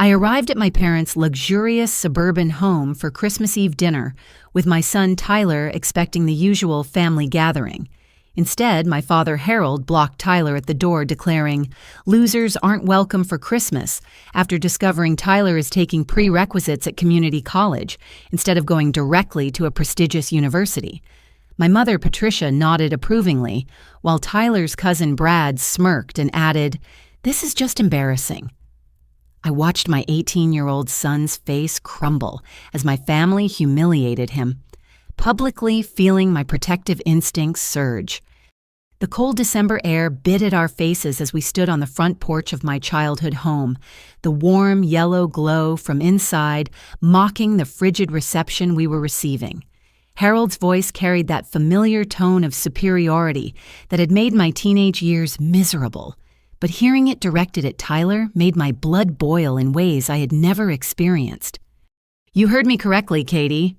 I arrived at my parents' luxurious suburban home for Christmas Eve dinner, with my son Tyler expecting the usual family gathering. Instead, my father Harold blocked Tyler at the door, declaring, "Losers aren't welcome for Christmas," after discovering Tyler is taking prerequisites at community college instead of going directly to a prestigious university. My mother Patricia nodded approvingly, while Tyler's cousin Brad smirked and added, "This is just embarrassing." I watched my 18-year-old son's face crumble as my family humiliated him, publicly feeling my protective instincts surge. The cold December air bit at our faces as we stood on the front porch of my childhood home, the warm yellow glow from inside mocking the frigid reception we were receiving. Harold's voice carried that familiar tone of superiority that had made my teenage years miserable, but hearing it directed at Tyler made my blood boil in ways I had never experienced. "You heard me correctly, Katie."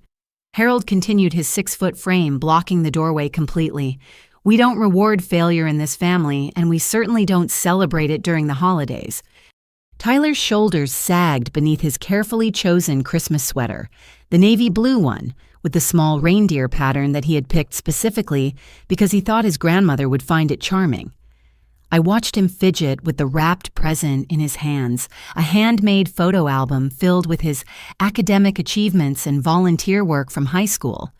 Harold continued, his 6-foot frame blocking the doorway completely. "We don't reward failure in this family, and we certainly don't celebrate it during the holidays." Tyler's shoulders sagged beneath his carefully chosen Christmas sweater, the navy blue one, with the small reindeer pattern that he had picked specifically because he thought his grandmother would find it charming. I watched him fidget with the wrapped present in his hands, a handmade photo album filled with his academic achievements and volunteer work from high school.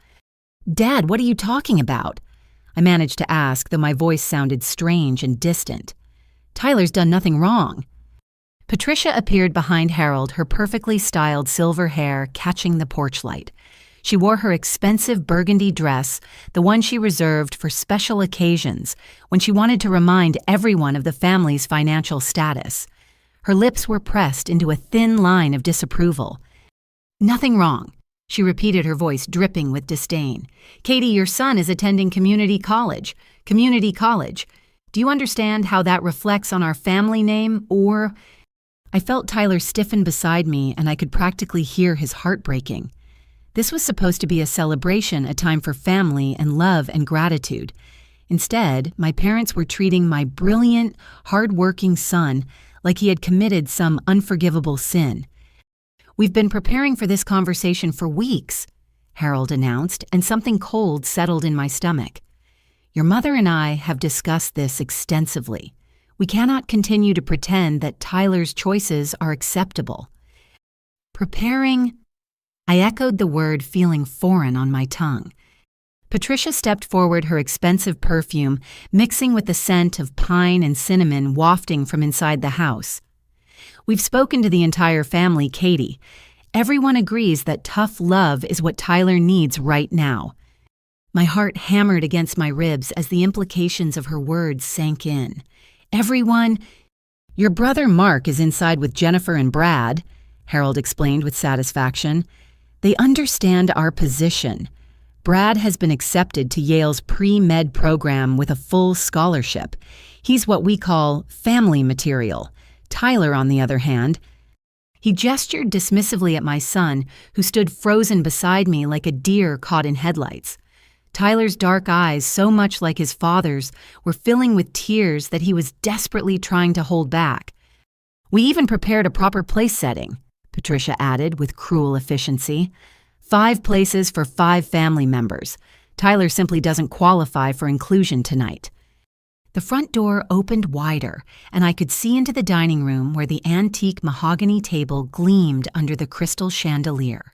"Dad, what are you talking about?" I managed to ask, though my voice sounded strange and distant. "Tyler's done nothing wrong." Patricia appeared behind Harold, her perfectly styled silver hair catching the porch light. She wore her expensive burgundy dress, the one she reserved for special occasions, when she wanted to remind everyone of the family's financial status. Her lips were pressed into a thin line of disapproval. "Nothing wrong," she repeated, her voice dripping with disdain. "Katie, your son is attending community college. Community college. Do you understand how that reflects on our family name, or—" I felt Tyler stiffen beside me, and I could practically hear his heart breaking. This was supposed to be a celebration, a time for family and love and gratitude. Instead, my parents were treating my brilliant, hard-working son like he had committed some unforgivable sin. "We've been preparing for this conversation for weeks," Harold announced, and something cold settled in my stomach. "Your mother and I have discussed this extensively. We cannot continue to pretend that Tyler's choices are acceptable." Preparing? I echoed the word, feeling foreign on my tongue. Patricia stepped forward, her expensive perfume mixing with the scent of pine and cinnamon wafting from inside the house. "We've spoken to the entire family, Katie. Everyone agrees that tough love is what Tyler needs right now." My heart hammered against my ribs as the implications of her words sank in. "Everyone—" "Your brother Mark is inside with Jennifer and Brad," Harold explained with satisfaction. "They understand our position. Brad has been accepted to Yale's pre-med program with a full scholarship. He's what we call family material. Tyler, on the other hand—" He gestured dismissively at my son, who stood frozen beside me like a deer caught in headlights. Tyler's dark eyes, so much like his father's, were filling with tears that he was desperately trying to hold back. "We even prepared a proper place setting," Patricia added with cruel efficiency. 5 places for 5 family members. Tyler simply doesn't qualify for inclusion tonight." The front door opened wider, and I could see into the dining room where the antique mahogany table gleamed under the crystal chandelier.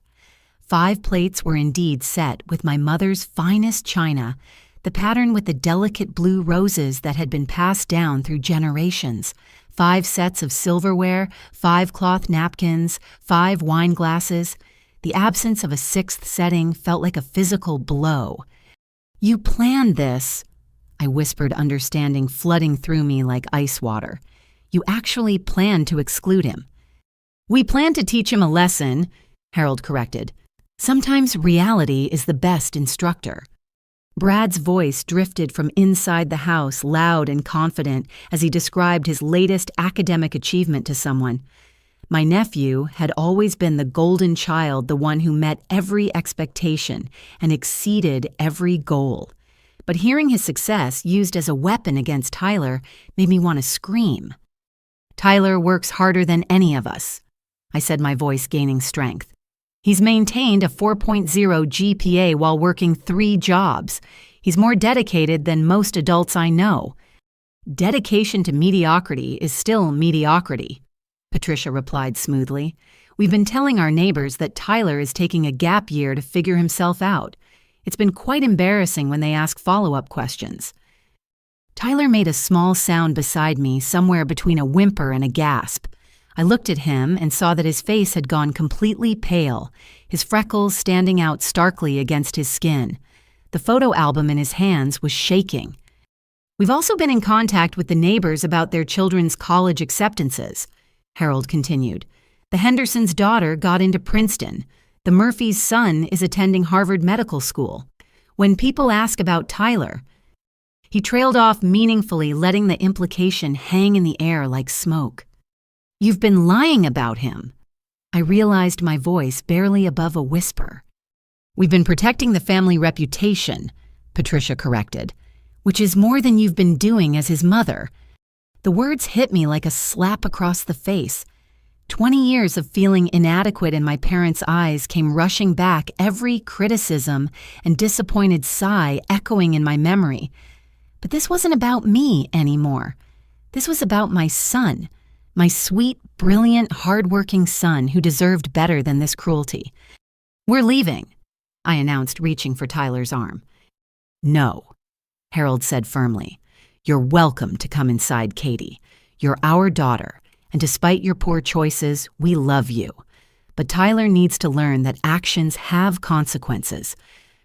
5 plates were indeed set with my mother's finest china, the pattern with the delicate blue roses that had been passed down through generations. 5 sets of silverware, 5 cloth napkins, 5 wine glasses. The absence of a 6th setting felt like a physical blow. "You planned this," I whispered, understanding flooding through me like ice water. "You actually planned to exclude him." "We planned to teach him a lesson," Harold corrected. "Sometimes reality is the best instructor." Brad's voice drifted from inside the house, loud and confident, as he described his latest academic achievement to someone. My nephew had always been the golden child, the one who met every expectation and exceeded every goal. But hearing his success used as a weapon against Tyler made me want to scream. "Tyler works harder than any of us," I said, my voice gaining strength. He's maintained a 4.0 GPA while working 3 jobs. He's more dedicated than most adults I know. Dedication to mediocrity is still mediocrity, Patricia replied smoothly. We've been telling our neighbors that Tyler is taking a gap year to figure himself out. It's been quite embarrassing when they ask follow-up questions. Tyler made a small sound beside me, somewhere between a whimper and a gasp. I looked at him and saw that his face had gone completely pale, his freckles standing out starkly against his skin. The photo album in his hands was shaking. We've also been in contact with the neighbors about their children's college acceptances, Harold continued. The Hendersons' daughter got into Princeton. The Murphys' son is attending Harvard Medical School. When people ask about Tyler, he trailed off meaningfully, letting the implication hang in the air like smoke. You've been lying about him. I realized my voice barely above a whisper. We've been protecting the family reputation, Patricia corrected, which is more than you've been doing as his mother. The words hit me like a slap across the face. 20 years of feeling inadequate in my parents' eyes came rushing back, every criticism and disappointed sigh echoing in my memory. But this wasn't about me anymore. This was about my son, my sweet, brilliant, hard-working son who deserved better than this cruelty. We're leaving, I announced, reaching for Tyler's arm. No, Harold said firmly. You're welcome to come inside, Katie. You're our daughter. And despite your poor choices, we love you. But Tyler needs to learn that actions have consequences.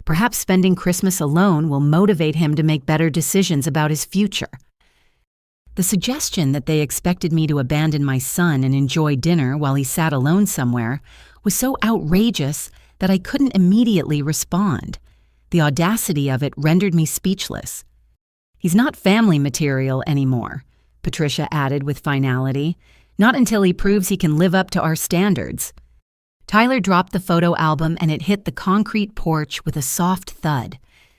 Perhaps spending Christmas alone will motivate him to make better decisions about his future. The suggestion that they expected me to abandon my son and enjoy dinner while he sat alone somewhere was so outrageous that I couldn't immediately respond. The audacity of it rendered me speechless. He's not family material anymore, Patricia added with finality. Not until he proves he can live up to our standards. Tyler dropped the photo album and it hit the concrete porch with a soft thud.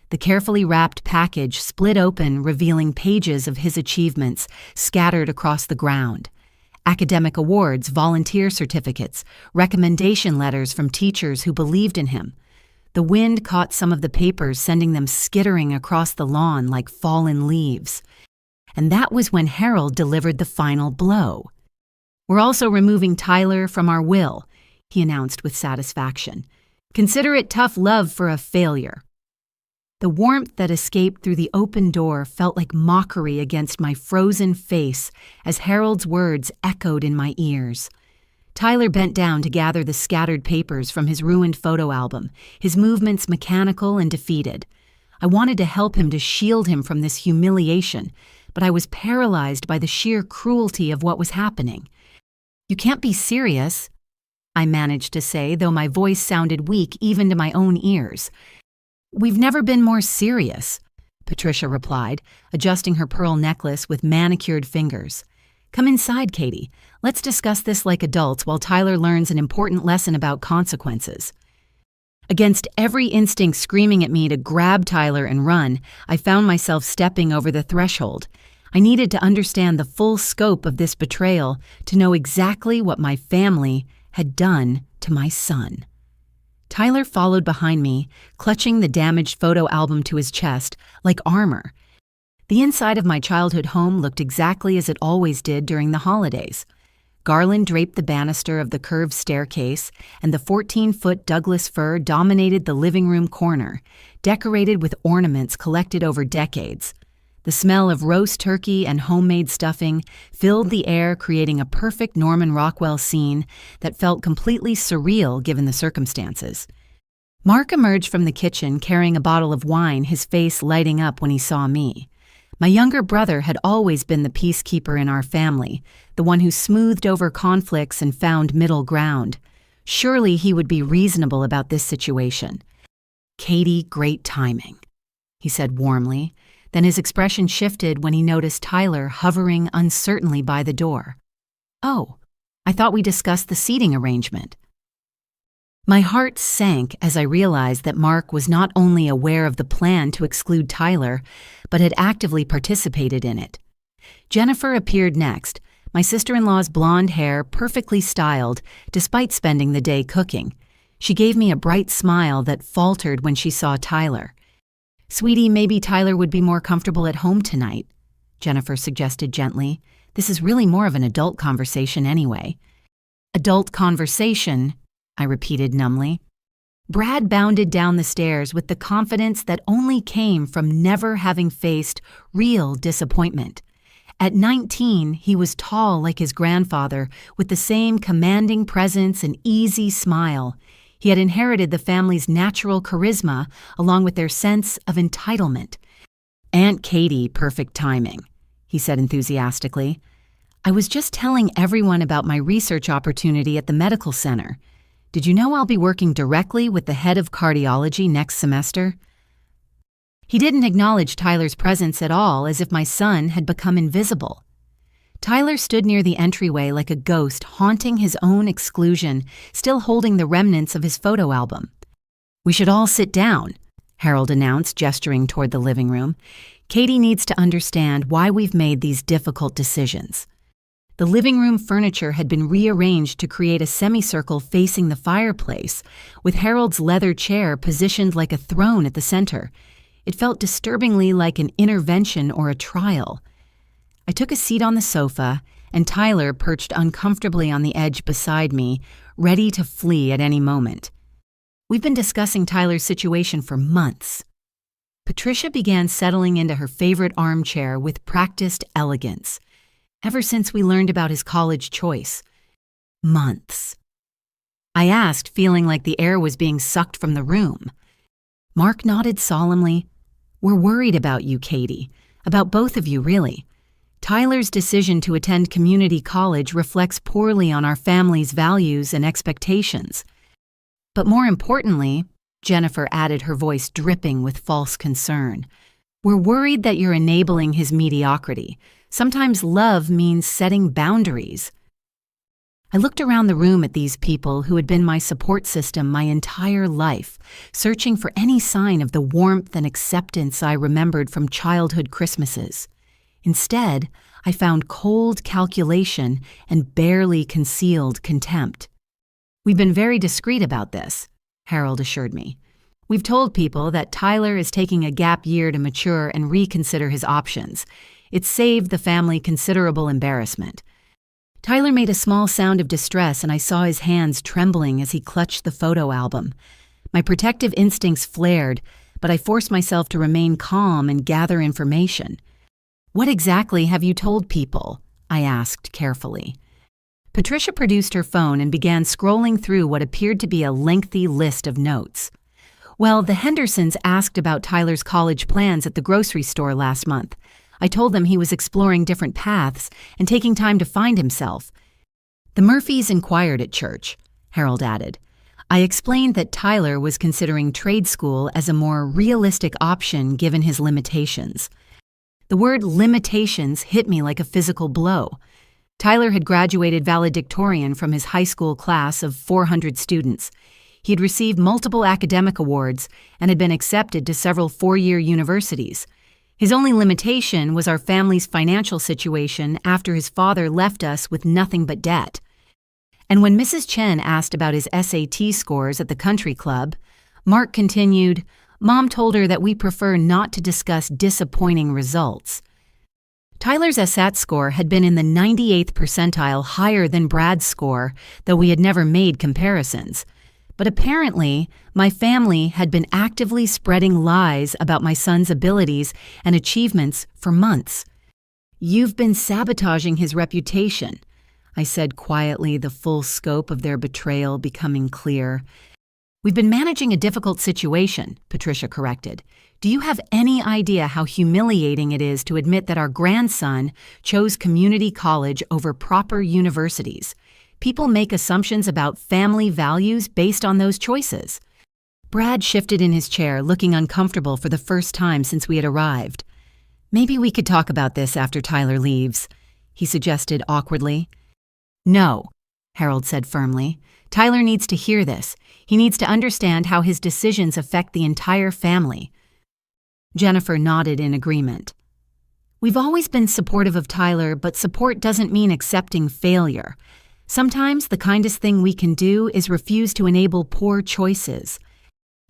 The carefully wrapped package split open, revealing pages of his achievements scattered across the ground. Academic awards, volunteer certificates, recommendation letters from teachers who believed in him. The wind caught some of the papers, sending them skittering across the lawn like fallen leaves. And that was when Harold delivered the final blow. We're also removing Tyler from our will, he announced with satisfaction. Consider it tough love for a failure. The warmth that escaped through the open door felt like mockery against my frozen face as Harold's words echoed in my ears. Tyler bent down to gather the scattered papers from his ruined photo album, his movements mechanical and defeated. I wanted to help him, to shield him from this humiliation, but I was paralyzed by the sheer cruelty of what was happening. You can't be serious, I managed to say, though my voice sounded weak even to my own ears. We've never been more serious, Patricia replied, adjusting her pearl necklace with manicured fingers. Come inside, Katie. Let's discuss this like adults while Tyler learns an important lesson about consequences. Against every instinct screaming at me to grab Tyler and run, I found myself stepping over the threshold. I needed to understand the full scope of this betrayal to know exactly what my family had done to my son. Tyler followed behind me, clutching the damaged photo album to his chest like armor. The inside of my childhood home looked exactly as it always did during the holidays. Garland draped the banister of the curved staircase, and the 14-foot Douglas fir dominated the living room corner, decorated with ornaments collected over decades. The smell of roast turkey and homemade stuffing filled the air, creating a perfect Norman Rockwell scene that felt completely surreal given the circumstances. Mark emerged from the kitchen carrying a bottle of wine, his face lighting up when he saw me. My younger brother had always been the peacekeeper in our family, the one who smoothed over conflicts and found middle ground. Surely he would be reasonable about this situation. Katie, great timing, he said warmly. Then his expression shifted when he noticed Tyler hovering uncertainly by the door. Oh, I thought we discussed the seating arrangement. My heart sank as I realized that Mark was not only aware of the plan to exclude Tyler, but had actively participated in it. Jennifer appeared next, my sister-in-law's blonde hair perfectly styled despite spending the day cooking. She gave me a bright smile that faltered when she saw Tyler. "Sweetie, maybe Tyler would be more comfortable at home tonight," Jennifer suggested gently. "This is really more of an adult conversation anyway." "Adult conversation," I repeated numbly. Brad bounded down the stairs with the confidence that only came from never having faced real disappointment. At 19, he was tall like his grandfather, with the same commanding presence and easy smile. He had inherited the family's natural charisma along with their sense of entitlement. "Aunt Katie, perfect timing," he said enthusiastically. "I was just telling everyone about my research opportunity at the medical center. Did you know I'll be working directly with the head of cardiology next semester?" He didn't acknowledge Tyler's presence at all, as if my son had become invisible. Tyler stood near the entryway like a ghost, haunting his own exclusion, still holding the remnants of his photo album. "We should all sit down," Harold announced, gesturing toward the living room. "Katie needs to understand why we've made these difficult decisions." The living room furniture had been rearranged to create a semicircle facing the fireplace, with Harold's leather chair positioned like a throne at the center. It felt disturbingly like an intervention or a trial. I took a seat on the sofa, and Tyler perched uncomfortably on the edge beside me, ready to flee at any moment. We've been discussing Tyler's situation for months. Patricia began settling into her favorite armchair with practiced elegance. Ever since we learned about his college choice. Months. I asked, feeling like the air was being sucked from the room. Mark nodded solemnly. "We're worried about you, Katie. About both of you, really. Tyler's decision to attend community college reflects poorly on our family's values and expectations. But more importantly," Jennifer added, her voice dripping with false concern, "we're worried that you're enabling his mediocrity. Sometimes love means setting boundaries." I looked around the room at these people who had been my support system my entire life, searching for any sign of the warmth and acceptance I remembered from childhood Christmases. Instead, I found cold calculation and barely concealed contempt. "We've been very discreet about this," Harold assured me. "We've told people that Tyler is taking a gap year to mature and reconsider his options. It's saved the family considerable embarrassment." Tyler made a small sound of distress, and I saw his hands trembling as he clutched the photo album. My protective instincts flared, but I forced myself to remain calm and gather information. "What exactly have you told people?" I asked carefully. Patricia produced her phone and began scrolling through what appeared to be a lengthy list of notes. "Well, the Hendersons asked about Tyler's college plans at the grocery store last month. I told them he was exploring different paths and taking time to find himself. The Murphys inquired at church," Harold added. I explained that Tyler was considering trade school as a more realistic option given his limitations. The word limitations hit me like a physical blow. Tyler had graduated valedictorian from his high school class of 400 students. He had received multiple academic awards and had been accepted to several four-year universities. His only limitation was our family's financial situation after his father left us with nothing but debt. And when Mrs. Chen asked about his SAT scores at the country club, Mark continued, "Mom told her that we prefer not to discuss disappointing results." Tyler's SAT score had been in the 98th percentile, higher than Brad's score, though we had never made comparisons. But apparently, my family had been actively spreading lies about my son's abilities and achievements for months. "You've been sabotaging his reputation," I said quietly, the full scope of their betrayal becoming clear. "We've been managing a difficult situation," Patricia corrected. "Do you have any idea how humiliating it is to admit that our grandson chose community college over proper universities? People make assumptions about family values based on those choices." Brad shifted in his chair, looking uncomfortable for the first time since we had arrived. "Maybe we could talk about this after Tyler leaves," he suggested awkwardly. "No," Harold said firmly. "Tyler needs to hear this. He needs to understand how his decisions affect the entire family." Jennifer nodded in agreement. We've always been supportive of Tyler, but support doesn't mean accepting failure. Sometimes the kindest thing we can do is refuse to enable poor choices.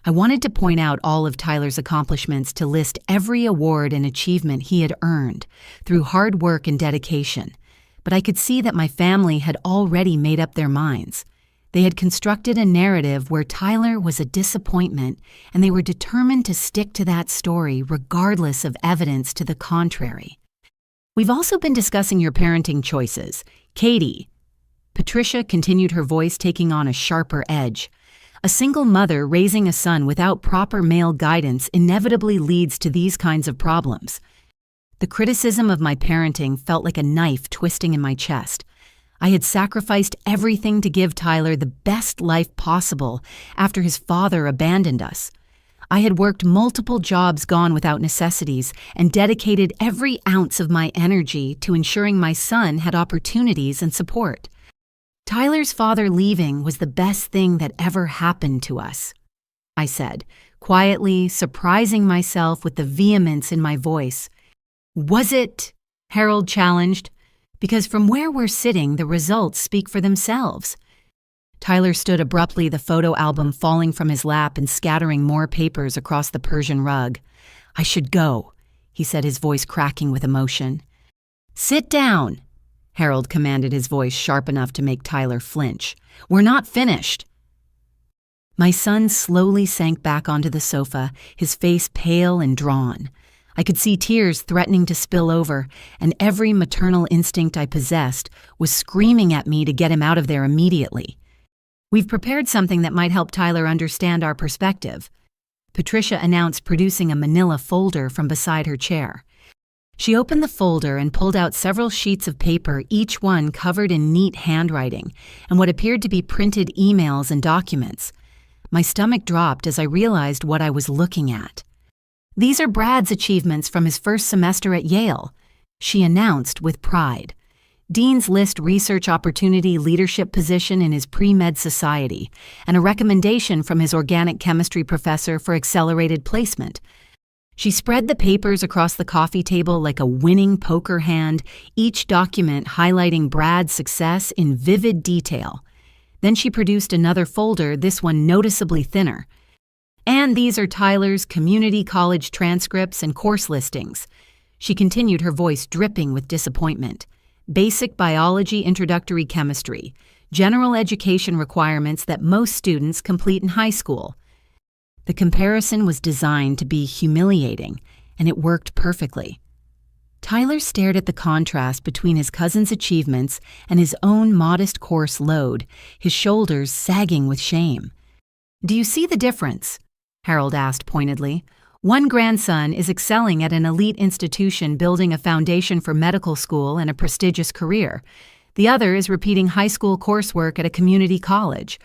I wanted to point out all of Tyler's accomplishments to list every award and achievement he had earned through hard work and dedication, but I could see that my family had already made up their minds. They had constructed a narrative where Tyler was a disappointment, and they were determined to stick to that story regardless of evidence to the contrary. We've also been discussing your parenting choices. Katie. Patricia continued, her voice taking on a sharper edge. A single mother raising a son without proper male guidance inevitably leads to these kinds of problems. The criticism of my parenting felt like a knife twisting in my chest. I had sacrificed everything to give Tyler the best life possible after his father abandoned us. I had worked multiple jobs gone without necessities and dedicated every ounce of my energy to ensuring my son had opportunities and support. Tyler's father leaving was the best thing that ever happened to us, I said, quietly, surprising myself with the vehemence in my voice. Was it? Harold challenged. Because from where we're sitting, the results speak for themselves. Tyler stood abruptly, the photo album falling from his lap and scattering more papers across the Persian rug. I should go, he said, his voice cracking with emotion. Sit down, Harold commanded, his voice sharp enough to make Tyler flinch. We're not finished. My son slowly sank back onto the sofa, his face pale and drawn. I could see tears threatening to spill over, and every maternal instinct I possessed was screaming at me to get him out of there immediately. We've prepared something that might help Tyler understand our perspective, Patricia announced, producing a manila folder from beside her chair. She opened the folder and pulled out several sheets of paper, each one covered in neat handwriting and what appeared to be printed emails and documents. My stomach dropped as I realized what I was looking at. These are Brad's achievements from his first semester at Yale, she announced with pride. Dean's List research opportunity leadership position in his pre-med society, and a recommendation from his organic chemistry professor for accelerated placement. She spread the papers across the coffee table like a winning poker hand, each document highlighting Brad's success in vivid detail. Then she produced another folder, this one noticeably thinner. And these are Tyler's community college transcripts and course listings. She continued, her voice dripping with disappointment. Basic biology, introductory chemistry, general education requirements that most students complete in high school. The comparison was designed to be humiliating, and it worked perfectly. Tyler stared at the contrast between his cousin's achievements and his own modest course load, his shoulders sagging with shame. Do you see the difference? Harold asked pointedly. One grandson is excelling at an elite institution, building a foundation for medical school and a prestigious career. The other is repeating high school coursework at a community college.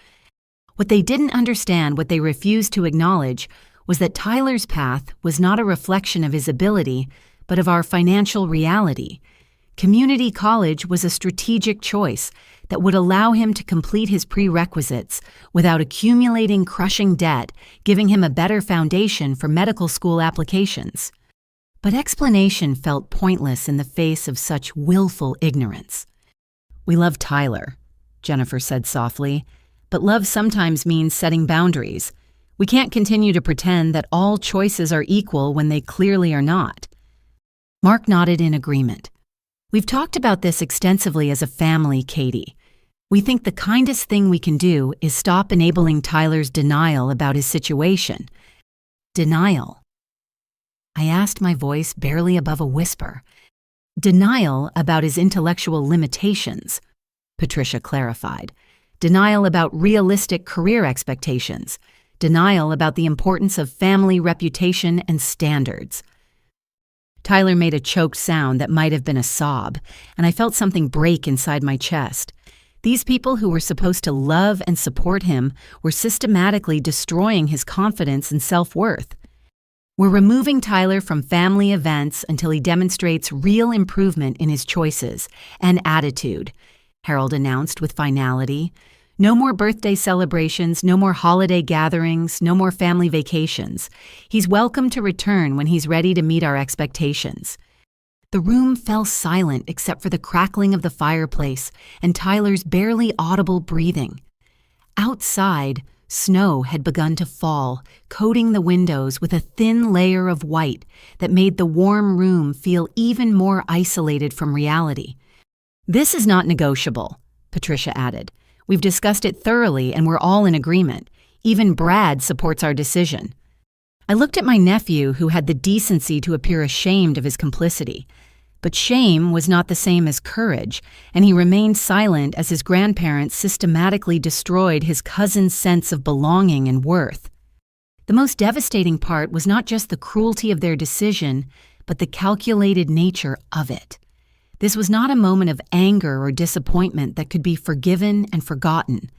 What they didn't understand, what they refused to acknowledge, was that Tyler's path was not a reflection of his ability, but of our financial reality. Community college was a strategic choice that would allow him to complete his prerequisites without accumulating crushing debt, giving him a better foundation for medical school applications. But explanation felt pointless in the face of such willful ignorance. We love Tyler, Jennifer said softly, but love sometimes means setting boundaries. We can't continue to pretend that all choices are equal when they clearly are not. Mark nodded in agreement. We've talked about this extensively as a family, Katie. We think the kindest thing we can do is stop enabling Tyler's denial about his situation. Denial. I asked, my voice barely above a whisper. Denial about his intellectual limitations, Patricia clarified. Denial about realistic career expectations. Denial about the importance of family reputation and standards. Tyler made a choked sound that might have been a sob, and I felt something break inside my chest. These people who were supposed to love and support him were systematically destroying his confidence and self-worth. We're removing Tyler from family events until he demonstrates real improvement in his choices and attitude, Harold announced with finality. No more birthday celebrations, no more holiday gatherings, no more family vacations. He's welcome to return when he's ready to meet our expectations. The room fell silent except for the crackling of the fireplace and Tyler's barely audible breathing. Outside, snow had begun to fall, coating the windows with a thin layer of white that made the warm room feel even more isolated from reality. "This is not negotiable," Patricia added. "We've discussed it thoroughly and we're all in agreement. Even Brad supports our decision." I looked at my nephew, who had the decency to appear ashamed of his complicity. But shame was not the same as courage, and he remained silent as his grandparents systematically destroyed his cousin's sense of belonging and worth. The most devastating part was not just the cruelty of their decision, but the calculated nature of it. This was not a moment of anger or disappointment that could be forgiven and forgotten.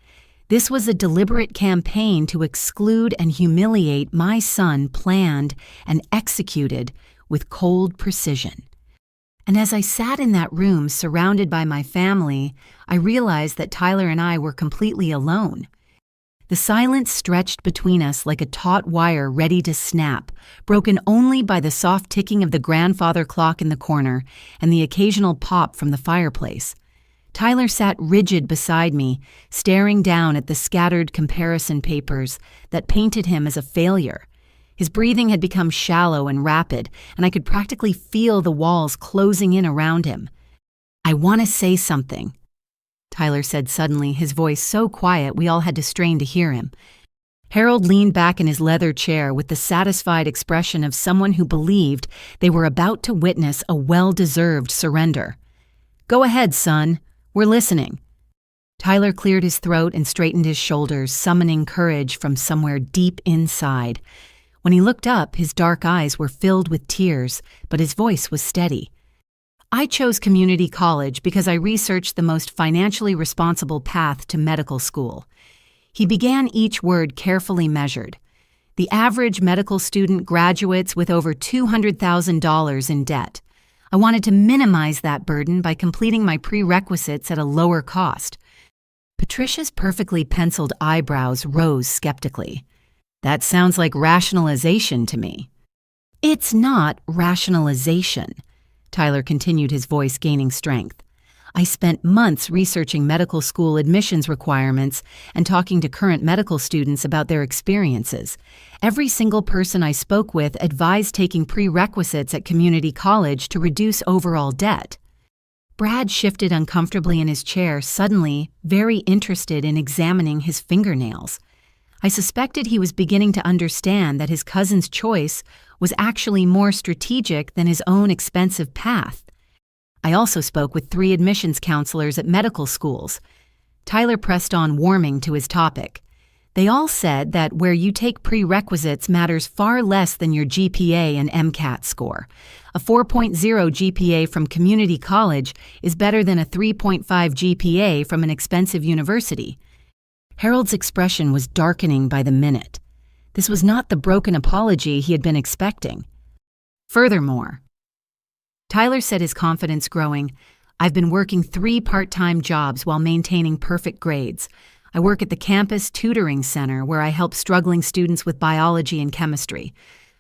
This was a deliberate campaign to exclude and humiliate my son, planned and executed with cold precision. And as I sat in that room surrounded by my family, I realized that Tyler and I were completely alone. The silence stretched between us like a taut wire ready to snap, broken only by the soft ticking of the grandfather clock in the corner and the occasional pop from the fireplace. Tyler sat rigid beside me, staring down at the scattered comparison papers that painted him as a failure. His breathing had become shallow and rapid, and I could practically feel the walls closing in around him. "I want to say something," Tyler said suddenly, his voice so quiet we all had to strain to hear him. Harold leaned back in his leather chair with the satisfied expression of someone who believed they were about to witness a well-deserved surrender. "Go ahead, son. We're listening." Tyler cleared his throat and straightened his shoulders, summoning courage from somewhere deep inside. When he looked up, his dark eyes were filled with tears, but his voice was steady. "I chose community college because I researched the most financially responsible path to medical school." He began each word carefully measured. "The average medical student graduates with over $200,000 in debt. I wanted to minimize that burden by completing my prerequisites at a lower cost." Patricia's perfectly penciled eyebrows rose skeptically. "That sounds like rationalization to me." "It's not rationalization," Tyler continued, his voice gaining strength. "I spent months researching medical school admissions requirements and talking to current medical students about their experiences. Every single person I spoke with advised taking prerequisites at community college to reduce overall debt." Brad shifted uncomfortably in his chair, suddenly very interested in examining his fingernails. I suspected he was beginning to understand that his cousin's choice was actually more strategic than his own expensive path. I also spoke with 3 admissions counselors at medical schools. Tyler pressed on, warming to his topic. "They all said that where you take prerequisites matters far less than your GPA and MCAT score. A 4.0 GPA from community college is better than a 3.5 GPA from an expensive university." Harold's expression was darkening by the minute. This was not the broken apology he had been expecting. "Furthermore," Tyler said, his confidence growing, "I've been working 3 part-time jobs while maintaining perfect grades. I work at the campus tutoring center where I help struggling students with biology and chemistry.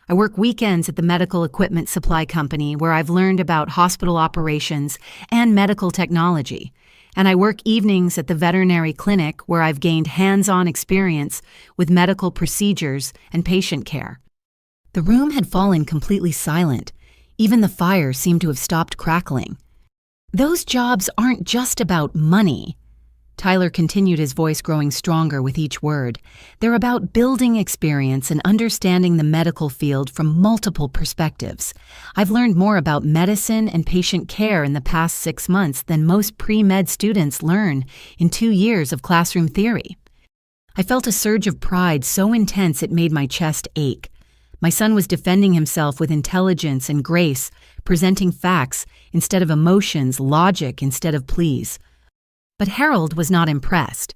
I work weekends at the medical equipment supply company where I've learned about hospital operations and medical technology. And I work evenings at the veterinary clinic where I've gained hands-on experience with medical procedures and patient care." The room had fallen completely silent. Even the fire seemed to have stopped crackling. "Those jobs aren't just about money," Tyler continued, his voice growing stronger with each word. "They're about building experience and understanding the medical field from multiple perspectives. I've learned more about medicine and patient care in the past 6 months than most pre-med students learn in 2 years of classroom theory." I felt a surge of pride so intense it made my chest ache. My son was defending himself with intelligence and grace, presenting facts instead of emotions, logic instead of pleas. But Harold was not impressed.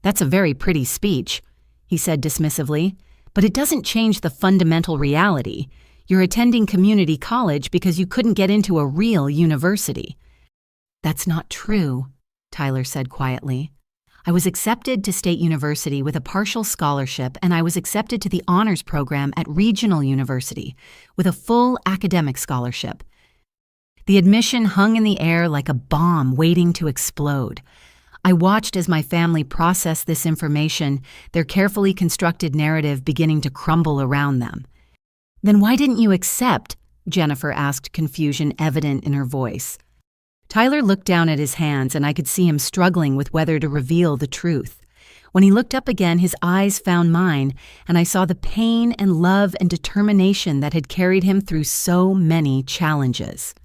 "That's a very pretty speech," he said dismissively, "but it doesn't change the fundamental reality. You're attending community college because you couldn't get into a real university." "That's not true," Tyler said quietly. "I was accepted to State University with a partial scholarship, and I was accepted to the honors program at Regional University with a full academic scholarship. The admission hung in the air like a bomb waiting to explode. I watched as my family processed this information, their carefully constructed narrative beginning to crumble around them. "Then why didn't you accept?" Jennifer asked, confusion evident in her voice. Tyler looked down at his hands, and I could see him struggling with whether to reveal the truth. When he looked up again, his eyes found mine, and I saw the pain and love and determination that had carried him through so many challenges.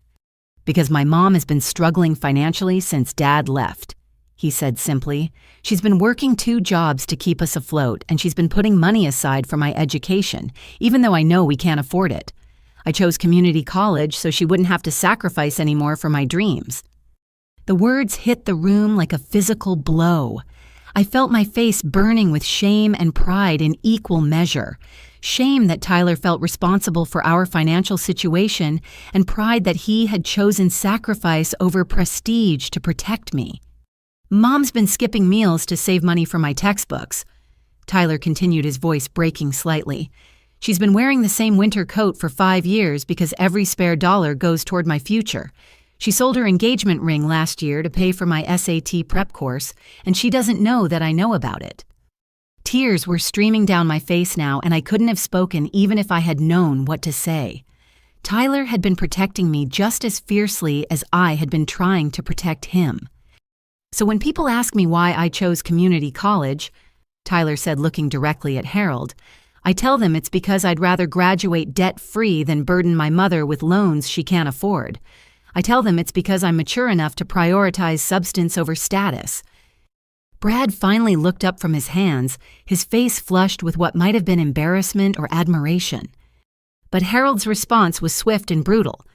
"Because my mom has been struggling financially since Dad left," he said simply. "She's been working 2 jobs to keep us afloat, and she's been putting money aside for my education, even though I know we can't afford it. I chose community college so she wouldn't have to sacrifice anymore for my dreams." The words hit the room like a physical blow. I felt my face burning with shame and pride in equal measure. Shame that Tyler felt responsible for our financial situation, and pride that he had chosen sacrifice over prestige to protect me. "Mom's been skipping meals to save money for my textbooks," Tyler continued, his voice breaking slightly. "She's been wearing the same winter coat for 5 years because every spare dollar goes toward my future. She sold her engagement ring last year to pay for my SAT prep course, and she doesn't know that I know about it." Tears were streaming down my face now, and I couldn't have spoken even if I had known what to say. Tyler had been protecting me just as fiercely as I had been trying to protect him. "So when people ask me why I chose community college," Tyler said, looking directly at Harold, "I tell them it's because I'd rather graduate debt-free than burden my mother with loans she can't afford. I tell them it's because I'm mature enough to prioritize substance over status." Brad finally looked up from his hands, his face flushed with what might have been embarrassment or admiration. But Harold's response was swift and brutal.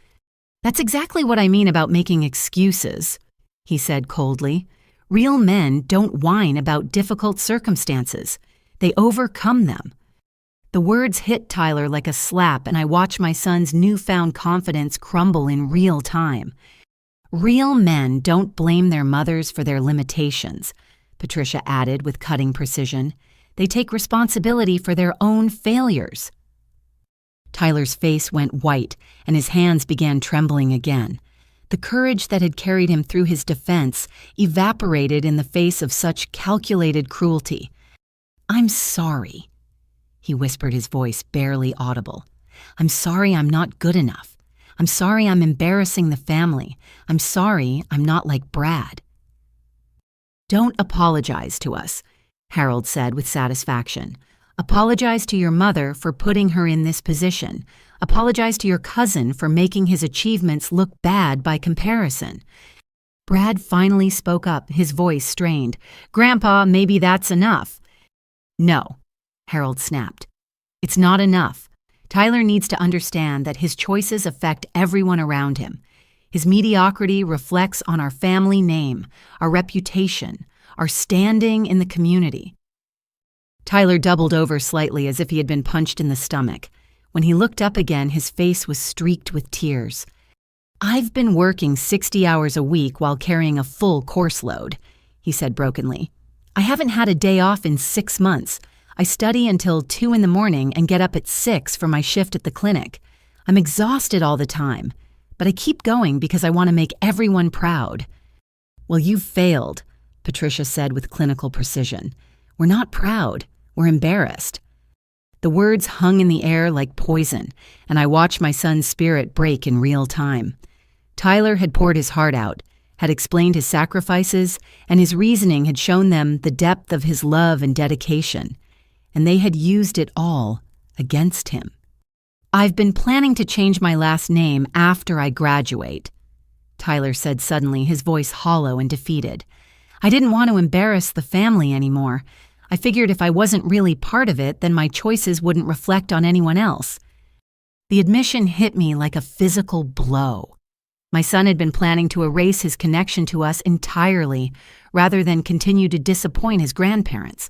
"That's exactly what I mean about making excuses," he said coldly. "Real men don't whine about difficult circumstances. They overcome them." The words hit Tyler like a slap, and I watched my son's newfound confidence crumble in real time. "Real men don't blame their mothers for their limitations," Patricia added with cutting precision. "They take responsibility for their own failures." Tyler's face went white, and his hands began trembling again. The courage that had carried him through his defense evaporated in the face of such calculated cruelty. "I'm sorry," he whispered, his voice barely audible. "I'm sorry I'm not good enough. I'm sorry I'm embarrassing the family. I'm sorry I'm not like Brad." "Don't apologize to us," Harold said with satisfaction. "Apologize to your mother for putting her in this position. Apologize to your cousin for making his achievements look bad by comparison." Brad finally spoke up, his voice strained. "Grandpa, maybe that's enough." "No," Harold snapped. "It's not enough. Tyler needs to understand that his choices affect everyone around him. His mediocrity reflects on our family name, our reputation, our standing in the community." Tyler doubled over slightly as if he had been punched in the stomach. When he looked up again, his face was streaked with tears. "I've been working 60 hours a week while carrying a full course load," he said brokenly. "I haven't had a day off in 6 months. I study until 2 in the morning and get up at 6 for my shift at the clinic. I'm exhausted all the time, but I keep going because I want to make everyone proud." "Well, you've failed," Patricia said with clinical precision. "We're not proud. We're embarrassed." The words hung in the air like poison, and I watched my son's spirit break in real time. Tyler had poured his heart out, had explained his sacrifices, and his reasoning had shown them the depth of his love and dedication, and they had used it all against him. "I've been planning to change my last name after I graduate," Tyler said suddenly, his voice hollow and defeated. "I didn't want to embarrass the family anymore. I figured if I wasn't really part of it, then my choices wouldn't reflect on anyone else." The admission hit me like a physical blow. My son had been planning to erase his connection to us entirely, rather than continue to disappoint his grandparents.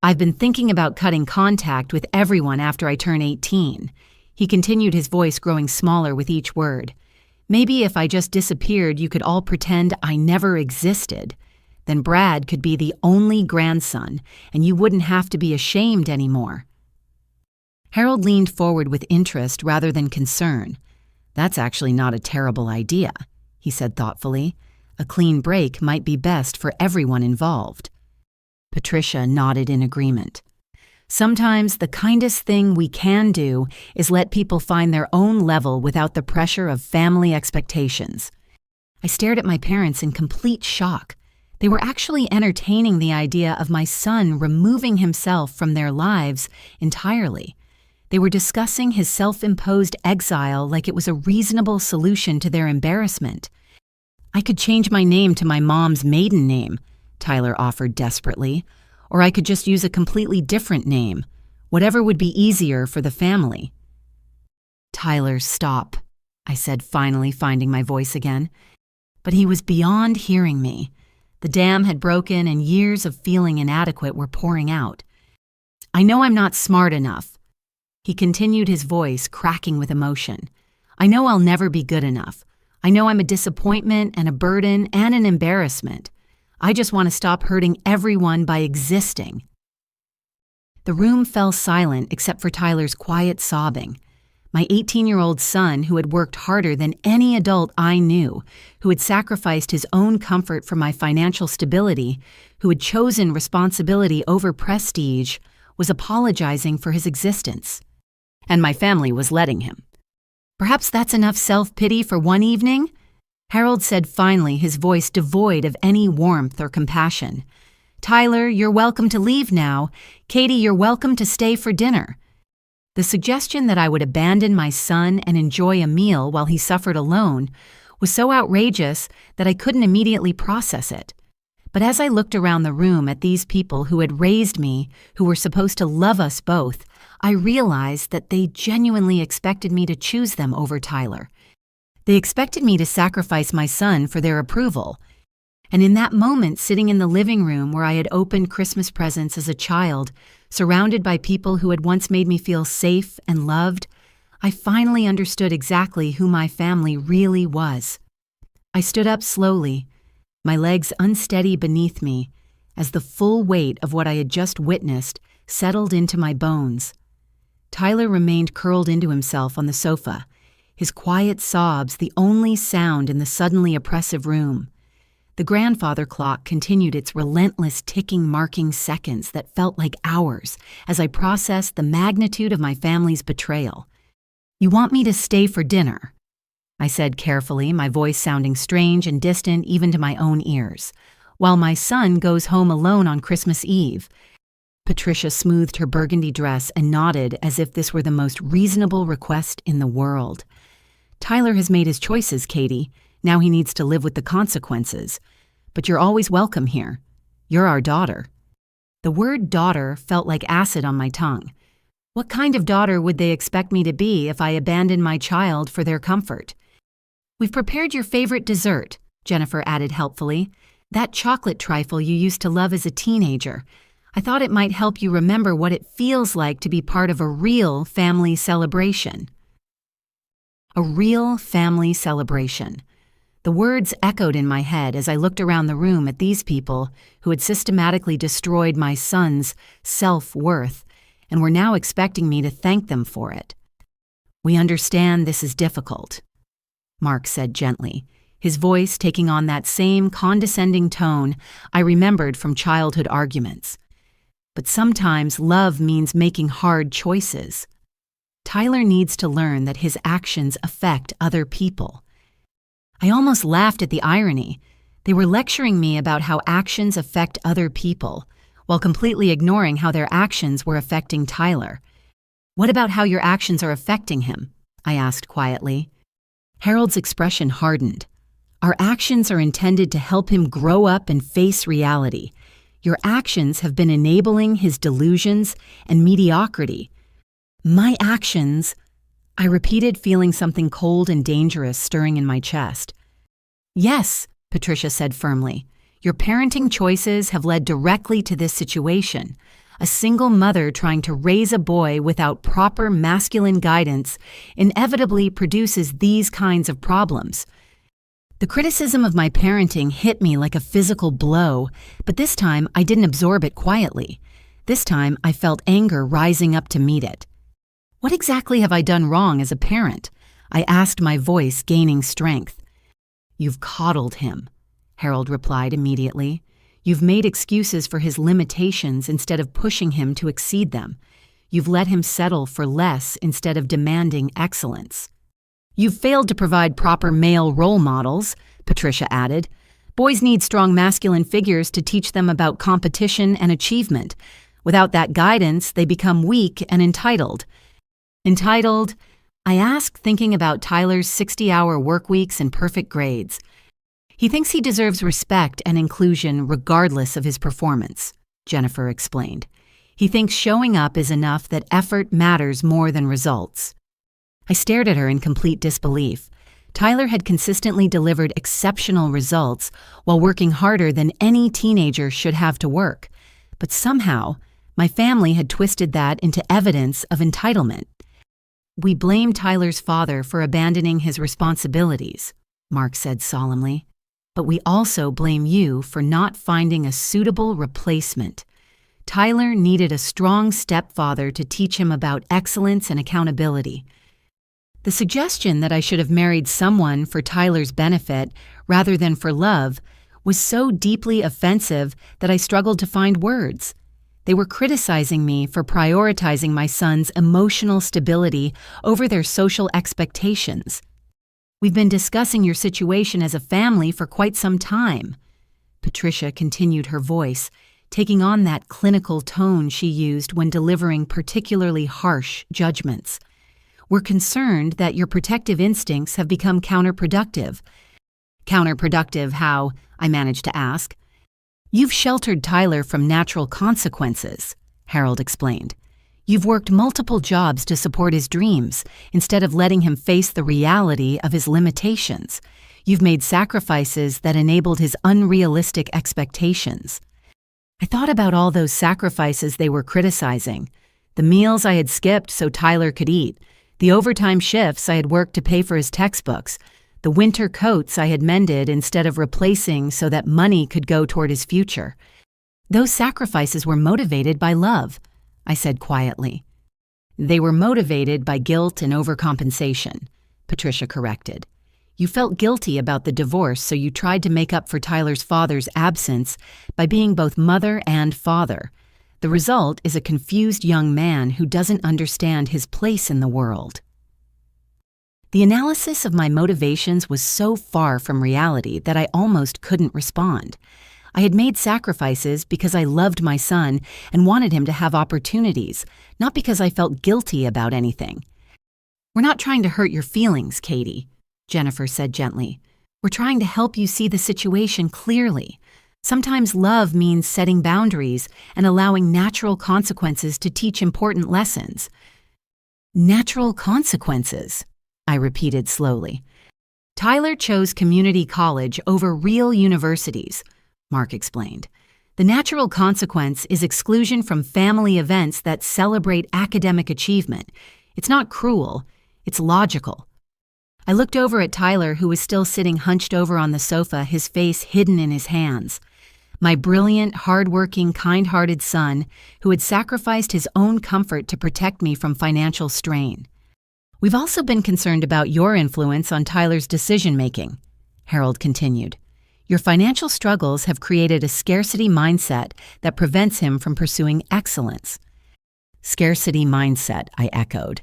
"I've been thinking about cutting contact with everyone after I turn 18. He continued, his voice growing smaller with each word. "Maybe if I just disappeared, you could all pretend I never existed. Then Brad could be the only grandson, and you wouldn't have to be ashamed anymore." Harold leaned forward with interest rather than concern. "That's actually not a terrible idea," he said thoughtfully. "A clean break might be best for everyone involved." Patricia nodded in agreement. Sometimes the kindest thing we can do is let people find their own level without the pressure of family expectations. I stared at my parents in complete shock. They were actually entertaining the idea of my son removing himself from their lives entirely. They were discussing his self-imposed exile like it was a reasonable solution to their embarrassment. "I could change my name to my mom's maiden name," Tyler offered desperately, "or I could just use a completely different name, whatever would be easier for the family." "Tyler, stop," I said, finally finding my voice again. But he was beyond hearing me. The dam had broken and years of feeling inadequate were pouring out. "I know I'm not smart enough." He continued, his voice cracking with emotion. "I know I'll never be good enough. I know I'm a disappointment and a burden and an embarrassment. I just want to stop hurting everyone by existing." The room fell silent except for Tyler's quiet sobbing. My 18-year-old son, who had worked harder than any adult I knew, who had sacrificed his own comfort for my financial stability, who had chosen responsibility over prestige, was apologizing for his existence. And my family was letting him. "Perhaps that's enough self-pity for one evening?" Harold said finally, his voice devoid of any warmth or compassion. "Tyler, you're welcome to leave now. Katie, you're welcome to stay for dinner." The suggestion that I would abandon my son and enjoy a meal while he suffered alone was so outrageous that I couldn't immediately process it. But as I looked around the room at these people who had raised me, who were supposed to love us both, I realized that they genuinely expected me to choose them over Tyler. They expected me to sacrifice my son for their approval. And in that moment, sitting in the living room where I had opened Christmas presents as a child, surrounded by people who had once made me feel safe and loved, I finally understood exactly who my family really was. I stood up slowly, my legs unsteady beneath me, as the full weight of what I had just witnessed settled into my bones. Tyler remained curled into himself on the sofa, his quiet sobs the only sound in the suddenly oppressive room. The grandfather clock continued its relentless ticking, marking seconds that felt like hours as I processed the magnitude of my family's betrayal. "You want me to stay for dinner?" I said carefully, my voice sounding strange and distant even to my own ears, "while my son goes home alone on Christmas Eve." Patricia smoothed her burgundy dress and nodded as if this were the most reasonable request in the world. "Tyler has made his choices, Katie. Now he needs to live with the consequences. But you're always welcome here. You're our daughter." The word daughter felt like acid on my tongue. What kind of daughter would they expect me to be if I abandoned my child for their comfort? "We've prepared your favorite dessert," Jennifer added helpfully. "That chocolate trifle you used to love as a teenager. I thought it might help you remember what it feels like to be part of a real family celebration." A real family celebration. The words echoed in my head as I looked around the room at these people who had systematically destroyed my son's self-worth and were now expecting me to thank them for it. "We understand this is difficult," Mark said gently, his voice taking on that same condescending tone I remembered from childhood arguments. "But sometimes love means making hard choices. Tyler needs to learn that his actions affect other people." I almost laughed at the irony. They were lecturing me about how actions affect other people, while completely ignoring how their actions were affecting Tyler. "What about how your actions are affecting him?" I asked quietly. Harold's expression hardened. "Our actions are intended to help him grow up and face reality. Your actions have been enabling his delusions and mediocrity." "My actions," I repeated, feeling something cold and dangerous stirring in my chest. "Yes," Patricia said firmly. "Your parenting choices have led directly to this situation. A single mother trying to raise a boy without proper masculine guidance inevitably produces these kinds of problems." The criticism of my parenting hit me like a physical blow, but this time I didn't absorb it quietly. This time I felt anger rising up to meet it. What exactly have I done wrong as a parent? I asked, my voice gaining strength. "You've coddled him," Harold replied immediately. "You've made excuses for his limitations instead of pushing him to exceed them. You've let him settle for less instead of demanding excellence." "You've failed to provide proper male role models," Patricia added. "Boys need strong masculine figures to teach them about competition and achievement. Without that guidance, they become weak and entitled." "Entitled?" I asked, thinking about Tyler's 60-hour work weeks and perfect grades. "He thinks he deserves respect and inclusion regardless of his performance," Jennifer explained. "He thinks showing up is enough, that effort matters more than results." I stared at her in complete disbelief. Tyler had consistently delivered exceptional results while working harder than any teenager should have to work. But somehow, my family had twisted that into evidence of entitlement. "We blame Tyler's father for abandoning his responsibilities," Mark said solemnly. "But we also blame you for not finding a suitable replacement. Tyler needed a strong stepfather to teach him about excellence and accountability." The suggestion that I should have married someone for Tyler's benefit rather than for love was so deeply offensive that I struggled to find words. They were criticizing me for prioritizing my son's emotional stability over their social expectations. "We've been discussing your situation as a family for quite some time," Patricia continued, her voice taking on that clinical tone she used when delivering particularly harsh judgments. "We're concerned that your protective instincts have become counterproductive." "Counterproductive how?" I managed to ask. "You've sheltered Tyler from natural consequences," Harold explained. "You've worked multiple jobs to support his dreams instead of letting him face the reality of his limitations. You've made sacrifices that enabled his unrealistic expectations." I thought about all those sacrifices they were criticizing. The meals I had skipped so Tyler could eat, the overtime shifts I had worked to pay for his textbooks, the winter coats I had mended instead of replacing so that money could go toward his future. "Those sacrifices were motivated by love," I said quietly. "They were motivated by guilt and overcompensation," Patricia corrected. "You felt guilty about the divorce, so you tried to make up for Tyler's father's absence by being both mother and father. The result is a confused young man who doesn't understand his place in the world." The analysis of my motivations was so far from reality that I almost couldn't respond. I had made sacrifices because I loved my son and wanted him to have opportunities, not because I felt guilty about anything. "We're not trying to hurt your feelings, Katie," Jennifer said gently. "We're trying to help you see the situation clearly. Sometimes love means setting boundaries and allowing natural consequences to teach important lessons." "Natural consequences," I repeated slowly. "Tyler chose community college over real universities," Mark explained. "The natural consequence is exclusion from family events that celebrate academic achievement. It's not cruel, it's logical." I looked over at Tyler, who was still sitting hunched over on the sofa, his face hidden in his hands. My brilliant, hard-working, kind-hearted son, who had sacrificed his own comfort to protect me from financial strain. "We've also been concerned about your influence on Tyler's decision-making," Harold continued. "Your financial struggles have created a scarcity mindset that prevents him from pursuing excellence." "Scarcity mindset," I echoed.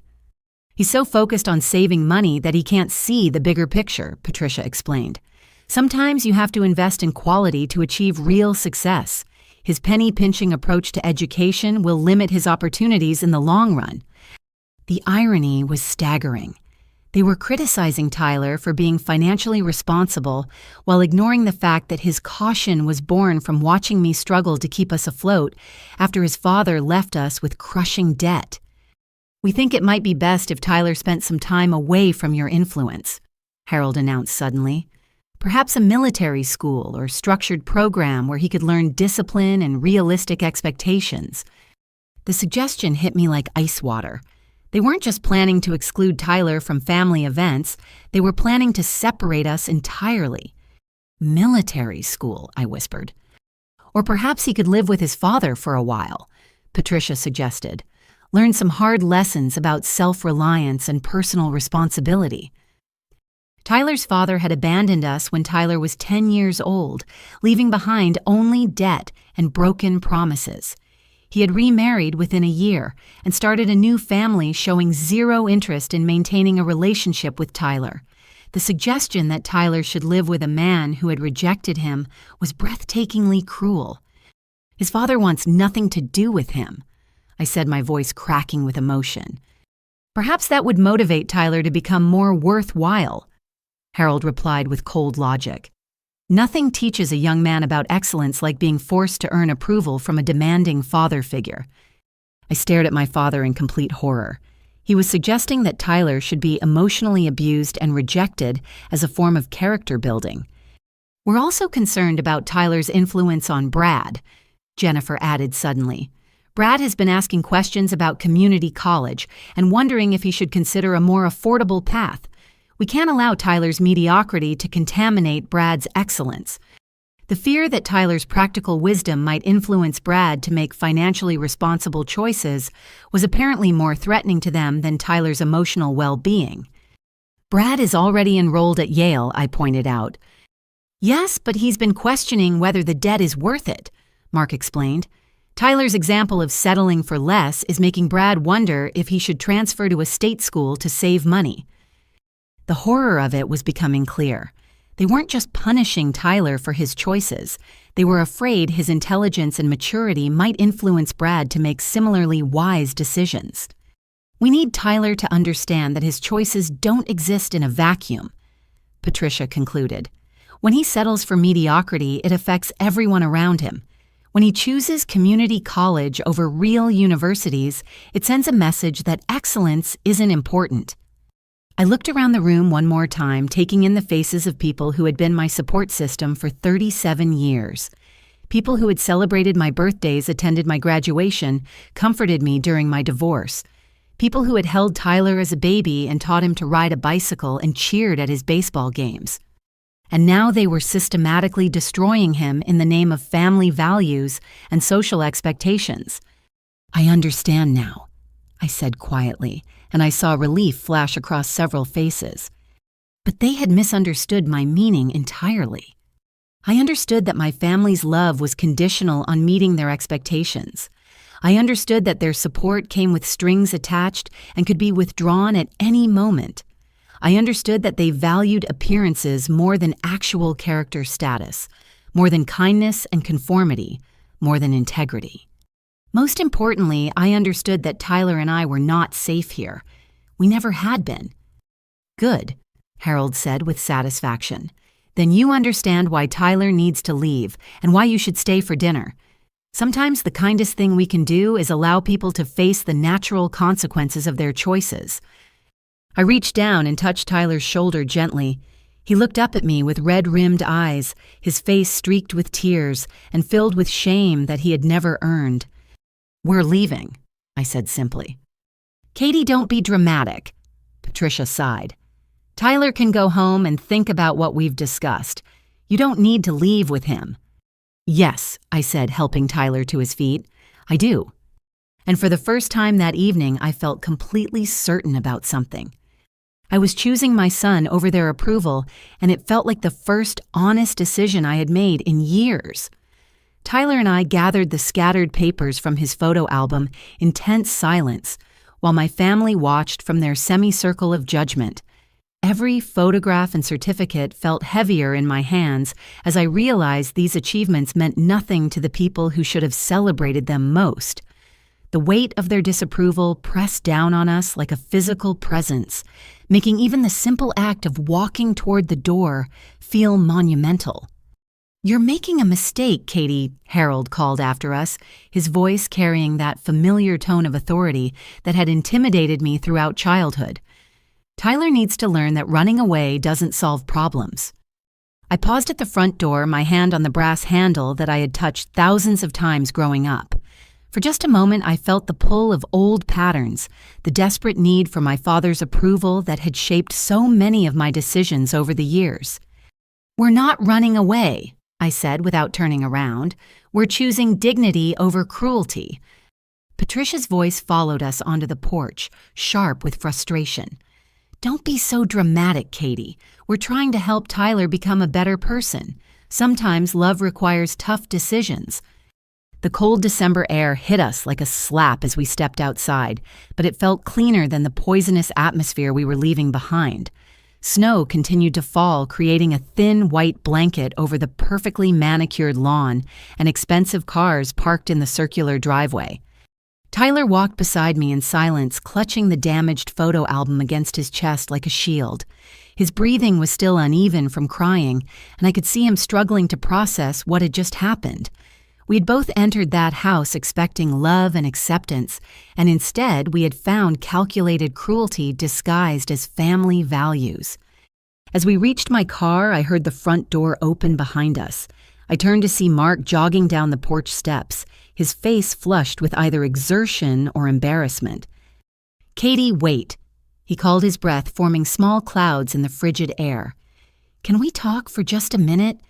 "He's so focused on saving money that he can't see the bigger picture," Patricia explained. "Sometimes you have to invest in quality to achieve real success. His penny-pinching approach to education will limit his opportunities in the long run." The irony was staggering. They were criticizing Tyler for being financially responsible while ignoring the fact that his caution was born from watching me struggle to keep us afloat after his father left us with crushing debt. "We think it might be best if Tyler spent some time away from your influence," Harold announced suddenly. "Perhaps a military school or structured program where he could learn discipline and realistic expectations." The suggestion hit me like ice water. They weren't just planning to exclude Tyler from family events, they were planning to separate us entirely. "Military school," I whispered. "Or perhaps he could live with his father for a while," Patricia suggested. "Learn some hard lessons about self-reliance and personal responsibility." Tyler's father had abandoned us when Tyler was 10 years old, leaving behind only debt and broken promises. He had remarried within a year and started a new family showing zero interest in maintaining a relationship with Tyler. The suggestion that Tyler should live with a man who had rejected him was breathtakingly cruel. His father wants nothing to do with him, I said, my voice cracking with emotion. Perhaps that would motivate Tyler to become more worthwhile, Harold replied with cold logic. Nothing teaches a young man about excellence like being forced to earn approval from a demanding father figure. I stared at my father in complete horror. He was suggesting that Tyler should be emotionally abused and rejected as a form of character building. We're also concerned about Tyler's influence on Brad, Jennifer added suddenly. Brad has been asking questions about community college and wondering if he should consider a more affordable path. We can't allow Tyler's mediocrity to contaminate Brad's excellence. The fear that Tyler's practical wisdom might influence Brad to make financially responsible choices was apparently more threatening to them than Tyler's emotional well-being. Brad is already enrolled at Yale, I pointed out. Yes, but he's been questioning whether the debt is worth it, Mark explained. Tyler's example of settling for less is making Brad wonder if he should transfer to a state school to save money. The horror of it was becoming clear. They weren't just punishing Tyler for his choices. They were afraid his intelligence and maturity might influence Brad to make similarly wise decisions. We need Tyler to understand that his choices don't exist in a vacuum, Patricia concluded. When he settles for mediocrity, it affects everyone around him. When he chooses community college over real universities, it sends a message that excellence isn't important. I looked around the room one more time, taking in the faces of people who had been my support system for 37 years. People who had celebrated my birthdays, attended my graduation, comforted me during my divorce. People who had held Tyler as a baby and taught him to ride a bicycle and cheered at his baseball games. And now they were systematically destroying him in the name of family values and social expectations. I understand now, I said quietly, and I saw relief flash across several faces. But they had misunderstood my meaning entirely. I understood that my family's love was conditional on meeting their expectations. I understood that their support came with strings attached and could be withdrawn at any moment. I understood that they valued appearances more than actual character status, more than kindness and conformity, more than integrity. Most importantly, I understood that Tyler and I were not safe here. We never had been. Good, Harold said with satisfaction. Then you understand why Tyler needs to leave and why you should stay for dinner. Sometimes the kindest thing we can do is allow people to face the natural consequences of their choices. I reached down and touched Tyler's shoulder gently. He looked up at me with red-rimmed eyes, his face streaked with tears and filled with shame that he had never earned. We're leaving, I said simply. Katie, don't be dramatic, Patricia sighed. Tyler can go home and think about what we've discussed. You don't need to leave with him. Yes, I said, helping Tyler to his feet. I do. And for the first time that evening, I felt completely certain about something. I was choosing my son over their approval, and it felt like the first honest decision I had made in years. Tyler and I gathered the scattered papers from his photo album in tense silence, while my family watched from their semicircle of judgment. Every photograph and certificate felt heavier in my hands as I realized these achievements meant nothing to the people who should have celebrated them most. The weight of their disapproval pressed down on us like a physical presence, making even the simple act of walking toward the door feel monumental. You're making a mistake, Katie, Harold called after us, his voice carrying that familiar tone of authority that had intimidated me throughout childhood. Tyler needs to learn that running away doesn't solve problems. I paused at the front door, my hand on the brass handle that I had touched thousands of times growing up. For just a moment, I felt the pull of old patterns, the desperate need for my father's approval that had shaped so many of my decisions over the years. We're not running away, I said without turning around. We're choosing dignity over cruelty. Patricia's voice followed us onto the porch, sharp with frustration. Don't be so dramatic, Katie. We're trying to help Tyler become a better person. Sometimes love requires tough decisions. The cold December air hit us like a slap as we stepped outside, but it felt cleaner than the poisonous atmosphere we were leaving behind. Snow continued to fall, creating a thin white blanket over the perfectly manicured lawn and expensive cars parked in the circular driveway. Tyler walked beside me in silence, clutching the damaged photo album against his chest like a shield. His breathing was still uneven from crying, and I could see him struggling to process what had just happened. We had both entered that house expecting love and acceptance, and instead we had found calculated cruelty disguised as family values. As we reached my car, I heard the front door open behind us. I turned to see Mark jogging down the porch steps, his face flushed with either exertion or embarrassment. "Katie, wait." He called his breath, forming small clouds in the frigid air. "Can we talk for just a minute?"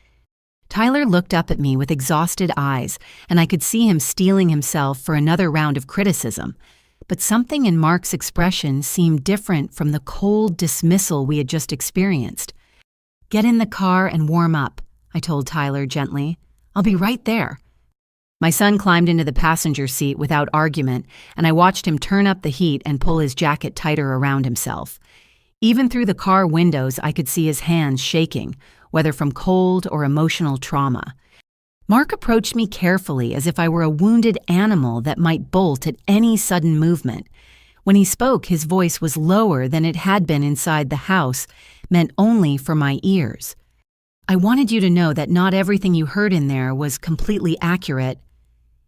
Tyler looked up at me with exhausted eyes, and I could see him steeling himself for another round of criticism. But something in Mark's expression seemed different from the cold dismissal we had just experienced. "Get in the car and warm up," I told Tyler gently. "I'll be right there." My son climbed into the passenger seat without argument, and I watched him turn up the heat and pull his jacket tighter around himself. Even through the car windows, I could see his hands shaking, whether from cold or emotional trauma. Mark approached me carefully as if I were a wounded animal that might bolt at any sudden movement. When he spoke, his voice was lower than it had been inside the house, meant only for my ears. "I wanted you to know that not everything you heard in there was completely accurate."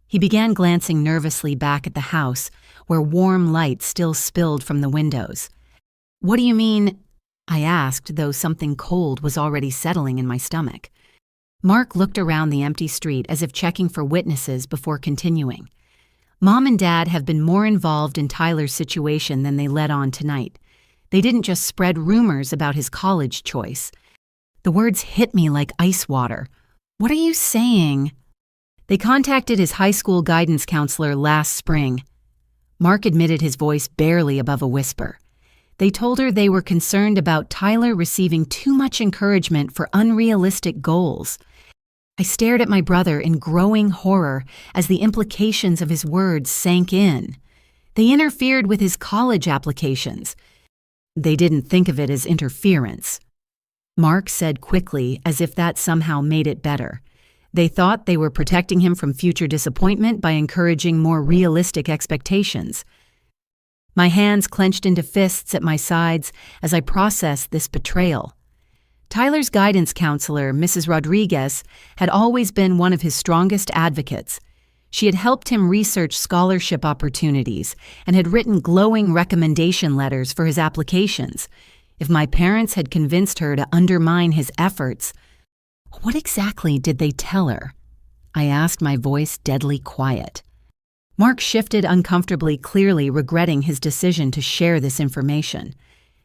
He began glancing nervously back at the house, where warm light still spilled from the windows. "What do you mean?" I asked, though something cold was already settling in my stomach. Mark looked around the empty street as if checking for witnesses before continuing. "Mom and Dad have been more involved in Tyler's situation than they let on tonight. They didn't just spread rumors about his college choice." The words hit me like ice water. "What are you saying?" "They contacted his high school guidance counselor last spring." Mark admitted, his voice barely above a whisper. "They told her they were concerned about Tyler receiving too much encouragement for unrealistic goals." I stared at my brother in growing horror as the implications of his words sank in. "They interfered with his college applications." "They didn't think of it as interference," Mark said quickly, as if that somehow made it better. "They thought they were protecting him from future disappointment by encouraging more realistic expectations." My hands clenched into fists at my sides as I processed this betrayal. Tyler's guidance counselor, Mrs. Rodriguez, had always been one of his strongest advocates. She had helped him research scholarship opportunities and had written glowing recommendation letters for his applications. If my parents had convinced her to undermine his efforts, what exactly did they tell her? I asked, my voice deadly quiet. Mark shifted uncomfortably, clearly regretting his decision to share this information.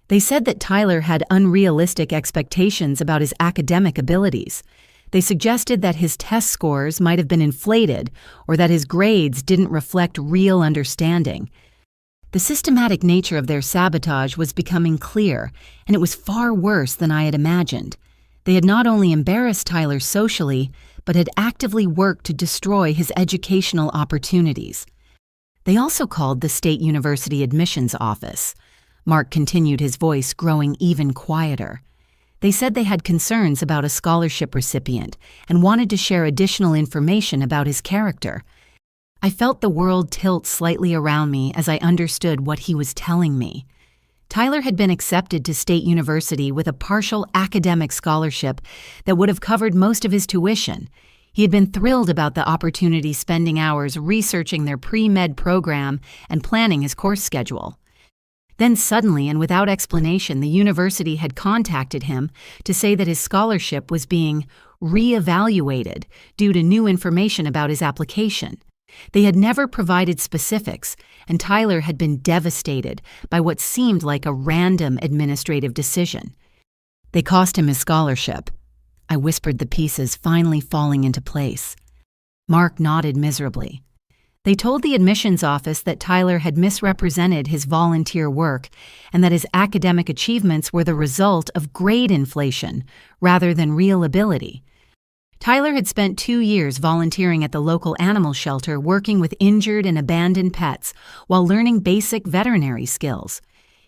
They said that Tyler had unrealistic expectations about his academic abilities. They suggested that his test scores might have been inflated or that his grades didn't reflect real understanding. The systematic nature of their sabotage was becoming clear, and it was far worse than I had imagined. They had not only embarrassed Tyler socially, but had actively worked to destroy his educational opportunities. They also called the State University admissions office. Mark continued, his voice growing even quieter. They said they had concerns about a scholarship recipient and wanted to share additional information about his character. I felt the world tilt slightly around me as I understood what he was telling me. Tyler had been accepted to State University with a partial academic scholarship that would have covered most of his tuition. He had been thrilled about the opportunity, spending hours researching their pre-med program and planning his course schedule. Then suddenly, and without explanation, the university had contacted him to say that his scholarship was being re-evaluated due to new information about his application. They had never provided specifics, and Tyler had been devastated by what seemed like a random administrative decision. They cost him his scholarship. I whispered, the pieces finally falling into place. Mark nodded miserably. They told the admissions office that Tyler had misrepresented his volunteer work and that his academic achievements were the result of grade inflation rather than real ability. Tyler had spent 2 years volunteering at the local animal shelter working with injured and abandoned pets while learning basic veterinary skills.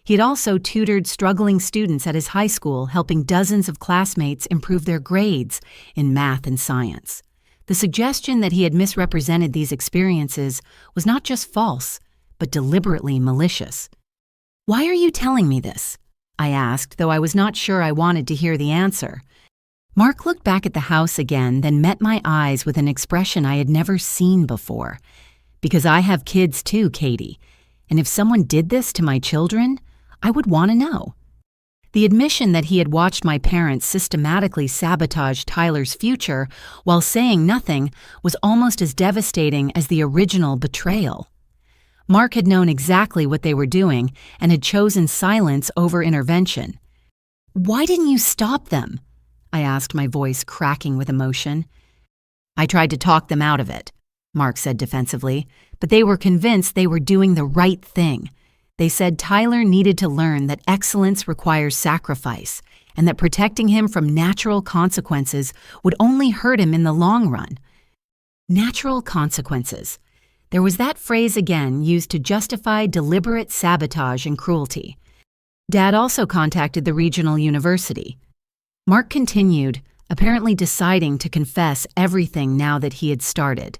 He had also tutored struggling students at his high school, helping dozens of classmates improve their grades in math and science. The suggestion that he had misrepresented these experiences was not just false, but deliberately malicious. "Why are you telling me this?" I asked, though I was not sure I wanted to hear the answer. Mark looked back at the house again, then met my eyes with an expression I had never seen before. "Because I have kids too, Katie, and if someone did this to my children, I would want to know." The admission that he had watched my parents systematically sabotage Tyler's future while saying nothing was almost as devastating as the original betrayal. Mark had known exactly what they were doing and had chosen silence over intervention. "Why didn't you stop them?" I asked, my voice cracking with emotion. "I tried to talk them out of it," Mark said defensively, "but they were convinced they were doing the right thing. They said Tyler needed to learn that excellence requires sacrifice and that protecting him from natural consequences would only hurt him in the long run." Natural consequences. There was that phrase again used to justify deliberate sabotage and cruelty. Dad also contacted the regional university. Mark continued, apparently deciding to confess everything now that he had started.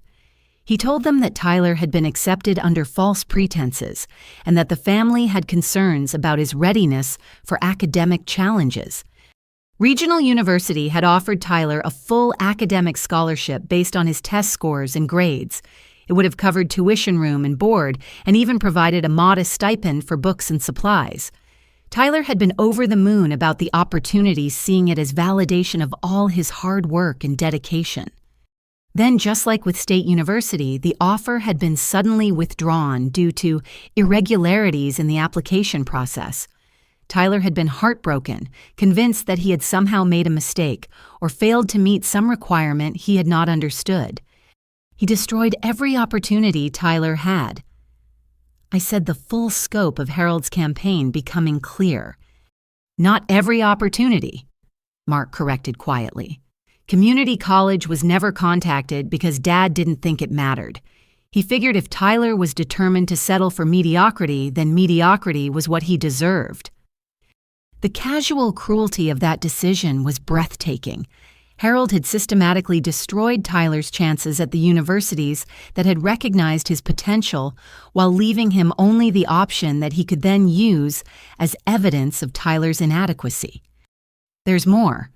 He told them that Tyler had been accepted under false pretenses and that the family had concerns about his readiness for academic challenges. Regional University had offered Tyler a full academic scholarship based on his test scores and grades. It would have covered tuition room and board and even provided a modest stipend for books and supplies. Tyler had been over the moon about the opportunity, seeing it as validation of all his hard work and dedication. Then, just like with State University, the offer had been suddenly withdrawn due to irregularities in the application process. Tyler had been heartbroken, convinced that he had somehow made a mistake or failed to meet some requirement he had not understood. He destroyed every opportunity Tyler had. I said the full scope of Harold's campaign becoming clear. "Not every opportunity," Mark corrected quietly. Community college was never contacted because Dad didn't think it mattered. He figured if Tyler was determined to settle for mediocrity, then mediocrity was what he deserved. The casual cruelty of that decision was breathtaking. Harold had systematically destroyed Tyler's chances at the universities that had recognized his potential while leaving him only the option that he could then use as evidence of Tyler's inadequacy. "There's more,"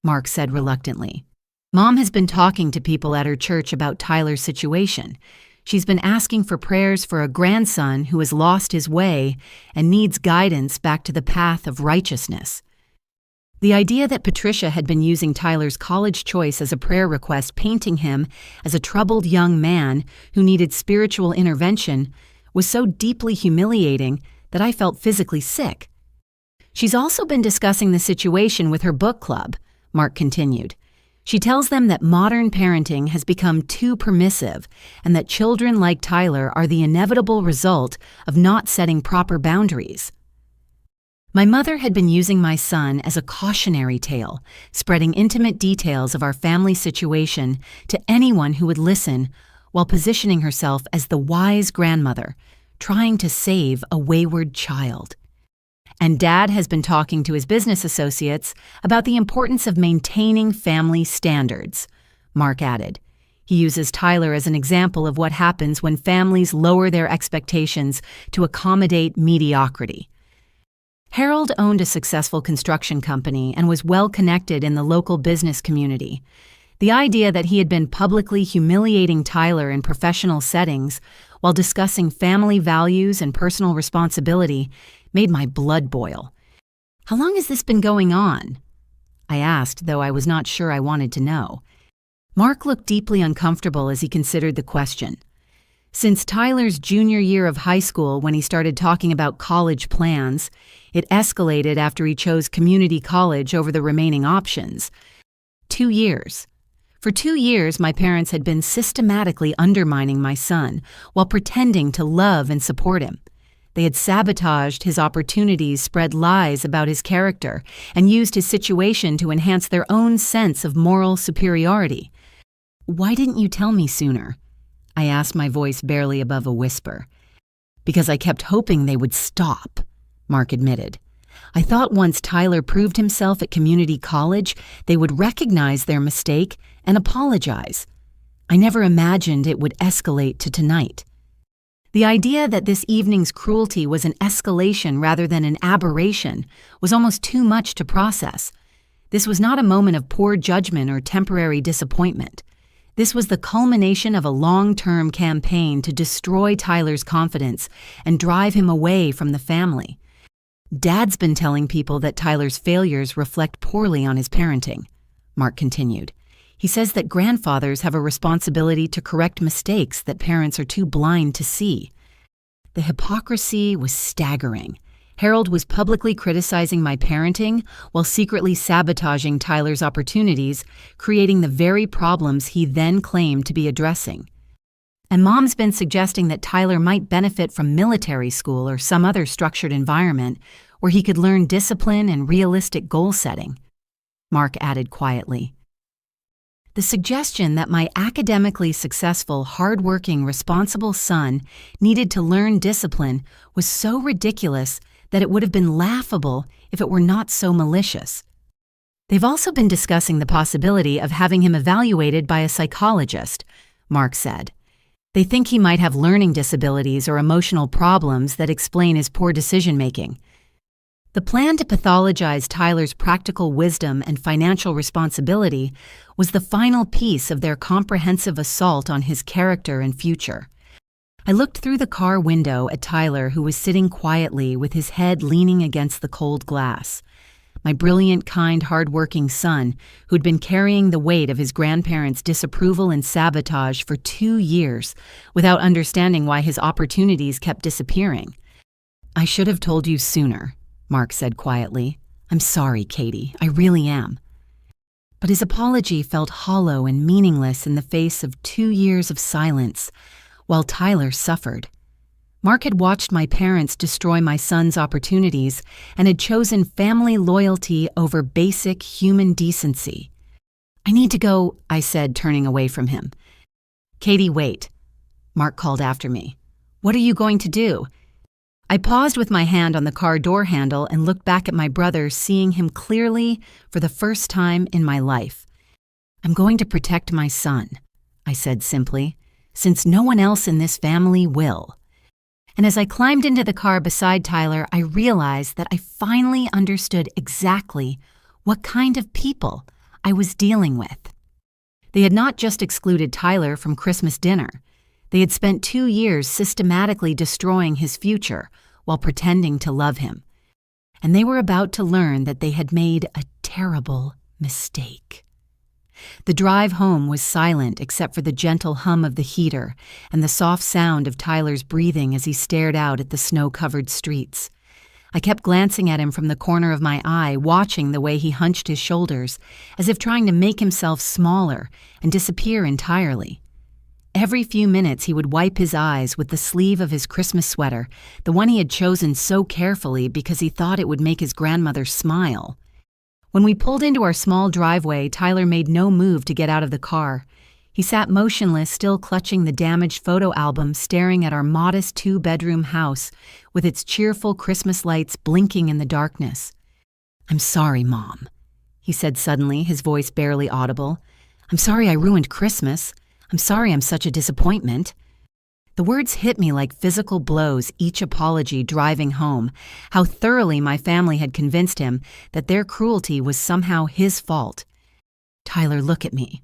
Mark said reluctantly. "Mom has been talking to people at her church about Tyler's situation. She's been asking for prayers for a grandson who has lost his way and needs guidance back to the path of righteousness." The idea that Patricia had been using Tyler's college choice as a prayer request, painting him as a troubled young man who needed spiritual intervention, was so deeply humiliating that I felt physically sick. "She's also been discussing the situation with her book club," Mark continued. "She tells them that modern parenting has become too permissive and that children like Tyler are the inevitable result of not setting proper boundaries." My mother had been using my son as a cautionary tale, spreading intimate details of our family situation to anyone who would listen, while positioning herself as the wise grandmother, trying to save a wayward child. "And Dad has been talking to his business associates about the importance of maintaining family standards," Mark added. He uses Tyler as an example of what happens when families lower their expectations to accommodate mediocrity. Harold owned a successful construction company and was well connected in the local business community. The idea that he had been publicly humiliating Tyler in professional settings while discussing family values and personal responsibility made my blood boil. "How long has this been going on?" I asked, though I was not sure I wanted to know. Mark looked deeply uncomfortable as he considered the question. Since Tyler's junior year of high school, when he started talking about college plans, it escalated after he chose community college over the remaining options. 2 years. For 2 years, my parents had been systematically undermining my son while pretending to love and support him. They had sabotaged his opportunities, spread lies about his character, and used his situation to enhance their own sense of moral superiority. "Why didn't you tell me sooner?" I asked, my voice barely above a whisper. "Because I kept hoping they would stop," Mark admitted. "I thought once Tyler proved himself at community college, they would recognize their mistake and apologize. I never imagined it would escalate to tonight." The idea that this evening's cruelty was an escalation rather than an aberration was almost too much to process. This was not a moment of poor judgment or temporary disappointment. This was the culmination of a long-term campaign to destroy Tyler's confidence and drive him away from the family. "Dad's been telling people that Tyler's failures reflect poorly on his parenting," Mark continued. "He says that grandfathers have a responsibility to correct mistakes that parents are too blind to see." The hypocrisy was staggering. Harold was publicly criticizing my parenting while secretly sabotaging Tyler's opportunities, creating the very problems he then claimed to be addressing. And Mom's been suggesting that Tyler might benefit from military school or some other structured environment where he could learn discipline and realistic goal setting, Mark added quietly. The suggestion that my academically successful, hardworking, responsible son needed to learn discipline was so ridiculous that it would have been laughable if it were not so malicious. "They've also been discussing the possibility of having him evaluated by a psychologist," Mark said. "They think he might have learning disabilities or emotional problems that explain his poor decision-making." The plan to pathologize Tyler's practical wisdom and financial responsibility was the final piece of their comprehensive assault on his character and future. I looked through the car window at Tyler, who was sitting quietly with his head leaning against the cold glass. My brilliant, kind, hard-working son, who'd been carrying the weight of his grandparents' disapproval and sabotage for 2 years without understanding why his opportunities kept disappearing. "I should have told you sooner," Mark said quietly. "I'm sorry, Katie. I really am." But his apology felt hollow and meaningless in the face of 2 years of silence, while Tyler suffered. Mark had watched my parents destroy my son's opportunities and had chosen family loyalty over basic human decency. "I need to go," I said, turning away from him. "Katie, wait," Mark called after me. "What are you going to do?" I paused with my hand on the car door handle and looked back at my brother, seeing him clearly for the first time in my life. "I'm going to protect my son," I said simply, "since no one else in this family will." And as I climbed into the car beside Tyler, I realized that I finally understood exactly what kind of people I was dealing with. They had not just excluded Tyler from Christmas dinner. They had spent 2 years systematically destroying his future while pretending to love him. And they were about to learn that they had made a terrible mistake. The drive home was silent except for the gentle hum of the heater and the soft sound of Tyler's breathing as he stared out at the snow-covered streets. I kept glancing at him from the corner of my eye, watching the way he hunched his shoulders, as if trying to make himself smaller and disappear entirely. Every few minutes he would wipe his eyes with the sleeve of his Christmas sweater, the one he had chosen so carefully because he thought it would make his grandmother smile. When we pulled into our small driveway, Tyler made no move to get out of the car. He sat motionless, still clutching the damaged photo album, staring at our modest 2-bedroom house with its cheerful Christmas lights blinking in the darkness. "I'm sorry, Mom," he said suddenly, his voice barely audible. "I'm sorry I ruined Christmas. I'm sorry I'm such a disappointment." The words hit me like physical blows, each apology driving home how thoroughly my family had convinced him that their cruelty was somehow his fault. "Tyler, look at me,"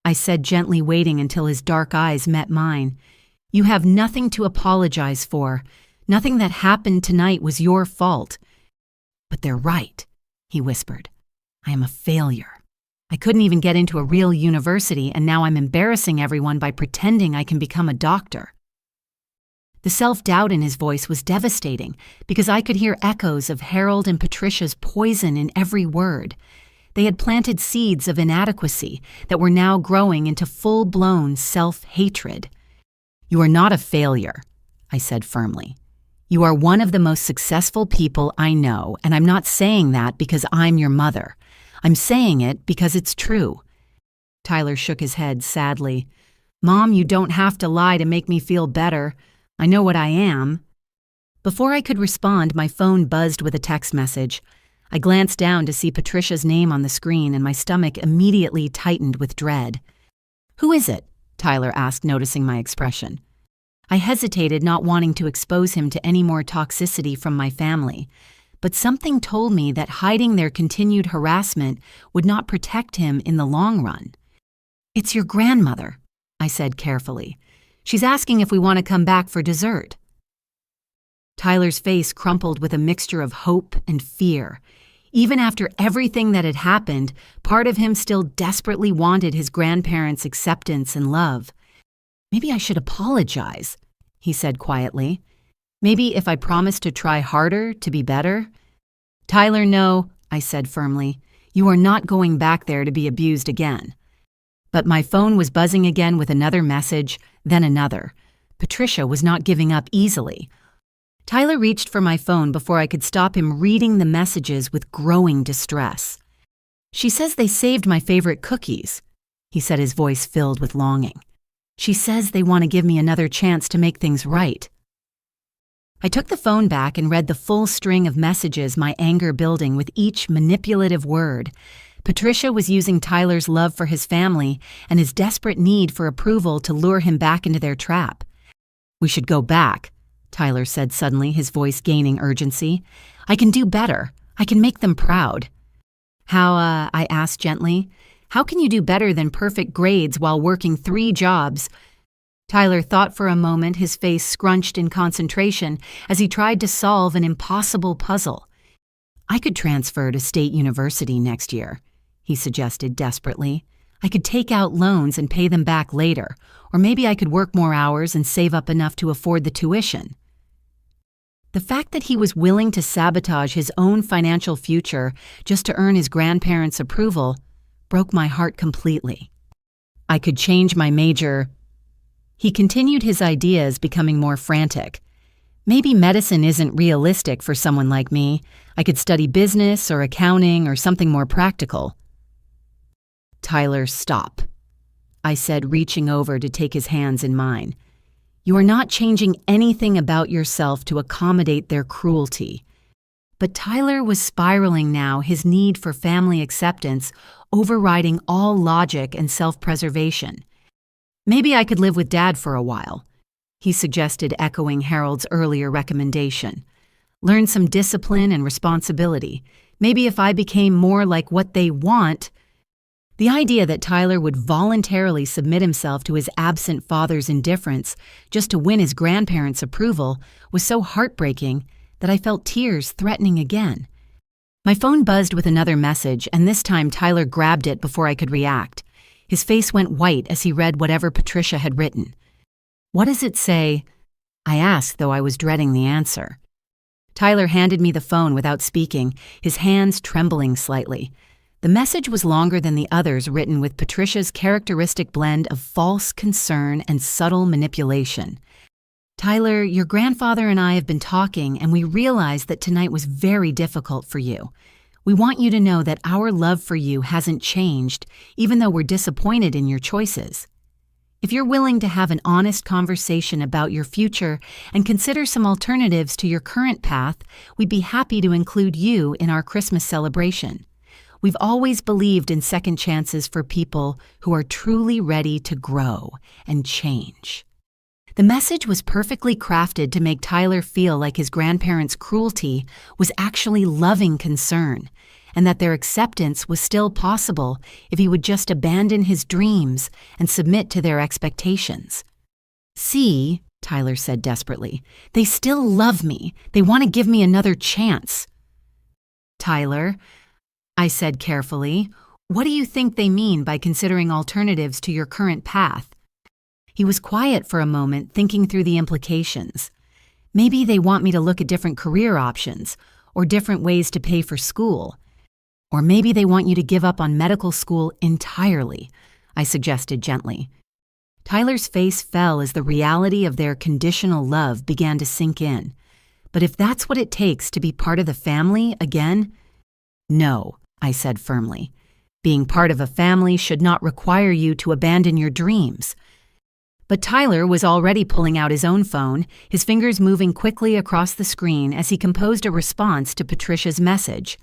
I said, gently, waiting until his dark eyes met mine. "You have nothing to apologize for. Nothing that happened tonight was your fault." "But they're right," he whispered. "I am a failure. I couldn't even get into a real university, and now I'm embarrassing everyone by pretending I can become a doctor." The self-doubt in his voice was devastating because I could hear echoes of Harold and Patricia's poison in every word. They had planted seeds of inadequacy that were now growing into full-blown self-hatred. "You are not a failure," I said firmly. "You are one of the most successful people I know, and I'm not saying that because I'm your mother. I'm saying it because it's true." Tyler shook his head sadly. "Mom, you don't have to lie to make me feel better. I know what I am." Before I could respond, my phone buzzed with a text message. I glanced down to see Patricia's name on the screen, and my stomach immediately tightened with dread. "Who is it?" Tyler asked, noticing my expression. I hesitated, not wanting to expose him to any more toxicity from my family, but something told me that hiding their continued harassment would not protect him in the long run. "It's your grandmother," I said carefully. "She's asking if we want to come back for dessert." Tyler's face crumpled with a mixture of hope and fear. Even after everything that had happened, part of him still desperately wanted his grandparents' acceptance and love. "Maybe I should apologize," he said quietly. "Maybe if I promised to try harder, to be better." "Tyler, no," I said firmly. "You are not going back there to be abused again." But my phone was buzzing again with another message, then another. Patricia was not giving up easily. Tyler reached for my phone before I could stop him reading the messages with growing distress. "She says they saved my favorite cookies," he said, his voice filled with longing. "She says they want to give me another chance to make things right." I took the phone back and read the full string of messages, my anger building with each manipulative word. Patricia was using Tyler's love for his family and his desperate need for approval to lure him back into their trap. "We should go back," Tyler said suddenly, his voice gaining urgency. "I can do better. I can make them proud." "How, I asked gently. "How can you do better than perfect grades while working 3 jobs?" Tyler thought for a moment, his face scrunched in concentration as he tried to solve an impossible puzzle. "I could transfer to State University next year," he suggested desperately. "I could take out loans and pay them back later, or maybe I could work more hours and save up enough to afford the tuition." The fact that he was willing to sabotage his own financial future just to earn his grandparents' approval broke my heart completely. "I could change my major." He continued his ideas, becoming more frantic. "Maybe medicine isn't realistic for someone like me. I could study business or accounting or something more practical." "Tyler, stop," I said, reaching over to take his hands in mine. "You are not changing anything about yourself to accommodate their cruelty." But Tyler was spiraling now, his need for family acceptance overriding all logic and self-preservation. "Maybe I could live with Dad for a while," he suggested, echoing Harold's earlier recommendation. "Learn some discipline and responsibility. Maybe if I became more like what they want." The idea that Tyler would voluntarily submit himself to his absent father's indifference just to win his grandparents' approval was so heartbreaking that I felt tears threatening again. My phone buzzed with another message, and this time Tyler grabbed it before I could react. His face went white as he read whatever Patricia had written. "What does it say?" I asked, though I was dreading the answer. Tyler handed me the phone without speaking, his hands trembling slightly. The message was longer than the others, written with Patricia's characteristic blend of false concern and subtle manipulation. "Tyler, your grandfather and I have been talking, and we realized that tonight was very difficult for you. We want you to know that our love for you hasn't changed, even though we're disappointed in your choices. If you're willing to have an honest conversation about your future and consider some alternatives to your current path, we'd be happy to include you in our Christmas celebration. We've always believed in second chances for people who are truly ready to grow and change." The message was perfectly crafted to make Tyler feel like his grandparents' cruelty was actually loving concern, and that their acceptance was still possible if he would just abandon his dreams and submit to their expectations. "See," Tyler said desperately, "they still love me. They want to give me another chance." "Tyler," I said carefully, "what do you think they mean by considering alternatives to your current path?" He was quiet for a moment, thinking through the implications. "Maybe they want me to look at different career options or different ways to pay for school. Or maybe they want you to give up on medical school entirely, I suggested gently. Tyler's face fell as the reality of their conditional love began to sink in. But if that's what it takes to be part of the family again, no, I said firmly. Being part of a family should not require you to abandon your dreams. But Tyler was already pulling out his own phone, his fingers moving quickly across the screen as he composed a response to Patricia's message.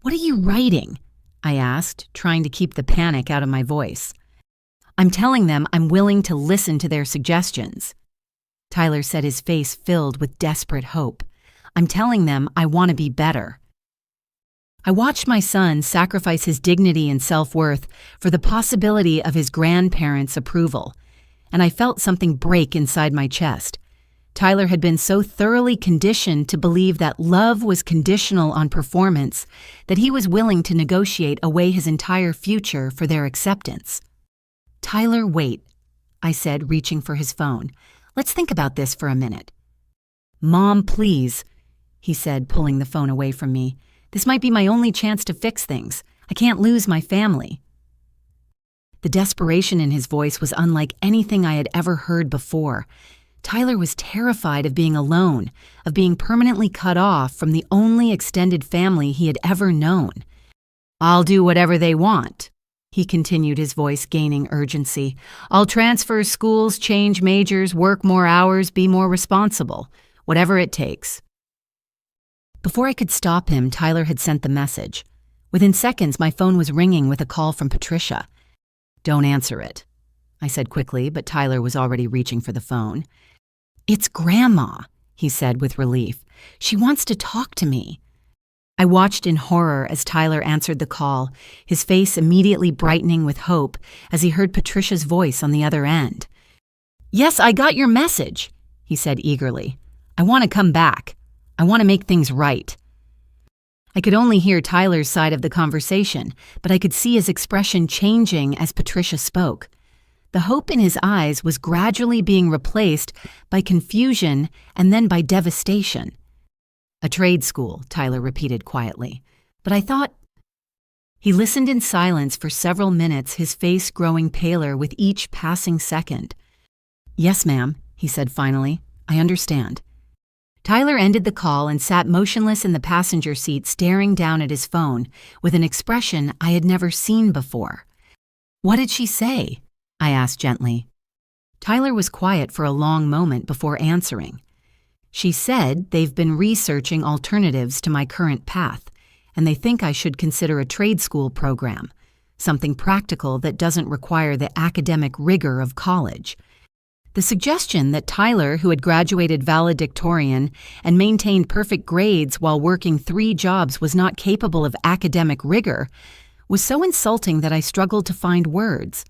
"What are you writing?" I asked, trying to keep the panic out of my voice. "I'm telling them I'm willing to listen to their suggestions." Tyler said, his face filled with desperate hope. "I'm telling them I want to be better." I watched my son sacrifice his dignity and self-worth for the possibility of his grandparents' approval, and I felt something break inside my chest. Tyler had been so thoroughly conditioned to believe that love was conditional on performance that he was willing to negotiate away his entire future for their acceptance. "Tyler, wait," I said, reaching for his phone. "Let's think about this for a minute." "Mom, please," he said, pulling the phone away from me. "This might be my only chance to fix things. I can't lose my family." The desperation in his voice was unlike anything I had ever heard before. Tyler was terrified of being alone, of being permanently cut off from the only extended family he had ever known. "I'll do whatever they want," he continued, his voice gaining urgency. "I'll transfer schools, change majors, work more hours, be more responsible. Whatever it takes." Before I could stop him, Tyler had sent the message. Within seconds, my phone was ringing with a call from Patricia. "Don't answer it," I said quickly, but Tyler was already reaching for the phone. "It's Grandma," he said with relief. "She wants to talk to me." I watched in horror as Tyler answered the call, his face immediately brightening with hope as he heard Patricia's voice on the other end. "Yes, I got your message," he said eagerly. "I want to come back. I want to make things right." I could only hear Tyler's side of the conversation, but I could see his expression changing as Patricia spoke. The hope in his eyes was gradually being replaced by confusion and then by devastation. "A trade school," Tyler repeated quietly. "But I thought—" He listened in silence for several minutes, his face growing paler with each passing second. "Yes, ma'am," he said finally. "I understand." Tyler ended the call and sat motionless in the passenger seat, staring down at his phone with an expression I had never seen before. "What did she say?" I asked gently. Tyler was quiet for a long moment before answering. "She said they've been researching alternatives to my current path, and they think I should consider a trade school program, something practical that doesn't require the academic rigor of college." The suggestion that Tyler, who had graduated valedictorian and maintained perfect grades while working 3 jobs, was not capable of academic rigor was so insulting that I struggled to find words.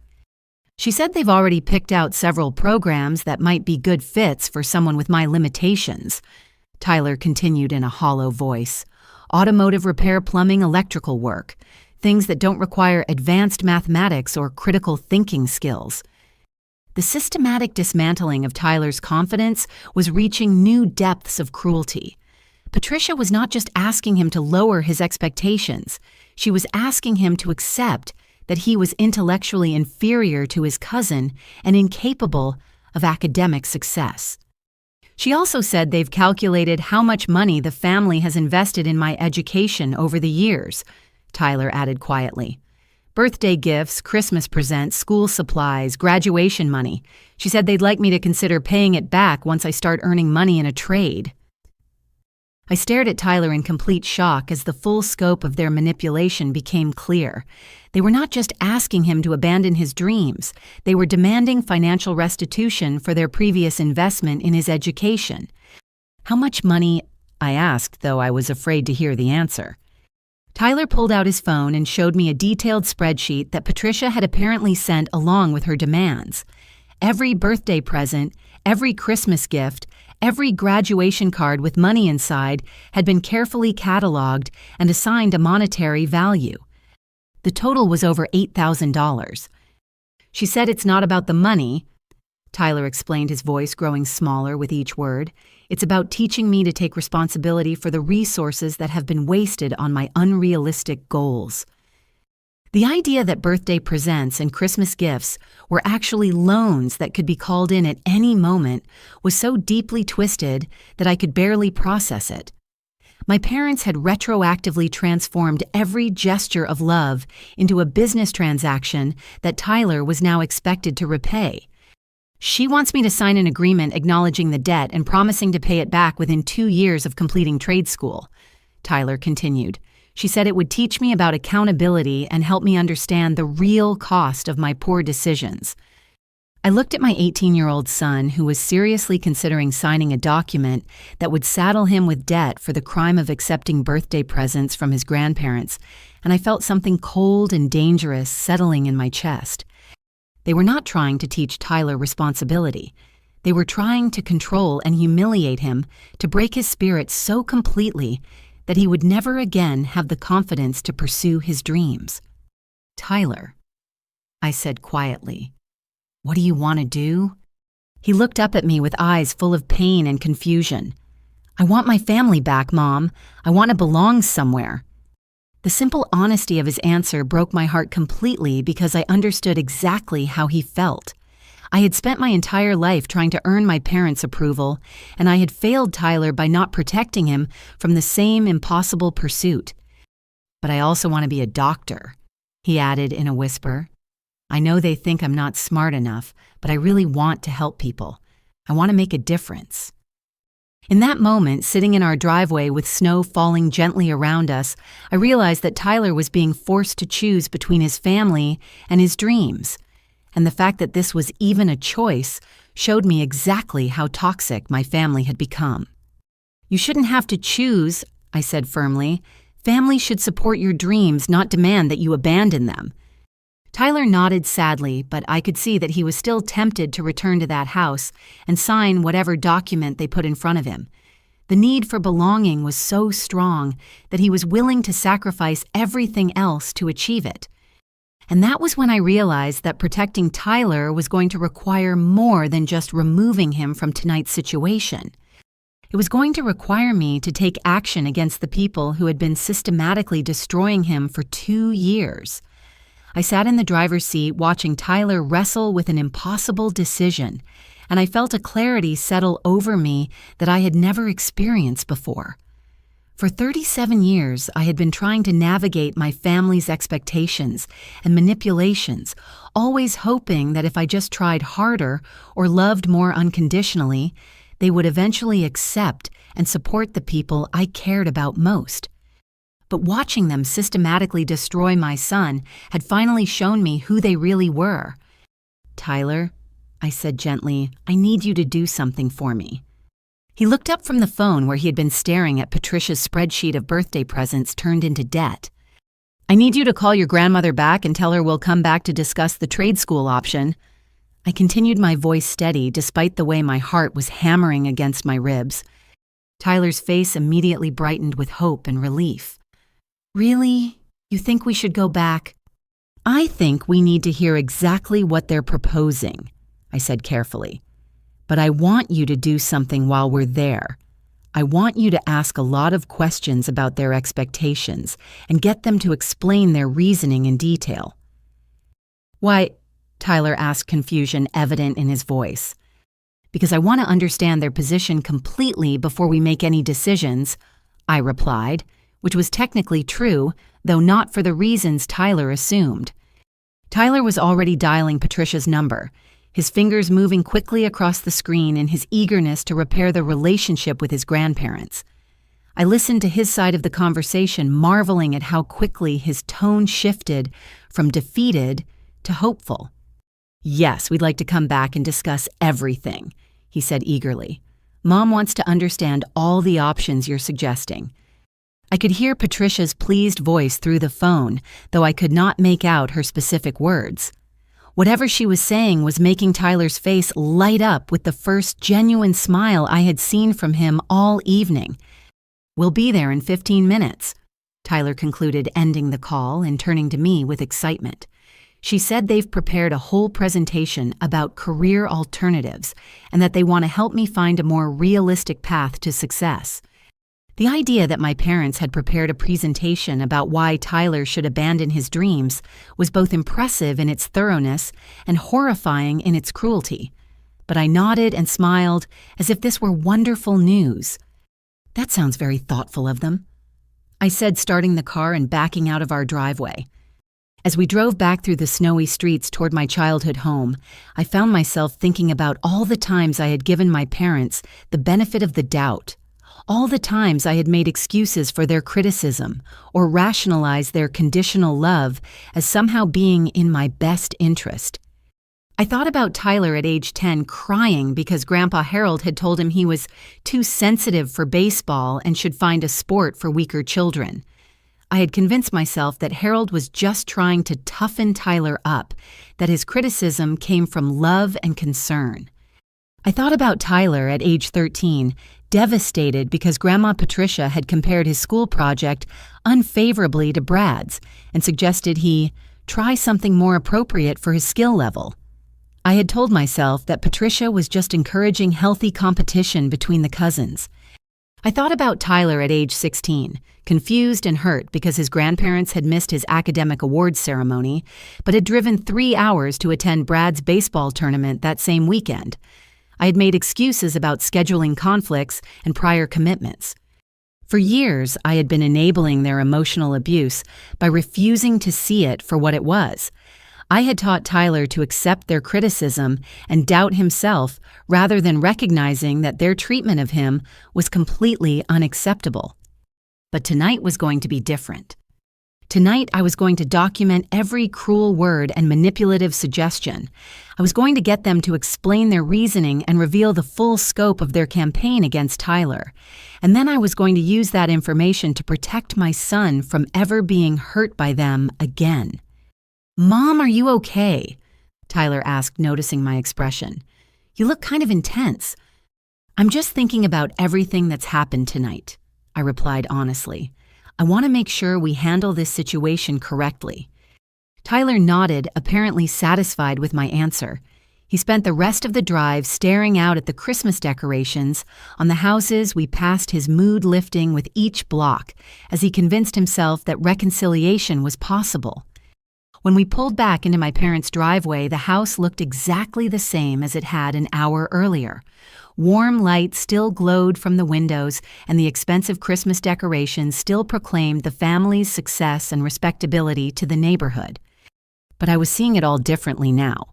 "She said they've already picked out several programs that might be good fits for someone with my limitations," Tyler continued in a hollow voice. "Automotive repair, plumbing, electrical work, things that don't require advanced mathematics or critical thinking skills." The systematic dismantling of Tyler's confidence was reaching new depths of cruelty. Patricia was not just asking him to lower his expectations. She was asking him to accept that he was intellectually inferior to his cousin and incapable of academic success. She also said they've calculated how much money the family has invested in my education over the years, Tyler added quietly. "Birthday gifts, Christmas presents, school supplies, graduation money. She said they'd like me to consider paying it back once I start earning money in a trade." I stared at Tyler in complete shock as the full scope of their manipulation became clear. They were not just asking him to abandon his dreams, they were demanding financial restitution for their previous investment in his education. "How much money?" I asked, though I was afraid to hear the answer. Tyler pulled out his phone and showed me a detailed spreadsheet that Patricia had apparently sent along with her demands. Every birthday present, every Christmas gift, every graduation card with money inside had been carefully cataloged and assigned a monetary value. The total was over $8,000. She said it's not about the money. Tyler explained, his voice growing smaller with each word. "It's about teaching me to take responsibility for the resources that have been wasted on my unrealistic goals." The idea that birthday presents and Christmas gifts were actually loans that could be called in at any moment was so deeply twisted that I could barely process it. My parents had retroactively transformed every gesture of love into a business transaction that Tyler was now expected to repay. "She wants me to sign an agreement acknowledging the debt and promising to pay it back within 2 years of completing trade school," Tyler continued. "She said it would teach me about accountability and help me understand the real cost of my poor decisions." I looked at my 18-year-old son, who was seriously considering signing a document that would saddle him with debt for the crime of accepting birthday presents from his grandparents, and I felt something cold and dangerous settling in my chest. They were not trying to teach Tyler responsibility. They were trying to control and humiliate him, to break his spirit so completely that he would never again have the confidence to pursue his dreams. "Tyler," I said quietly, "what do you want to do?" He looked up at me with eyes full of pain and confusion. "I want my family back, Mom. I want to belong somewhere." The simple honesty of his answer broke my heart completely because I understood exactly how he felt. I had spent my entire life trying to earn my parents' approval, and I had failed Tyler by not protecting him from the same impossible pursuit. "But I also want to be a doctor," he added in a whisper. "I know they think I'm not smart enough, but I really want to help people. I want to make a difference." In that moment, sitting in our driveway with snow falling gently around us, I realized that Tyler was being forced to choose between his family and his dreams. And the fact that this was even a choice showed me exactly how toxic my family had become. "You shouldn't have to choose," I said firmly. "Family should support your dreams, not demand that you abandon them." Tyler nodded sadly, but I could see that he was still tempted to return to that house and sign whatever document they put in front of him. The need for belonging was so strong that he was willing to sacrifice everything else to achieve it. And that was when I realized that protecting Tyler was going to require more than just removing him from tonight's situation. It was going to require me to take action against the people who had been systematically destroying him for 2 years. I sat in the driver's seat watching Tyler wrestle with an impossible decision, and I felt a clarity settle over me that I had never experienced before. For 37 years, I had been trying to navigate my family's expectations and manipulations, always hoping that if I just tried harder or loved more unconditionally, they would eventually accept and support the people I cared about most. But watching them systematically destroy my son had finally shown me who they really were. "Tyler," I said gently, "I need you to do something for me." He looked up from the phone where he had been staring at Patricia's spreadsheet of birthday presents turned into debt. "I need you to call your grandmother back and tell her we'll come back to discuss the trade school option." I continued, my voice steady despite the way my heart was hammering against my ribs. Tyler's face immediately brightened with hope and relief. "Really? You think we should go back?" "I think we need to hear exactly what they're proposing," I said carefully. "But I want you to do something while we're there. I want you to ask a lot of questions about their expectations and get them to explain their reasoning in detail." "Why?" Tyler asked, confusion evident in his voice. "Because I want to understand their position completely before we make any decisions," I replied, which was technically true, though not for the reasons Tyler assumed. Tyler was already dialing Patricia's number, his fingers moving quickly across the screen in his eagerness to repair the relationship with his grandparents. I listened to his side of the conversation, marveling at how quickly his tone shifted from defeated to hopeful. "Yes, we'd like to come back and discuss everything," he said eagerly. "Mom wants to understand all the options you're suggesting." I could hear Patricia's pleased voice through the phone, though I could not make out her specific words. Whatever she was saying was making Tyler's face light up with the first genuine smile I had seen from him all evening. "We'll be there in 15 minutes, Tyler concluded, ending the call and turning to me with excitement. She said they've prepared a whole presentation about career alternatives and that they want to help me find a more realistic path to success. The idea that my parents had prepared a presentation about why Tyler should abandon his dreams was both impressive in its thoroughness and horrifying in its cruelty. But I nodded and smiled as if this were wonderful news. "That sounds very thoughtful of them," I said, starting the car and backing out of our driveway. As we drove back through the snowy streets toward my childhood home, I found myself thinking about all the times I had given my parents the benefit of the doubt, all the times I had made excuses for their criticism or rationalized their conditional love as somehow being in my best interest. I thought about Tyler at age 10 crying because Grandpa Harold had told him he was too sensitive for baseball and should find a sport for weaker children. I had convinced myself that Harold was just trying to toughen Tyler up, that his criticism came from love and concern. I thought about Tyler at age 13, devastated because Grandma Patricia had compared his school project unfavorably to Brad's and suggested he try something more appropriate for his skill level. I had told myself that Patricia was just encouraging healthy competition between the cousins. I thought about Tyler at age 16, confused and hurt because his grandparents had missed his academic awards ceremony, but had driven 3 hours to attend Brad's baseball tournament that same weekend. I had made excuses about scheduling conflicts and prior commitments. For years, I had been enabling their emotional abuse by refusing to see it for what it was. I had taught Tyler to accept their criticism and doubt himself rather than recognizing that their treatment of him was completely unacceptable. But tonight was going to be different. Tonight, I was going to document every cruel word and manipulative suggestion. I was going to get them to explain their reasoning and reveal the full scope of their campaign against Tyler. And then I was going to use that information to protect my son from ever being hurt by them again. "Mom, are you okay?" Tyler asked, noticing my expression. "You look kind of intense." "I'm just thinking about everything that's happened tonight," I replied honestly. "I want to make sure we handle this situation correctly." Tyler nodded, apparently satisfied with my answer. He spent the rest of the drive staring out at the Christmas decorations on the houses we passed, his mood lifting with each block as he convinced himself that reconciliation was possible. When we pulled back into my parents' driveway, the house looked exactly the same as it had an hour earlier. Warm light still glowed from the windows, and the expensive Christmas decorations still proclaimed the family's success and respectability to the neighborhood. But I was seeing it all differently now.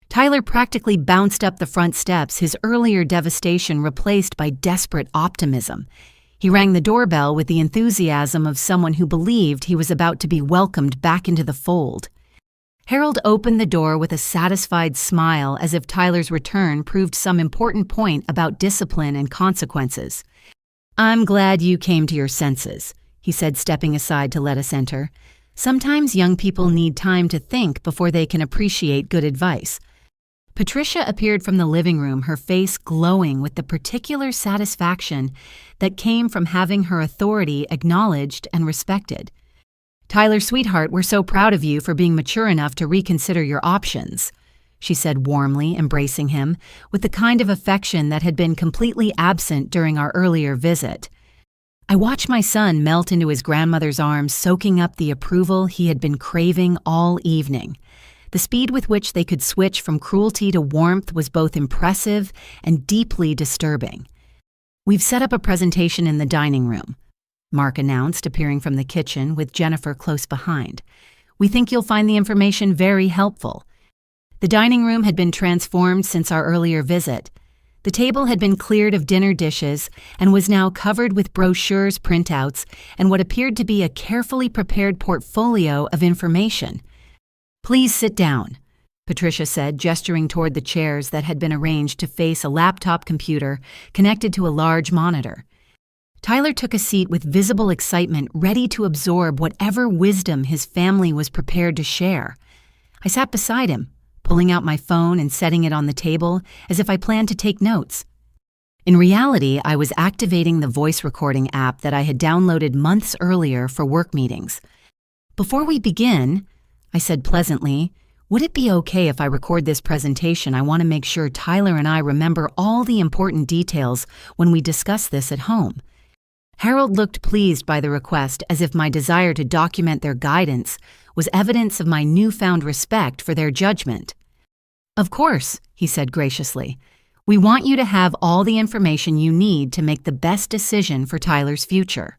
Tyler practically bounced up the front steps, his earlier devastation replaced by desperate optimism. He rang the doorbell with the enthusiasm of someone who believed he was about to be welcomed back into the fold. Harold opened the door with a satisfied smile as if Tyler's return proved some important point about discipline and consequences. "I'm glad you came to your senses," he said, stepping aside to let us enter. "Sometimes young people need time to think before they can appreciate good advice." Patricia appeared from the living room, her face glowing with the particular satisfaction that came from having her authority acknowledged and respected. "Tyler, sweetheart, we're so proud of you for being mature enough to reconsider your options," she said warmly, embracing him with the kind of affection that had been completely absent during our earlier visit. I watched my son melt into his grandmother's arms, soaking up the approval he had been craving all evening. The speed with which they could switch from cruelty to warmth was both impressive and deeply disturbing. "We've set up a presentation in the dining room," Mark announced, appearing from the kitchen with Jennifer close behind. "We think you'll find the information very helpful." The dining room had been transformed since our earlier visit. The table had been cleared of dinner dishes and was now covered with brochures, printouts, and what appeared to be a carefully prepared portfolio of information. "Please sit down," Patricia said, gesturing toward the chairs that had been arranged to face a laptop computer connected to a large monitor. Tyler took a seat with visible excitement, ready to absorb whatever wisdom his family was prepared to share. I sat beside him, pulling out my phone and setting it on the table as if I planned to take notes. In reality, I was activating the voice recording app that I had downloaded months earlier for work meetings. "Before we begin," I said pleasantly. Would it be okay if I record this presentation? I want to make sure Tyler and I remember all the important details when we discuss this at home. Harold looked pleased by the request, as if my desire to document their guidance was evidence of my newfound respect for their judgment. Of course, he said graciously. We want you to have all the information you need to make the best decision for Tyler's future.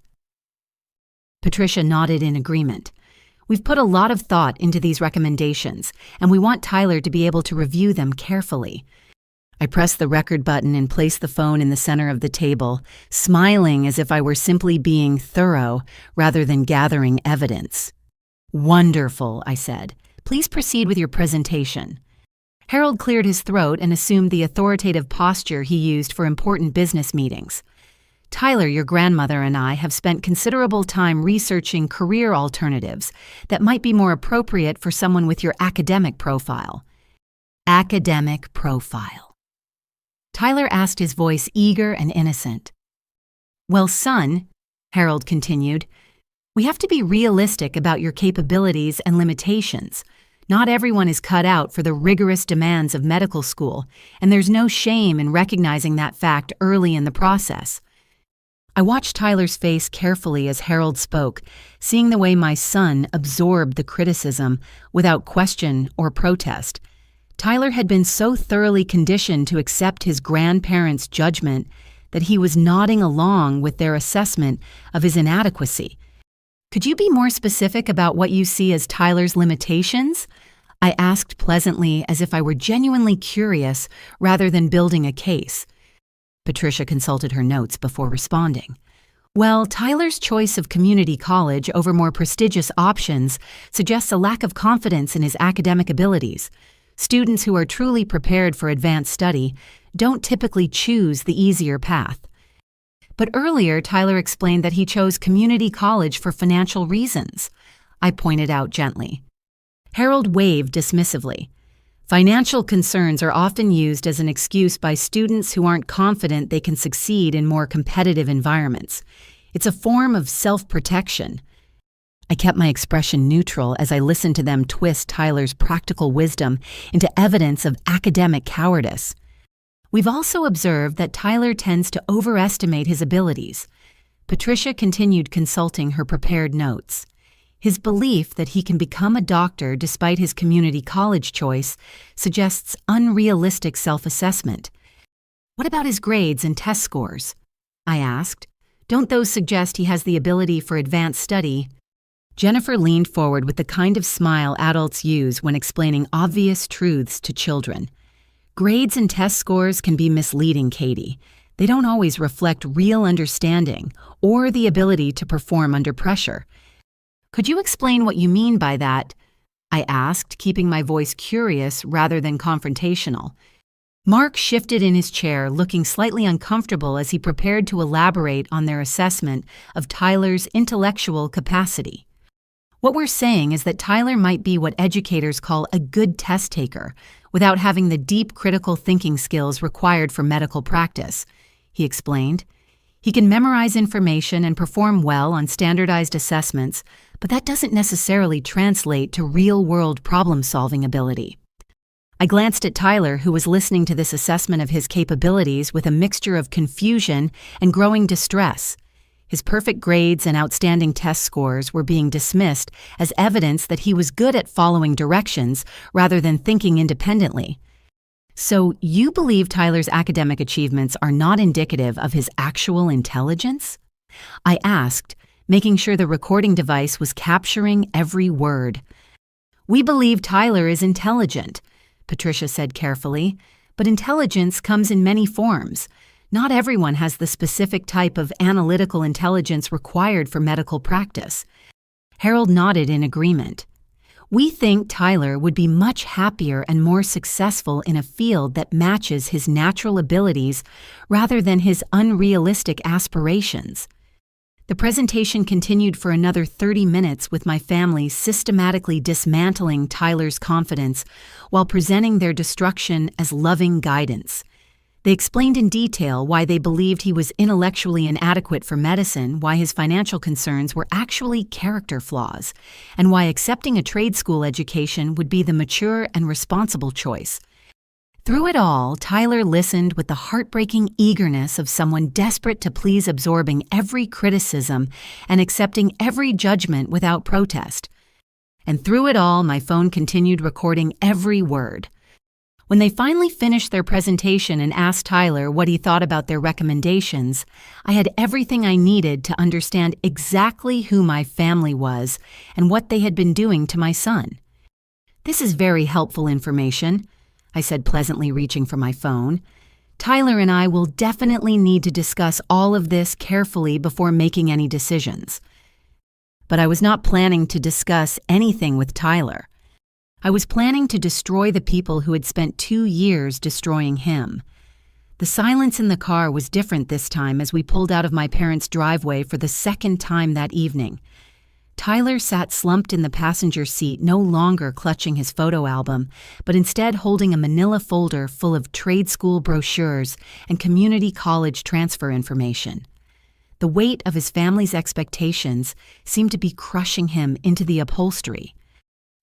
Patricia nodded in agreement. We've put a lot of thought into these recommendations, and we want Tyler to be able to review them carefully. I pressed the record button and placed the phone in the center of the table, smiling as if I were simply being thorough rather than gathering evidence. Wonderful, I said. Please proceed with your presentation. Harold cleared his throat and assumed the authoritative posture he used for important business meetings. Tyler, your grandmother, and I have spent considerable time researching career alternatives that might be more appropriate for someone with your academic profile. Academic profile. Tyler asked, his voice eager and innocent. Well, son, Harold continued, we have to be realistic about your capabilities and limitations. Not everyone is cut out for the rigorous demands of medical school, and there's no shame in recognizing that fact early in the process. I watched Tyler's face carefully as Harold spoke, seeing the way my son absorbed the criticism without question or protest. Tyler had been so thoroughly conditioned to accept his grandparents' judgment that he was nodding along with their assessment of his inadequacy. Could you be more specific about what you see as Tyler's limitations? I asked pleasantly, as if I were genuinely curious rather than building a case. Patricia consulted her notes before responding. Well, Tyler's choice of community college over more prestigious options suggests a lack of confidence in his academic abilities. Students who are truly prepared for advanced study don't typically choose the easier path. But earlier, Tyler explained that he chose community college for financial reasons. I pointed out gently. Harold waved dismissively. Financial concerns are often used as an excuse by students who aren't confident they can succeed in more competitive environments. It's a form of self-protection. I kept my expression neutral as I listened to them twist Tyler's practical wisdom into evidence of academic cowardice. We've also observed that Tyler tends to overestimate his abilities. Patricia continued consulting her prepared notes. His belief that he can become a doctor despite his community college choice suggests unrealistic self-assessment. What about his grades and test scores? I asked. Don't those suggest he has the ability for advanced study? Jennifer leaned forward with the kind of smile adults use when explaining obvious truths to children. Grades and test scores can be misleading, Katie. They don't always reflect real understanding or the ability to perform under pressure. Could you explain what you mean by that? I asked, keeping my voice curious rather than confrontational. Mark shifted in his chair, looking slightly uncomfortable as he prepared to elaborate on their assessment of Tyler's intellectual capacity. What we're saying is that Tyler might be what educators call a good test taker, without having the deep critical thinking skills required for medical practice, he explained. He can memorize information and perform well on standardized assessments, but that doesn't necessarily translate to real-world problem-solving ability. I glanced at Tyler, who was listening to this assessment of his capabilities with a mixture of confusion and growing distress. His perfect grades and outstanding test scores were being dismissed as evidence that he was good at following directions rather than thinking independently. So you believe Tyler's academic achievements are not indicative of his actual intelligence? I asked, making sure the recording device was capturing every word. We believe Tyler is intelligent, Patricia said carefully, but intelligence comes in many forms. Not everyone has the specific type of analytical intelligence required for medical practice. Harold nodded in agreement. We think Tyler would be much happier and more successful in a field that matches his natural abilities rather than his unrealistic aspirations. The presentation continued for another 30 minutes with my family systematically dismantling Tyler's confidence while presenting their destruction as loving guidance. They explained in detail why they believed he was intellectually inadequate for medicine, why his financial concerns were actually character flaws, and why accepting a trade school education would be the mature and responsible choice. Through it all, Tyler listened with the heartbreaking eagerness of someone desperate to please, absorbing every criticism and accepting every judgment without protest. And through it all, my phone continued recording every word. When they finally finished their presentation and asked Tyler what he thought about their recommendations, I had everything I needed to understand exactly who my family was and what they had been doing to my son. "This is very helpful information," I said pleasantly, reaching for my phone. "Tyler and I will definitely need to discuss all of this carefully before making any decisions." But I was not planning to discuss anything with Tyler. I was planning to destroy the people who had spent 2 years destroying him. The silence in the car was different this time as we pulled out of my parents' driveway for the second time that evening. Tyler sat slumped in the passenger seat, no longer clutching his photo album, but instead holding a manila folder full of trade school brochures and community college transfer information. The weight of his family's expectations seemed to be crushing him into the upholstery.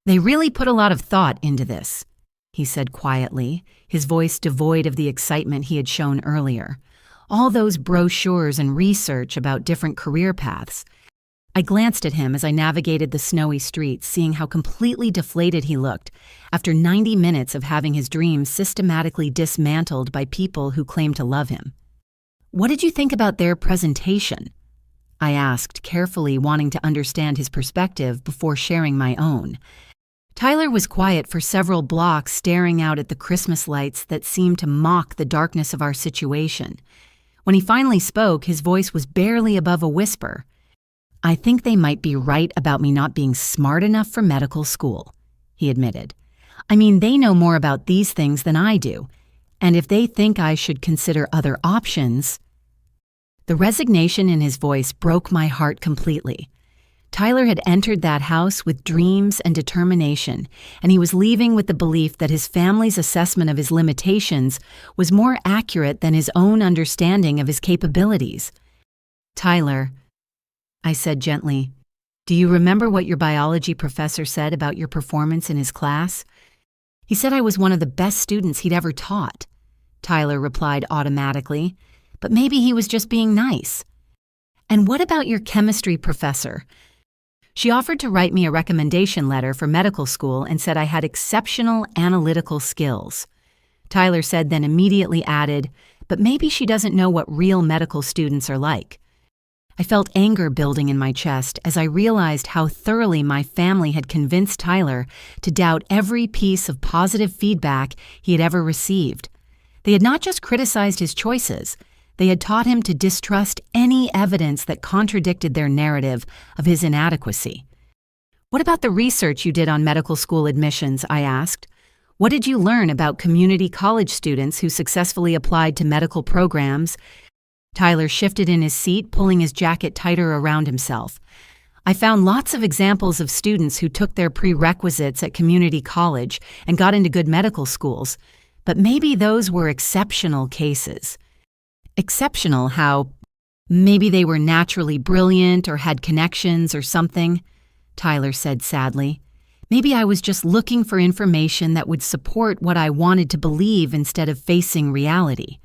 "They really put a lot of thought into this," he said quietly, his voice devoid of the excitement he had shown earlier. "All those brochures and research about different career paths." I glanced at him as I navigated the snowy streets, seeing how completely deflated he looked after 90 minutes of having his dreams systematically dismantled by people who claimed to love him. "What did you think about their presentation?" I asked, carefully wanting to understand his perspective before sharing my own. Tyler was quiet for several blocks, staring out at the Christmas lights that seemed to mock the darkness of our situation. When he finally spoke, his voice was barely above a whisper. "I think they might be right about me not being smart enough for medical school," he admitted. "I mean, they know more about these things than I do, and if they think I should consider other options—" The resignation in his voice broke my heart completely. Tyler had entered that house with dreams and determination, and he was leaving with the belief that his family's assessment of his limitations was more accurate than his own understanding of his capabilities. "Tyler," I said gently, "do you remember what your biology professor said about your performance in his class?" "He said I was one of the best students he'd ever taught," Tyler replied automatically, "but maybe he was just being nice." "And what about your chemistry professor?" She offered to write me a recommendation letter for medical school and said I had exceptional analytical skills. Tyler said, then immediately added, "But maybe she doesn't know what real medical students are like." I felt anger building in my chest as I realized how thoroughly my family had convinced Tyler to doubt every piece of positive feedback he had ever received. They had not just criticized his choices, they had taught him to distrust any evidence that contradicted their narrative of his inadequacy. "What about the research you did on medical school admissions?" I asked. "What did you learn about community college students who successfully applied to medical programs?" Tyler shifted in his seat, pulling his jacket tighter around himself. "I found lots of examples of students who took their prerequisites at community college and got into good medical schools, but maybe those were exceptional cases." "Exceptional how? Maybe they were naturally brilliant or had connections or something," Tyler said sadly. "Maybe I was just looking for information that would support what I wanted to believe instead of facing reality."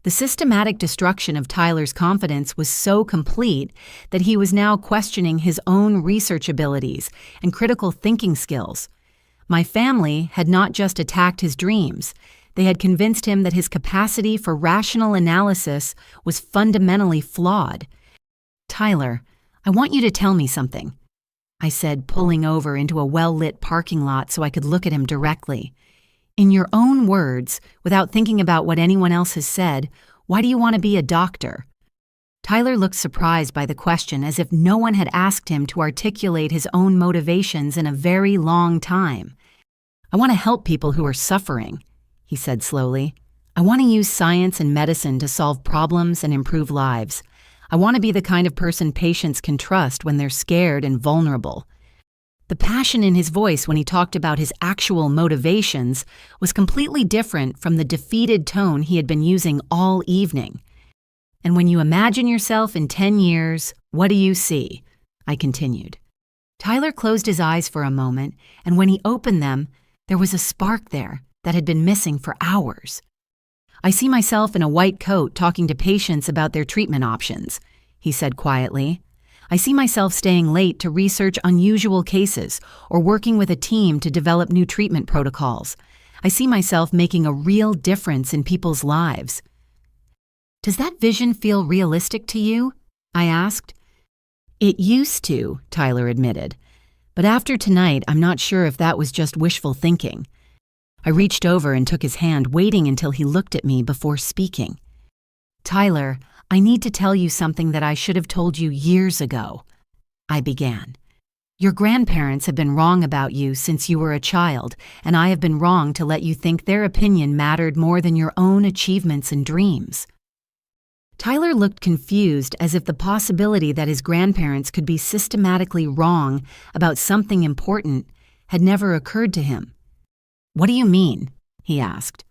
The systematic destruction of Tyler's confidence was so complete that he was now questioning his own research abilities and critical thinking skills. My family had not just attacked his dreams, they had convinced him that his capacity for rational analysis was fundamentally flawed. "Tyler, I want you to tell me something," I said, pulling over into a well-lit parking lot so I could look at him directly. "In your own words, without thinking about what anyone else has said, why do you want to be a doctor?" Tyler looked surprised by the question, as if no one had asked him to articulate his own motivations in a very long time. "I want to help people who are suffering," he said slowly. "I want to use science and medicine to solve problems and improve lives. I want to be the kind of person patients can trust when they're scared and vulnerable." The passion in his voice when he talked about his actual motivations was completely different from the defeated tone he had been using all evening. "And when you imagine yourself in 10 years, what do you see?" I continued. Tyler closed his eyes for a moment, and when he opened them, there was a spark there that had been missing for hours. "I see myself in a white coat talking to patients about their treatment options," he said quietly. "I see myself staying late to research unusual cases or working with a team to develop new treatment protocols. I see myself making a real difference in people's lives." "Does that vision feel realistic to you?" I asked. "It used to," Tyler admitted. "But after tonight, I'm not sure if that was just wishful thinking." I reached over and took his hand, waiting until he looked at me before speaking. "Tyler, I need to tell you something that I should have told you years ago," I began. "Your grandparents have been wrong about you since you were a child, and I have been wrong to let you think their opinion mattered more than your own achievements and dreams." Tyler looked confused, as if the possibility that his grandparents could be systematically wrong about something important had never occurred to him. "What do you mean?" he asked.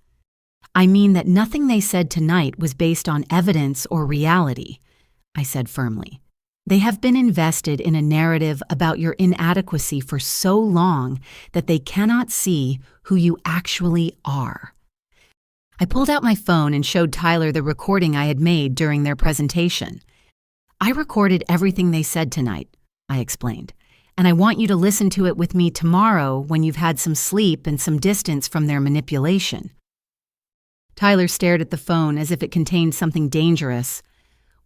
"I mean that nothing they said tonight was based on evidence or reality," I said firmly. "They have been invested in a narrative about your inadequacy for so long that they cannot see who you actually are." I pulled out my phone and showed Tyler the recording I had made during their presentation. "I recorded everything they said tonight," I explained, "and I want you to listen to it with me tomorrow when you've had some sleep and some distance from their manipulation." Tyler stared at the phone as if it contained something dangerous.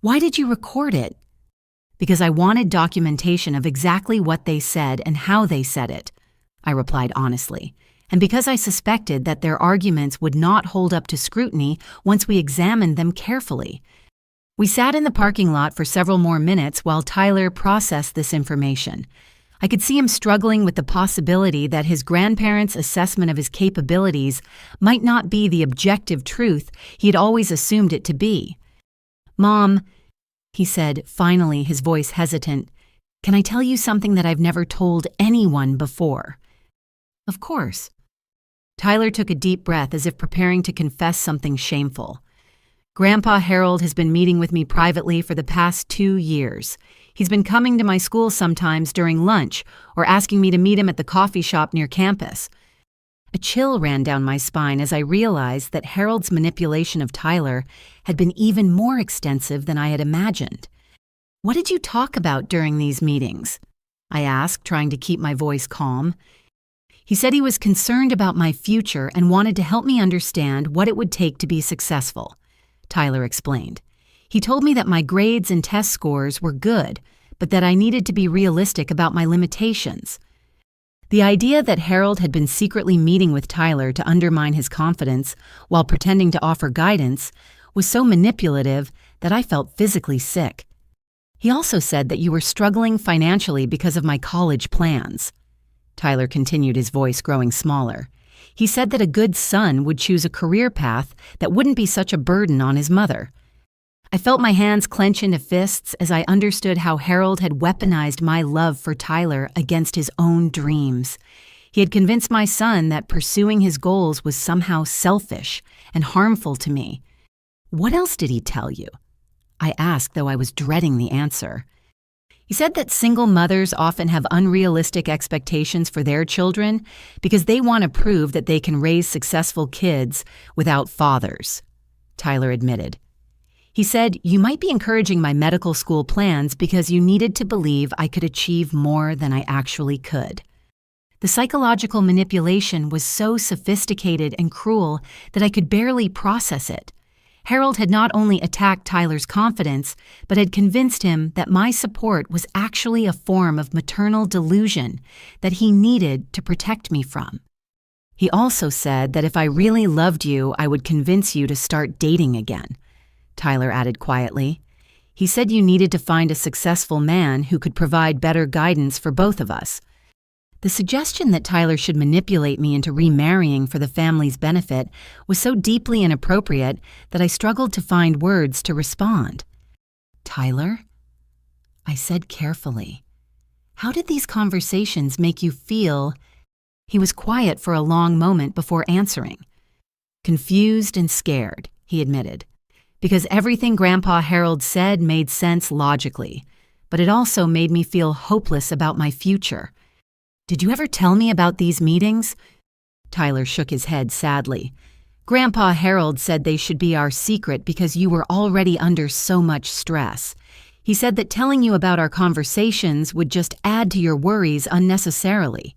"Why did you record it?" "Because I wanted documentation of exactly what they said and how they said it," I replied honestly, "and because I suspected that their arguments would not hold up to scrutiny once we examined them carefully." We sat in the parking lot for several more minutes while Tyler processed this information. I could see him struggling with the possibility that his grandparents' assessment of his capabilities might not be the objective truth he had always assumed it to be. "Mom," he said, finally, his voice hesitant, "can I tell you something that I've never told anyone before?" "Of course." Tyler took a deep breath as if preparing to confess something shameful. "Grandpa Harold has been meeting with me privately for the past 2 years. He's been coming to my school sometimes during lunch or asking me to meet him at the coffee shop near campus." A chill ran down my spine as I realized that Harold's manipulation of Tyler had been even more extensive than I had imagined. "What did you talk about during these meetings?" I asked, trying to keep my voice calm. "He said he was concerned about my future and wanted to help me understand what it would take to be successful," Tyler explained. "He told me that my grades and test scores were good, but that I needed to be realistic about my limitations." The idea that Harold had been secretly meeting with Tyler to undermine his confidence while pretending to offer guidance was so manipulative that I felt physically sick. "He also said that you were struggling financially because of my college plans." Tyler continued, his voice growing smaller. "He said that a good son would choose a career path that wouldn't be such a burden on his mother." I felt my hands clench into fists as I understood how Harold had weaponized my love for Tyler against his own dreams. He had convinced my son that pursuing his goals was somehow selfish and harmful to me. "What else did he tell you?" I asked, though I was dreading the answer. "He said that single mothers often have unrealistic expectations for their children because they want to prove that they can raise successful kids without fathers," Tyler admitted. "He said, you might be encouraging my medical school plans because you needed to believe I could achieve more than I actually could." The psychological manipulation was so sophisticated and cruel that I could barely process it. Harold had not only attacked Tyler's confidence, but had convinced him that my support was actually a form of maternal delusion that he needed to protect me from. He also said that if I really loved you, I would convince you to start dating again, Tyler added quietly. "He said you needed to find a successful man who could provide better guidance for both of us." The suggestion that Tyler should manipulate me into remarrying for the family's benefit was so deeply inappropriate that I struggled to find words to respond. "Tyler?" I said carefully. How did these conversations make you feel? He was quiet for a long moment before answering. Confused and scared, he admitted, because everything Grandpa Harold said made sense logically, but it also made me feel hopeless about my future. Did you ever tell me about these meetings? Tyler shook his head sadly. Grandpa Harold said they should be our secret because you were already under so much stress. He said that telling you about our conversations would just add to your worries unnecessarily.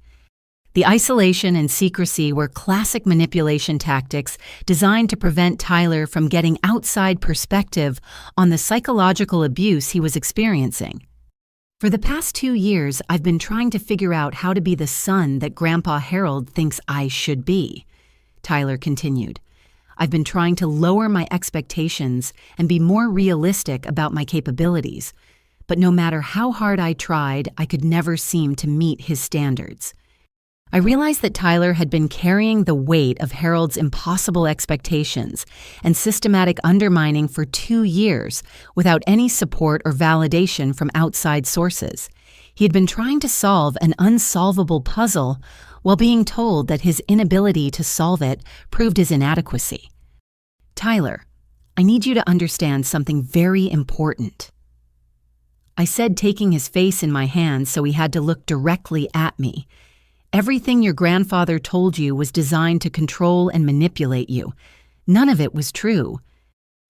The isolation and secrecy were classic manipulation tactics designed to prevent Tyler from getting outside perspective on the psychological abuse he was experiencing. For the past 2 years, I've been trying to figure out how to be the son that Grandpa Harold thinks I should be, Tyler continued. I've been trying to lower my expectations and be more realistic about my capabilities, but no matter how hard I tried, I could never seem to meet his standards. I realized that Tyler had been carrying the weight of Harold's impossible expectations and systematic undermining for 2 years without any support or validation from outside sources. He had been trying to solve an unsolvable puzzle while being told that his inability to solve it proved his inadequacy. Tyler, I need you to understand something very important, I said, taking his face in my hands so he had to look directly at me. Everything your grandfather told you was designed to control and manipulate you. None of it was true.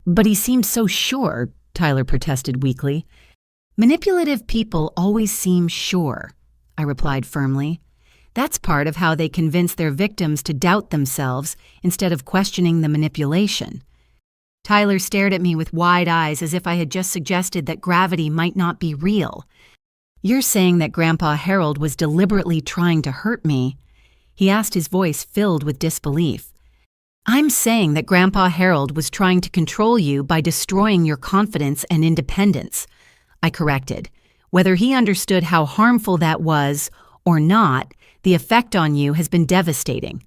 But he seemed so sure, Tyler protested weakly. Manipulative people always seem sure, I replied firmly. That's part of how they convince their victims to doubt themselves instead of questioning the manipulation. Tyler stared at me with wide eyes as if I had just suggested that gravity might not be real. You're saying that Grandpa Harold was deliberately trying to hurt me? He asked, his voice filled with disbelief. I'm saying that Grandpa Harold was trying to control you by destroying your confidence and independence, I corrected. Whether he understood how harmful that was or not, the effect on you has been devastating.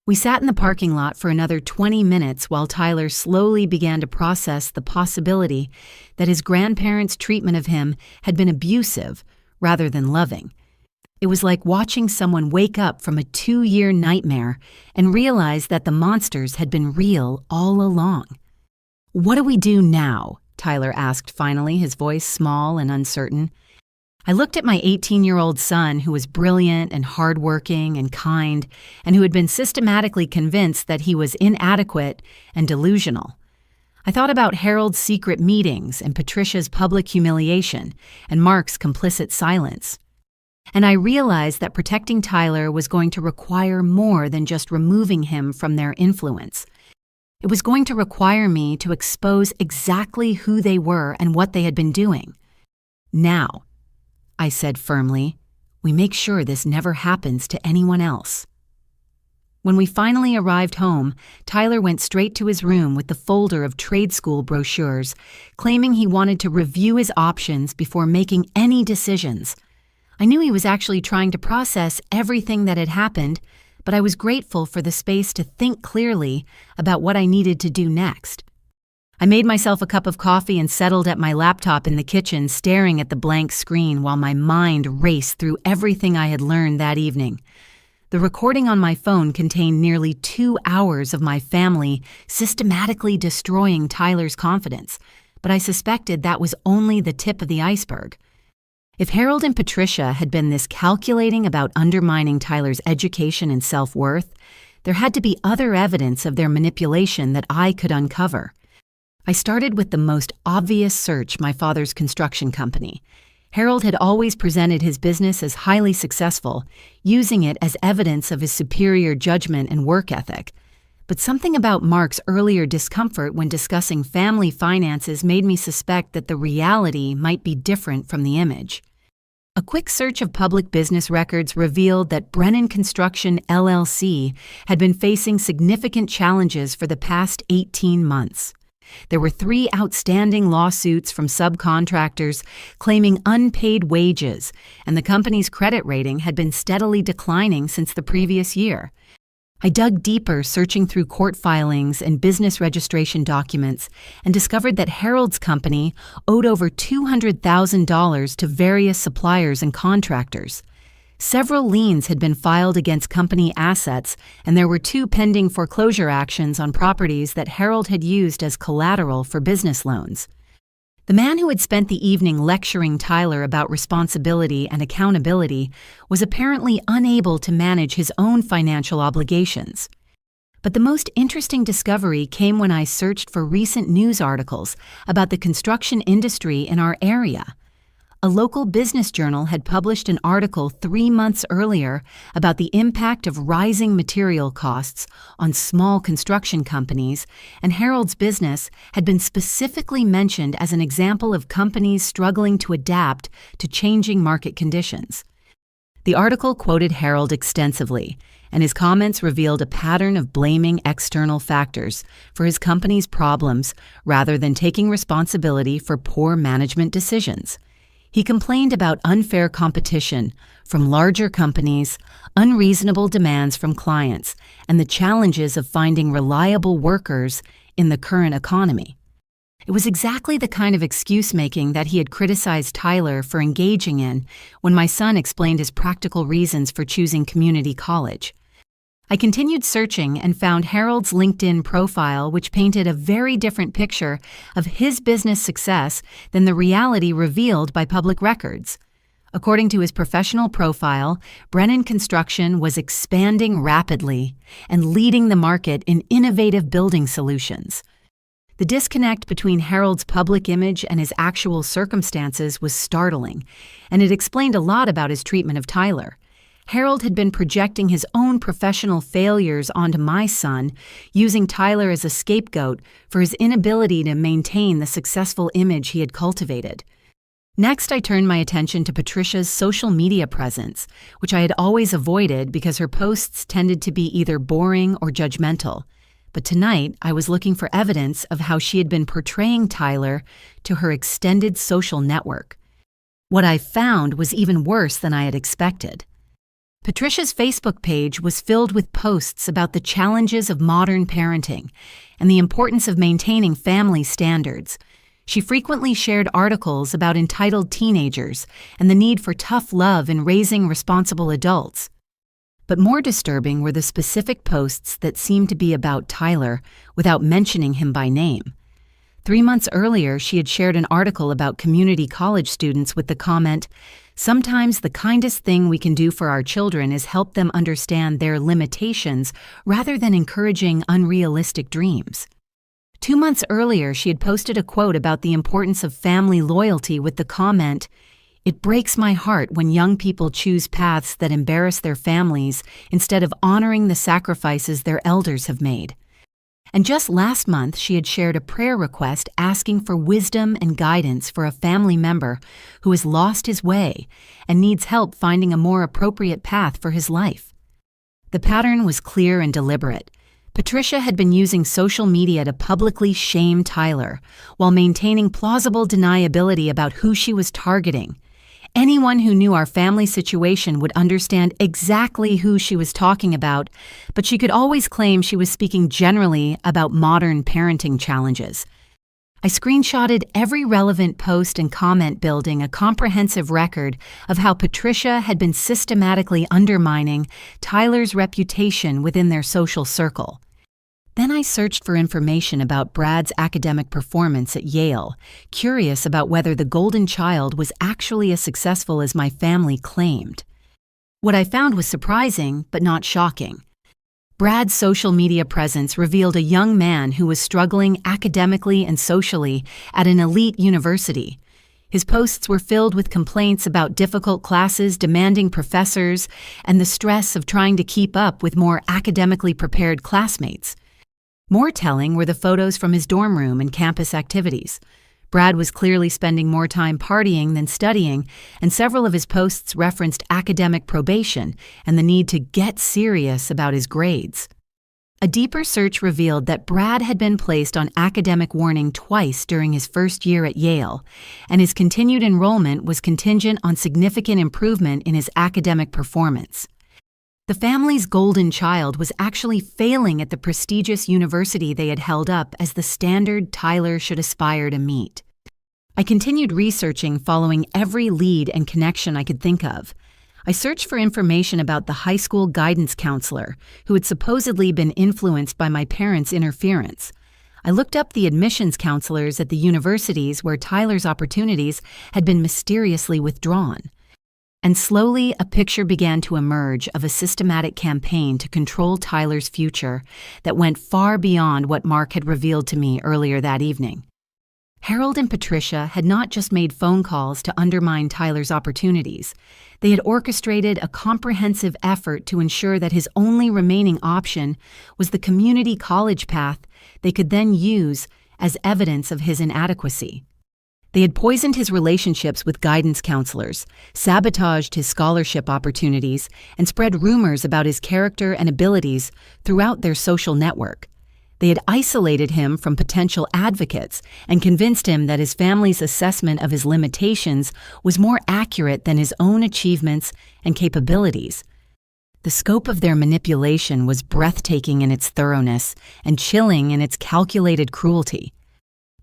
We sat in the parking lot for another 20 minutes while Tyler slowly began to process the possibility that his grandparents' treatment of him had been abusive rather than loving. It was like watching someone wake up from a 2-year nightmare and realize that the monsters had been real all along. What do we do now? Tyler asked finally, his voice small and uncertain. I looked at my 18-year-old son, who was brilliant and hardworking and kind, and who had been systematically convinced that he was inadequate and delusional. I thought about Harold's secret meetings and Patricia's public humiliation and Mark's complicit silence. And I realized that protecting Tyler was going to require more than just removing him from their influence. It was going to require me to expose exactly who they were and what they had been doing. Now, I said firmly, we make sure this never happens to anyone else. When we finally arrived home, Tyler went straight to his room with the folder of trade school brochures, claiming he wanted to review his options before making any decisions. I knew he was actually trying to process everything that had happened, but I was grateful for the space to think clearly about what I needed to do next. I made myself a cup of coffee and settled at my laptop in the kitchen, staring at the blank screen while my mind raced through everything I had learned that evening. The recording on my phone contained nearly 2 hours of my family systematically destroying Tyler's confidence, but I suspected that was only the tip of the iceberg. If Harold and Patricia had been this calculating about undermining Tyler's education and self-worth, there had to be other evidence of their manipulation that I could uncover. I started with the most obvious search: my father's construction company. Harold had always presented his business as highly successful, using it as evidence of his superior judgment and work ethic. But something about Mark's earlier discomfort when discussing family finances made me suspect that the reality might be different from the image. A quick search of public business records revealed that Brennan Construction LLC had been facing significant challenges for the past 18 months. There were 3 outstanding lawsuits from subcontractors claiming unpaid wages, and the company's credit rating had been steadily declining since the previous year. I dug deeper, searching through court filings and business registration documents, and discovered that Harold's company owed over $200,000 to various suppliers and contractors. Several liens had been filed against company assets, and there were 2 pending foreclosure actions on properties that Harold had used as collateral for business loans. The man who had spent the evening lecturing Tyler about responsibility and accountability was apparently unable to manage his own financial obligations. But the most interesting discovery came when I searched for recent news articles about the construction industry in our area. A local business journal had published an article 3 months earlier about the impact of rising material costs on small construction companies, and Harold's business had been specifically mentioned as an example of companies struggling to adapt to changing market conditions. The article quoted Harold extensively, and his comments revealed a pattern of blaming external factors for his company's problems rather than taking responsibility for poor management decisions. He complained about unfair competition from larger companies, unreasonable demands from clients, and the challenges of finding reliable workers in the current economy. It was exactly the kind of excuse-making that he had criticized Tyler for engaging in when my son explained his practical reasons for choosing community college. I continued searching and found Harold's LinkedIn profile, which painted a very different picture of his business success than the reality revealed by public records. According to his professional profile, Brennan Construction was expanding rapidly and leading the market in innovative building solutions. The disconnect between Harold's public image and his actual circumstances was startling, and it explained a lot about his treatment of Tyler. Harold had been projecting his own professional failures onto my son, using Tyler as a scapegoat for his inability to maintain the successful image he had cultivated. Next, I turned my attention to Patricia's social media presence, which I had always avoided because her posts tended to be either boring or judgmental. But tonight, I was looking for evidence of how she had been portraying Tyler to her extended social network. What I found was even worse than I had expected. Patricia's Facebook page was filled with posts about the challenges of modern parenting and the importance of maintaining family standards. She frequently shared articles about entitled teenagers and the need for tough love in raising responsible adults. But more disturbing were the specific posts that seemed to be about Tyler without mentioning him by name. 3 months earlier, she had shared an article about community college students with the comment, "Sometimes the kindest thing we can do for our children is help them understand their limitations rather than encouraging unrealistic dreams." 2 months earlier, she had posted a quote about the importance of family loyalty with the comment, "It breaks my heart when young people choose paths that embarrass their families instead of honoring the sacrifices their elders have made." And just last month, she had shared a prayer request asking for wisdom and guidance for a family member who has lost his way and needs help finding a more appropriate path for his life. The pattern was clear and deliberate. Patricia had been using social media to publicly shame Tyler while maintaining plausible deniability about who she was targeting. Anyone who knew our family situation would understand exactly who she was talking about, but she could always claim she was speaking generally about modern parenting challenges. I screenshotted every relevant post and comment, building a comprehensive record of how Patricia had been systematically undermining Tyler's reputation within their social circle. Then I searched for information about Brad's academic performance at Yale, curious about whether the golden child was actually as successful as my family claimed. What I found was surprising, but not shocking. Brad's social media presence revealed a young man who was struggling academically and socially at an elite university. His posts were filled with complaints about difficult classes, demanding professors, and the stress of trying to keep up with more academically prepared classmates. More telling were the photos from his dorm room and campus activities. Brad was clearly spending more time partying than studying, and several of his posts referenced academic probation and the need to get serious about his grades. A deeper search revealed that Brad had been placed on academic warning twice during his first year at Yale, and his continued enrollment was contingent on significant improvement in his academic performance. The family's golden child was actually failing at the prestigious university they had held up as the standard Tyler should aspire to meet. I continued researching, following every lead and connection I could think of. I searched for information about the high school guidance counselor who had supposedly been influenced by my parents' interference. I looked up the admissions counselors at the universities where Tyler's opportunities had been mysteriously withdrawn. And slowly, a picture began to emerge of a systematic campaign to control Tyler's future that went far beyond what Mark had revealed to me earlier that evening. Harold and Patricia had not just made phone calls to undermine Tyler's opportunities. They had orchestrated a comprehensive effort to ensure that his only remaining option was the community college path they could then use as evidence of his inadequacy. They had poisoned his relationships with guidance counselors, sabotaged his scholarship opportunities, and spread rumors about his character and abilities throughout their social network. They had isolated him from potential advocates and convinced him that his family's assessment of his limitations was more accurate than his own achievements and capabilities. The scope of their manipulation was breathtaking in its thoroughness and chilling in its calculated cruelty.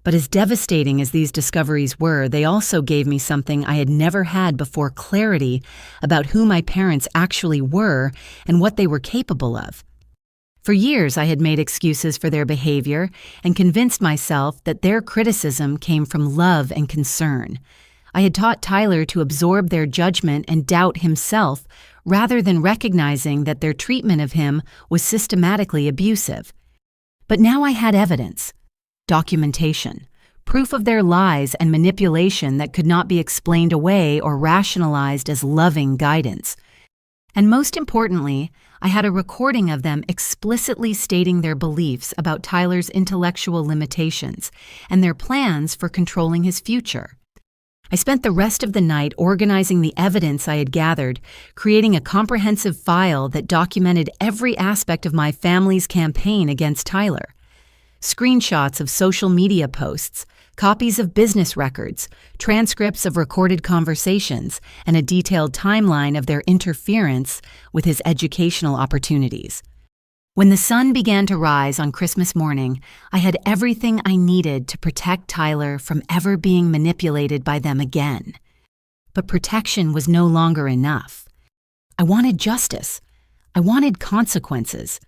But as devastating as these discoveries were, they also gave me something I had never had before: clarity about who my parents actually were and what they were capable of. For years, I had made excuses for their behavior and convinced myself that their criticism came from love and concern. I had taught Tyler to absorb their judgment and doubt himself rather than recognizing that their treatment of him was systematically abusive. But now I had evidence. Documentation, proof of their lies and manipulation that could not be explained away or rationalized as loving guidance. And most importantly, I had a recording of them explicitly stating their beliefs about Tyler's intellectual limitations and their plans for controlling his future. I spent the rest of the night organizing the evidence I had gathered, creating a comprehensive file that documented every aspect of my family's campaign against Tyler. Screenshots of social media posts, copies of business records, transcripts of recorded conversations, and a detailed timeline of their interference with his educational opportunities. When the sun began to rise on Christmas morning, I had everything I needed to protect Tyler from ever being manipulated by them again. But protection was no longer enough. I wanted justice. I wanted consequences.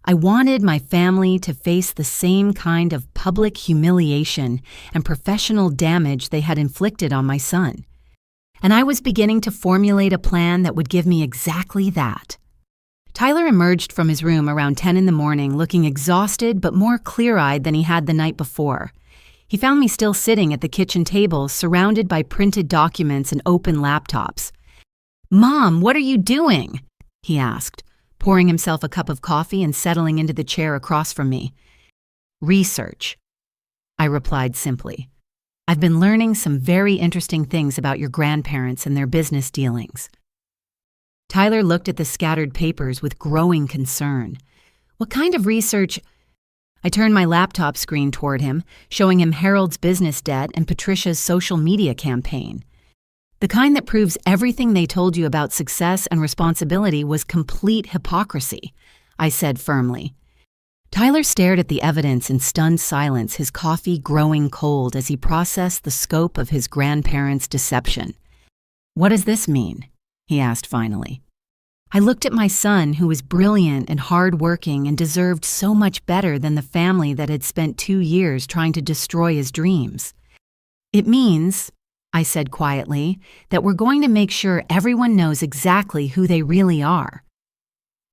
I wanted my family to face the same kind of public humiliation and professional damage they had inflicted on my son. And I was beginning to formulate a plan that would give me exactly that. Tyler emerged from his room around 10 in the morning, looking exhausted but more clear-eyed than he had the night before. He found me still sitting at the kitchen table, surrounded by printed documents and open laptops. "Mom, what are you doing?" he asked, pouring himself a cup of coffee and settling into the chair across from me. "Research," I replied simply. "I've been learning some very interesting things about your grandparents and their business dealings." Tyler looked at the scattered papers with growing concern. "What kind of research?" I turned my laptop screen toward him, showing him Harold's business debt and Patricia's social media campaign. "The kind that proves everything they told you about success and responsibility was complete hypocrisy," I said firmly. Tyler stared at the evidence in stunned silence, his coffee growing cold as he processed the scope of his grandparents' deception. "What does this mean?" he asked finally. I looked at my son, who was brilliant and hard-working and deserved so much better than the family that had spent 2 years trying to destroy his dreams. "It means," I said quietly, "that we're going to make sure everyone knows exactly who they really are."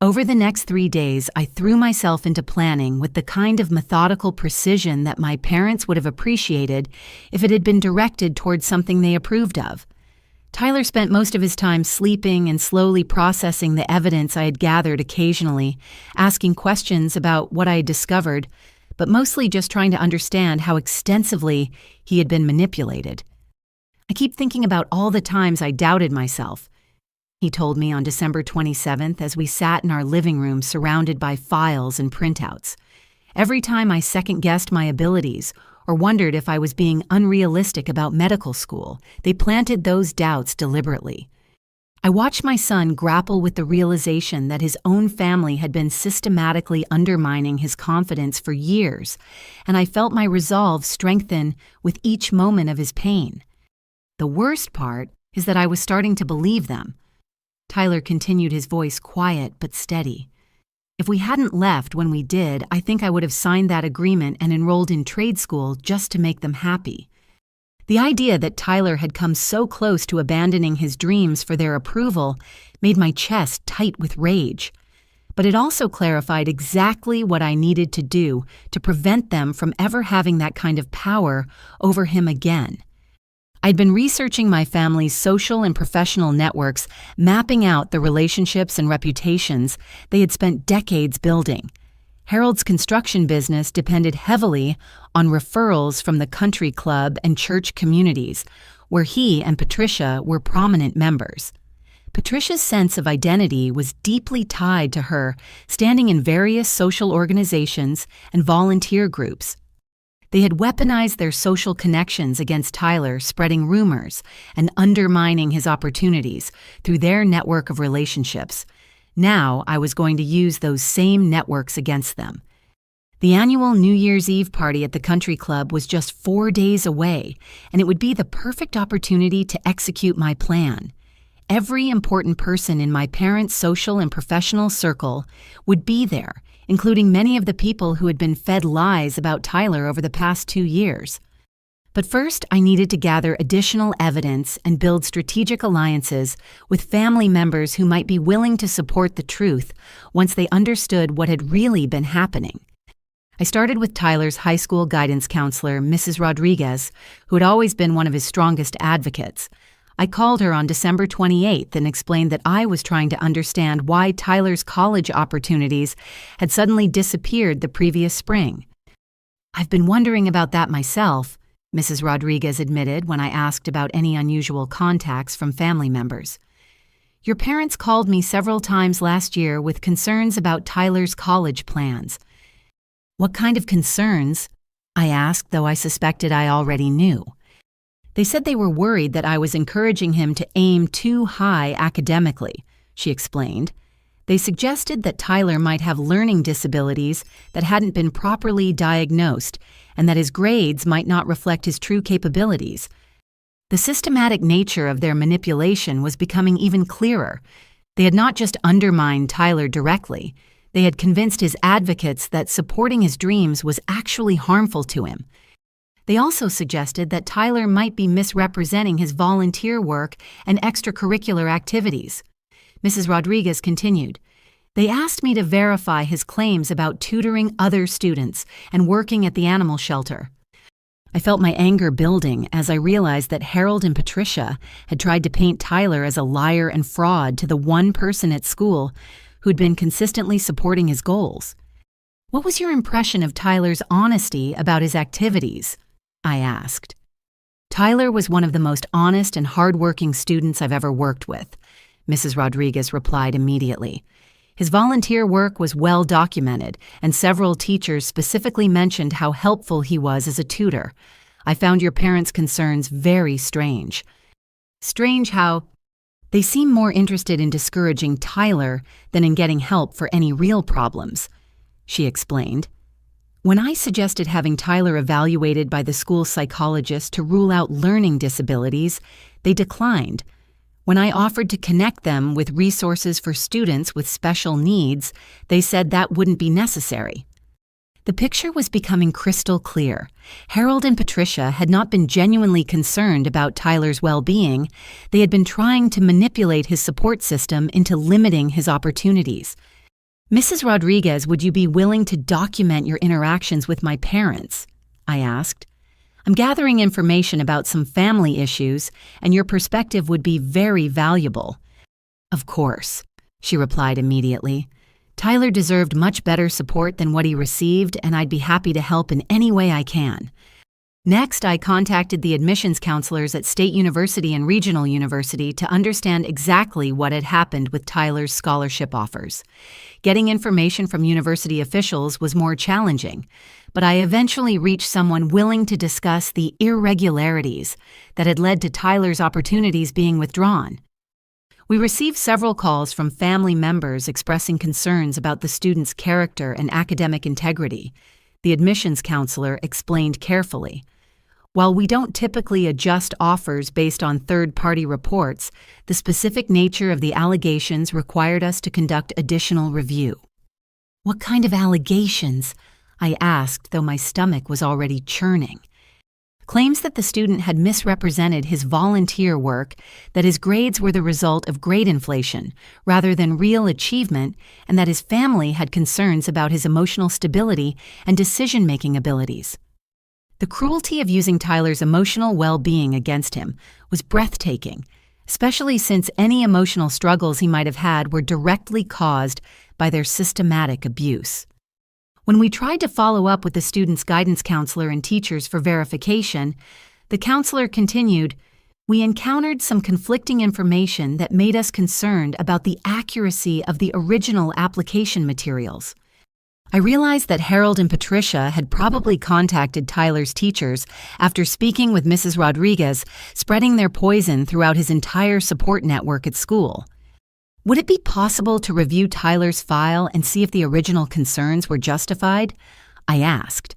Over the next 3 days, I threw myself into planning with the kind of methodical precision that my parents would have appreciated if it had been directed towards something they approved of. Tyler spent most of his time sleeping and slowly processing the evidence I had gathered occasionally, asking questions about what I had discovered, but mostly just trying to understand how extensively he had been manipulated. "I keep thinking about all the times I doubted myself," he told me on December 27th as we sat in our living room surrounded by files and printouts. "Every time I second-guessed my abilities or wondered if I was being unrealistic about medical school, they planted those doubts deliberately. I watched my son grapple with the realization that his own family had been systematically undermining his confidence for years, and I felt my resolve strengthen with each moment of his pain. The worst part is that I was starting to believe them. Tyler continued, his voice quiet but steady. If we hadn't left when we did, I think I would have signed that agreement and enrolled in trade school just to make them happy. The idea that Tyler had come so close to abandoning his dreams for their approval made my chest tight with rage. But it also clarified exactly what I needed to do to prevent them from ever having that kind of power over him again. I'd been researching my family's social and professional networks, mapping out the relationships and reputations they had spent decades building. Harold's construction business depended heavily on referrals from the country club and church communities, where he and Patricia were prominent members. Patricia's sense of identity was deeply tied to her standing in various social organizations and volunteer groups. They had weaponized their social connections against Tyler, spreading rumors and undermining his opportunities through their network of relationships. Now I was going to use those same networks against them. The annual New Year's Eve party at the country club was just 4 days away, and it would be the perfect opportunity to execute my plan. Every important person in my parents' social and professional circle would be there, including many of the people who had been fed lies about Tyler over the past 2 years. But first, I needed to gather additional evidence and build strategic alliances with family members who might be willing to support the truth once they understood what had really been happening. I started with Tyler's high school guidance counselor, Mrs. Rodriguez, who had always been one of his strongest advocates. I called her on December 28th and explained that I was trying to understand why Tyler's college opportunities had suddenly disappeared the previous spring. "I've been wondering about that myself," Mrs. Rodriguez admitted when I asked about any unusual contacts from family members. "Your parents called me several times last year with concerns about Tyler's college plans." "What kind of concerns?" I asked, though I suspected I already knew. "They said they were worried that I was encouraging him to aim too high academically," she explained. "They suggested that Tyler might have learning disabilities that hadn't been properly diagnosed and that his grades might not reflect his true capabilities." The systematic nature of their manipulation was becoming even clearer. They had not just undermined Tyler directly, they had convinced his advocates that supporting his dreams was actually harmful to him. They also suggested that Tyler might be misrepresenting his volunteer work and extracurricular activities. Mrs. Rodriguez continued, "They asked me to verify his claims about tutoring other students and working at the animal shelter." I felt my anger building as I realized that Harold and Patricia had tried to paint Tyler as a liar and fraud to the one person at school who'd been consistently supporting his goals. "What was your impression of Tyler's honesty about his activities?" I asked. "Tyler was one of the most honest and hardworking students I've ever worked with," Mrs. Rodriguez replied immediately. "His volunteer work was well documented, and several teachers specifically mentioned how helpful he was as a tutor. I found your parents' concerns very strange." "Strange how?" "They seem more interested in discouraging Tyler than in getting help for any real problems," she explained. "When I suggested having Tyler evaluated by the school psychologist to rule out learning disabilities, they declined. When I offered to connect them with resources for students with special needs, they said that wouldn't be necessary." The picture was becoming crystal clear. Harold and Patricia had not been genuinely concerned about Tyler's well-being. They had been trying to manipulate his support system into limiting his opportunities. "Mrs. Rodriguez, would you be willing to document your interactions with my parents?" I asked. "I'm gathering information about some family issues, and your perspective would be very valuable." "Of course," she replied immediately. "Tyler deserved much better support than what he received, and I'd be happy to help in any way I can." Next, I contacted the admissions counselors at State University and Regional University to understand exactly what had happened with Tyler's scholarship offers. Getting information from university officials was more challenging, but I eventually reached someone willing to discuss the irregularities that had led to Tyler's opportunities being withdrawn. We received several calls from family members expressing concerns about the student's character and academic integrity, the admissions counselor explained carefully. While we don't typically adjust offers based on third-party reports, the specific nature of the allegations required us to conduct additional review. "What kind of allegations?" I asked, though my stomach was already churning. Claims that the student had misrepresented his volunteer work, that his grades were the result of grade inflation rather than real achievement, and that his family had concerns about his emotional stability and decision-making abilities. The cruelty of using Tyler's emotional well-being against him was breathtaking, especially since any emotional struggles he might have had were directly caused by their systematic abuse. When we tried to follow up with the student's guidance counselor and teachers for verification, the counselor continued, "We encountered some conflicting information that made us concerned about the accuracy of the original application materials. I realized that Harold and Patricia had probably contacted Tyler's teachers after speaking with Mrs. Rodriguez, spreading their poison throughout his entire support network at school. Would it be possible to review Tyler's file and see if the original concerns were justified?" I asked.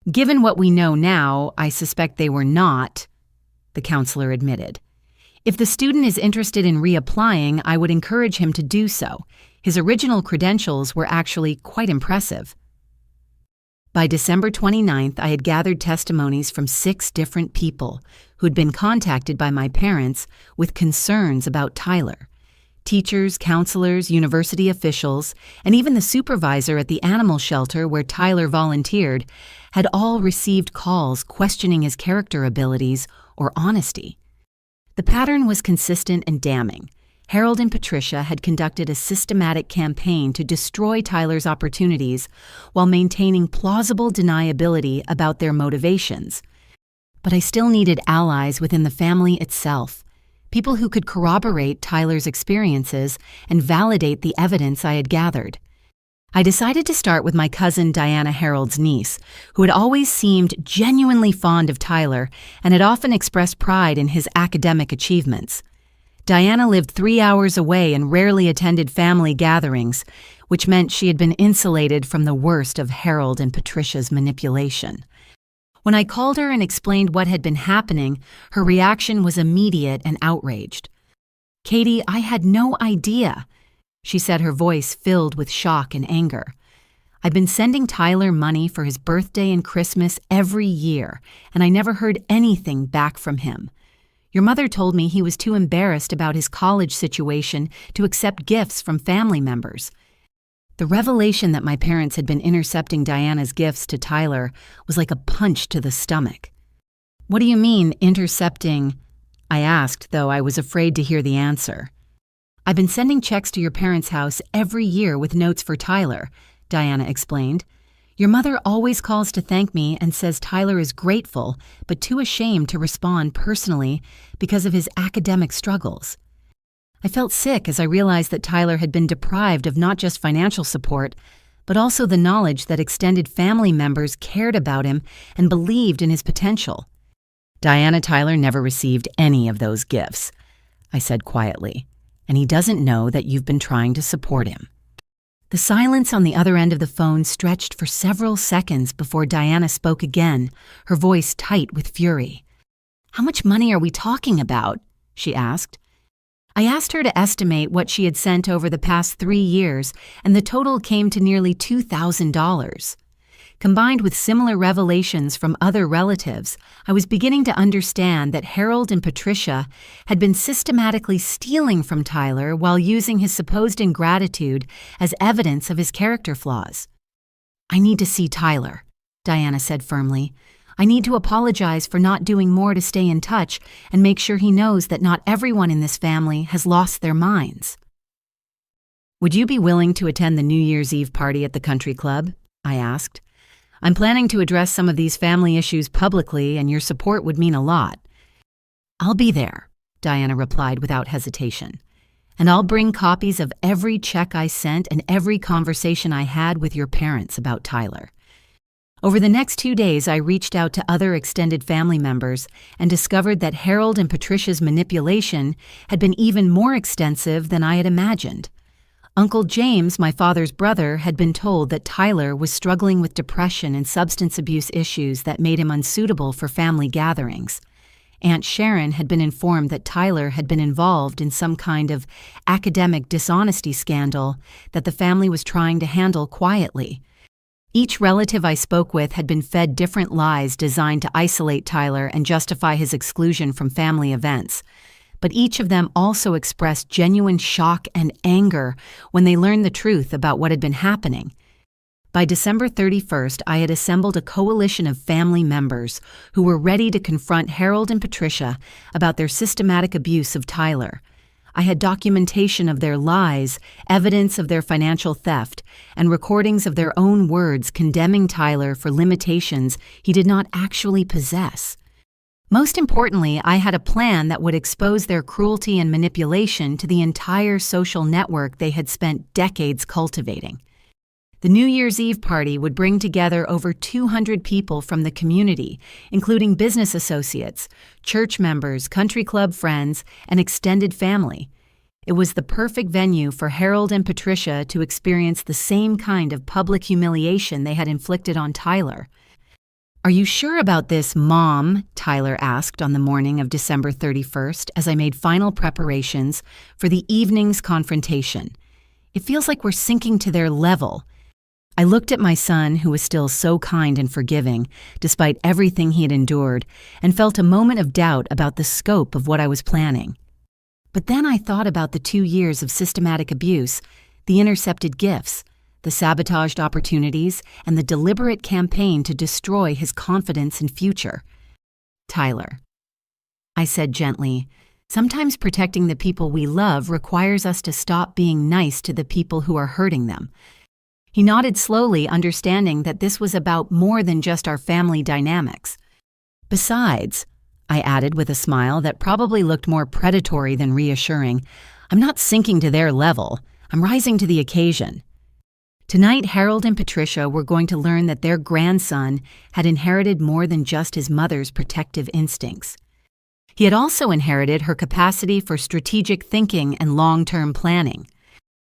"Given what we know now, I suspect they were not," the counselor admitted. "If the student is interested in reapplying, I would encourage him to do so. His original credentials were actually quite impressive." By December 29th, I had gathered testimonies from 6 different people who'd been contacted by my parents with concerns about Tyler. Teachers, counselors, university officials, and even the supervisor at the animal shelter where Tyler volunteered had all received calls questioning his character abilities or honesty. The pattern was consistent and damning. Harold and Patricia had conducted a systematic campaign to destroy Tyler's opportunities while maintaining plausible deniability about their motivations. But I still needed allies within the family itself, people who could corroborate Tyler's experiences and validate the evidence I had gathered. I decided to start with my cousin Diana, Harold's niece, who had always seemed genuinely fond of Tyler and had often expressed pride in his academic achievements. Diana lived 3 hours away and rarely attended family gatherings, which meant she had been insulated from the worst of Harold and Patricia's manipulation. When I called her and explained what had been happening, her reaction was immediate and outraged. "Katie, I had no idea," she said, her voice filled with shock and anger. "I've been sending Tyler money for his birthday and Christmas every year, and I never heard anything back from him. Your mother told me he was too embarrassed about his college situation to accept gifts from family members." The revelation that my parents had been intercepting Diana's gifts to Tyler was like a punch to the stomach. "What do you mean, intercepting?" I asked, though I was afraid to hear the answer. "I've been sending checks to your parents' house every year with notes for Tyler," Diana explained. "Your mother always calls to thank me and says Tyler is grateful, but too ashamed to respond personally because of his academic struggles." I felt sick as I realized that Tyler had been deprived of not just financial support, but also the knowledge that extended family members cared about him and believed in his potential. "Diana, Tyler never received any of those gifts," I said quietly, "and he doesn't know that you've been trying to support him." The silence on the other end of the phone stretched for several seconds before Diana spoke again, her voice tight with fury. "How much money are we talking about?" she asked. I asked her to estimate what she had sent over the past 3 years, and the total came to nearly $2,000. Combined with similar revelations from other relatives, I was beginning to understand that Harold and Patricia had been systematically stealing from Tyler while using his supposed ingratitude as evidence of his character flaws. "I need to see Tyler," Diana said firmly. "I need to apologize for not doing more to stay in touch and make sure he knows that not everyone in this family has lost their minds." "Would you be willing to attend the New Year's Eve party at the country club?" I asked. "I'm planning to address some of these family issues publicly, and your support would mean a lot." "I'll be there," Diana replied without hesitation. "And I'll bring copies of every check I sent and every conversation I had with your parents about Tyler." Over the next 2 days, I reached out to other extended family members and discovered that Harold and Patricia's manipulation had been even more extensive than I had imagined. Uncle James, my father's brother, had been told that Tyler was struggling with depression and substance abuse issues that made him unsuitable for family gatherings. Aunt Sharon had been informed that Tyler had been involved in some kind of academic dishonesty scandal that the family was trying to handle quietly. Each relative I spoke with had been fed different lies designed to isolate Tyler and justify his exclusion from family events. But each of them also expressed genuine shock and anger when they learned the truth about what had been happening. By December 31st, I had assembled a coalition of family members who were ready to confront Harold and Patricia about their systematic abuse of Tyler. I had documentation of their lies, evidence of their financial theft, and recordings of their own words condemning Tyler for limitations he did not actually possess. Most importantly, I had a plan that would expose their cruelty and manipulation to the entire social network they had spent decades cultivating. The New Year's Eve party would bring together over 200 people from the community, including business associates, church members, country club friends, and extended family. It was the perfect venue for Harold and Patricia to experience the same kind of public humiliation they had inflicted on Tyler. "Are you sure about this, Mom?" Tyler asked on the morning of December 31st as I made final preparations for the evening's confrontation. "It feels like we're sinking to their level." I looked at my son, who was still so kind and forgiving, despite everything he had endured, and felt a moment of doubt about the scope of what I was planning. But then I thought about the 2 years of systematic abuse, the intercepted gifts, the sabotaged opportunities, and the deliberate campaign to destroy his confidence and future. "Tyler," I said gently, "sometimes protecting the people we love requires us to stop being nice to the people who are hurting them." He nodded slowly, understanding that this was about more than just our family dynamics. "Besides," I added with a smile that probably looked more predatory than reassuring, "I'm not sinking to their level. I'm rising to the occasion." Tonight, Harold and Patricia were going to learn that their grandson had inherited more than just his mother's protective instincts. He had also inherited her capacity for strategic thinking and long-term planning.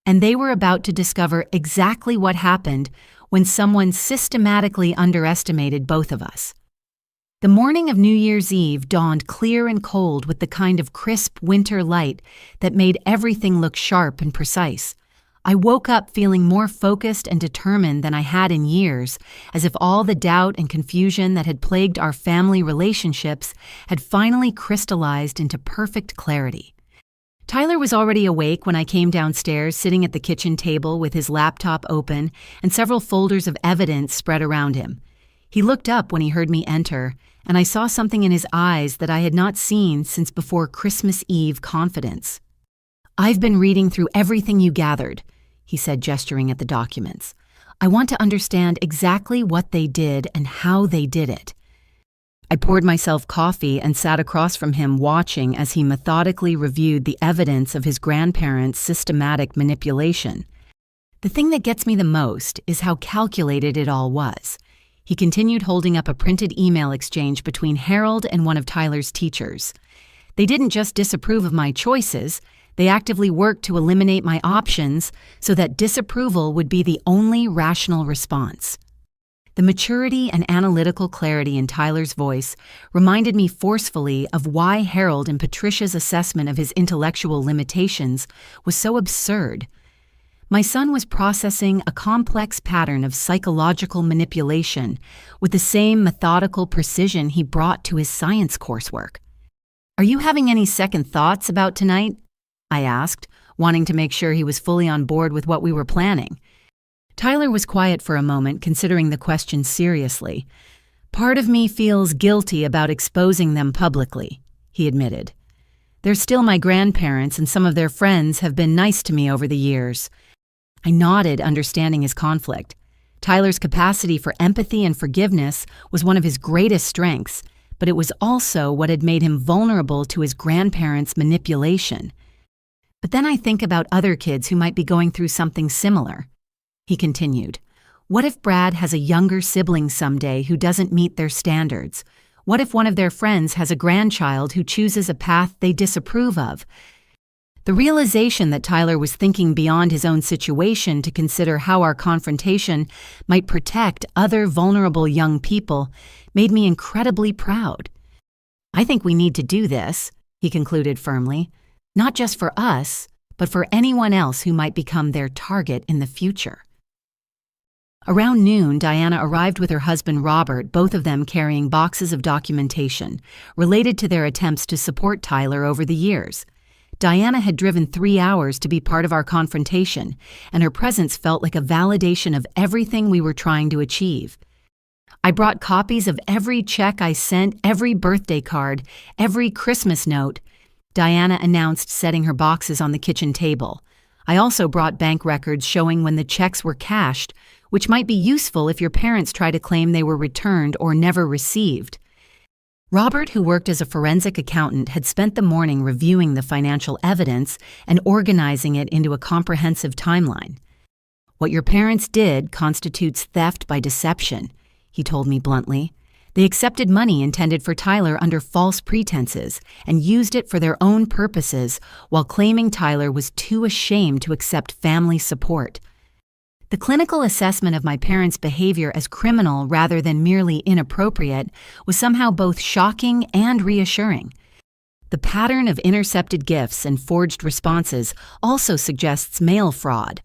And they were about to discover exactly what happened when someone systematically underestimated both of us. The morning of New Year's Eve dawned clear and cold with the kind of crisp winter light that made everything look sharp and precise. I woke up feeling more focused and determined than I had in years, as if all the doubt and confusion that had plagued our family relationships had finally crystallized into perfect clarity. Tyler was already awake when I came downstairs, sitting at the kitchen table with his laptop open and several folders of evidence spread around him. He looked up when he heard me enter, and I saw something in his eyes that I had not seen since before Christmas Eve confidence. "I've been reading through everything you gathered," he said, gesturing at the documents. "I want to understand exactly what they did and how they did it." I poured myself coffee and sat across from him, watching as he methodically reviewed the evidence of his grandparents' systematic manipulation. "The thing that gets me the most is how calculated it all was." He continued, holding up a printed email exchange between Harold and one of Tyler's teachers. "They didn't just disapprove of my choices, they actively worked to eliminate my options so that disapproval would be the only rational response." The maturity and analytical clarity in Tyler's voice reminded me forcefully of why Harold and Patricia's assessment of his intellectual limitations was so absurd. My son was processing a complex pattern of psychological manipulation with the same methodical precision he brought to his science coursework. "Are you having any second thoughts about tonight?" I asked, wanting to make sure he was fully on board with what we were planning. Tyler was quiet for a moment, considering the question seriously. "Part of me feels guilty about exposing them publicly," he admitted. "They're still my grandparents, and some of their friends have been nice to me over the years." I nodded, understanding his conflict. Tyler's capacity for empathy and forgiveness was one of his greatest strengths, but it was also what had made him vulnerable to his grandparents' manipulation. "But then I think about other kids who might be going through something similar," he continued. What if Brad has a younger sibling someday who doesn't meet their standards? What if one of their friends has a grandchild who chooses a path they disapprove of? The realization that Tyler was thinking beyond his own situation to consider how our confrontation might protect other vulnerable young people made me incredibly proud. I think we need to do this, he concluded firmly, not just for us, but for anyone else who might become their target in the future. Around noon, Diana arrived with her husband Robert, both of them carrying boxes of documentation related to their attempts to support Tyler over the years. Diana had driven 3 hours to be part of our confrontation, and her presence felt like a validation of everything we were trying to achieve. I brought copies of every check I sent, every birthday card, every Christmas note, Diana announced, setting her boxes on the kitchen table. I also brought bank records showing when the checks were cashed, which might be useful if your parents try to claim they were returned or never received. Robert, who worked as a forensic accountant, had spent the morning reviewing the financial evidence and organizing it into a comprehensive timeline. What your parents did constitutes theft by deception, he told me bluntly. They accepted money intended for Tyler under false pretenses and used it for their own purposes while claiming Tyler was too ashamed to accept family support. The clinical assessment of my parents' behavior as criminal rather than merely inappropriate was somehow both shocking and reassuring. The pattern of intercepted gifts and forged responses also suggests mail fraud.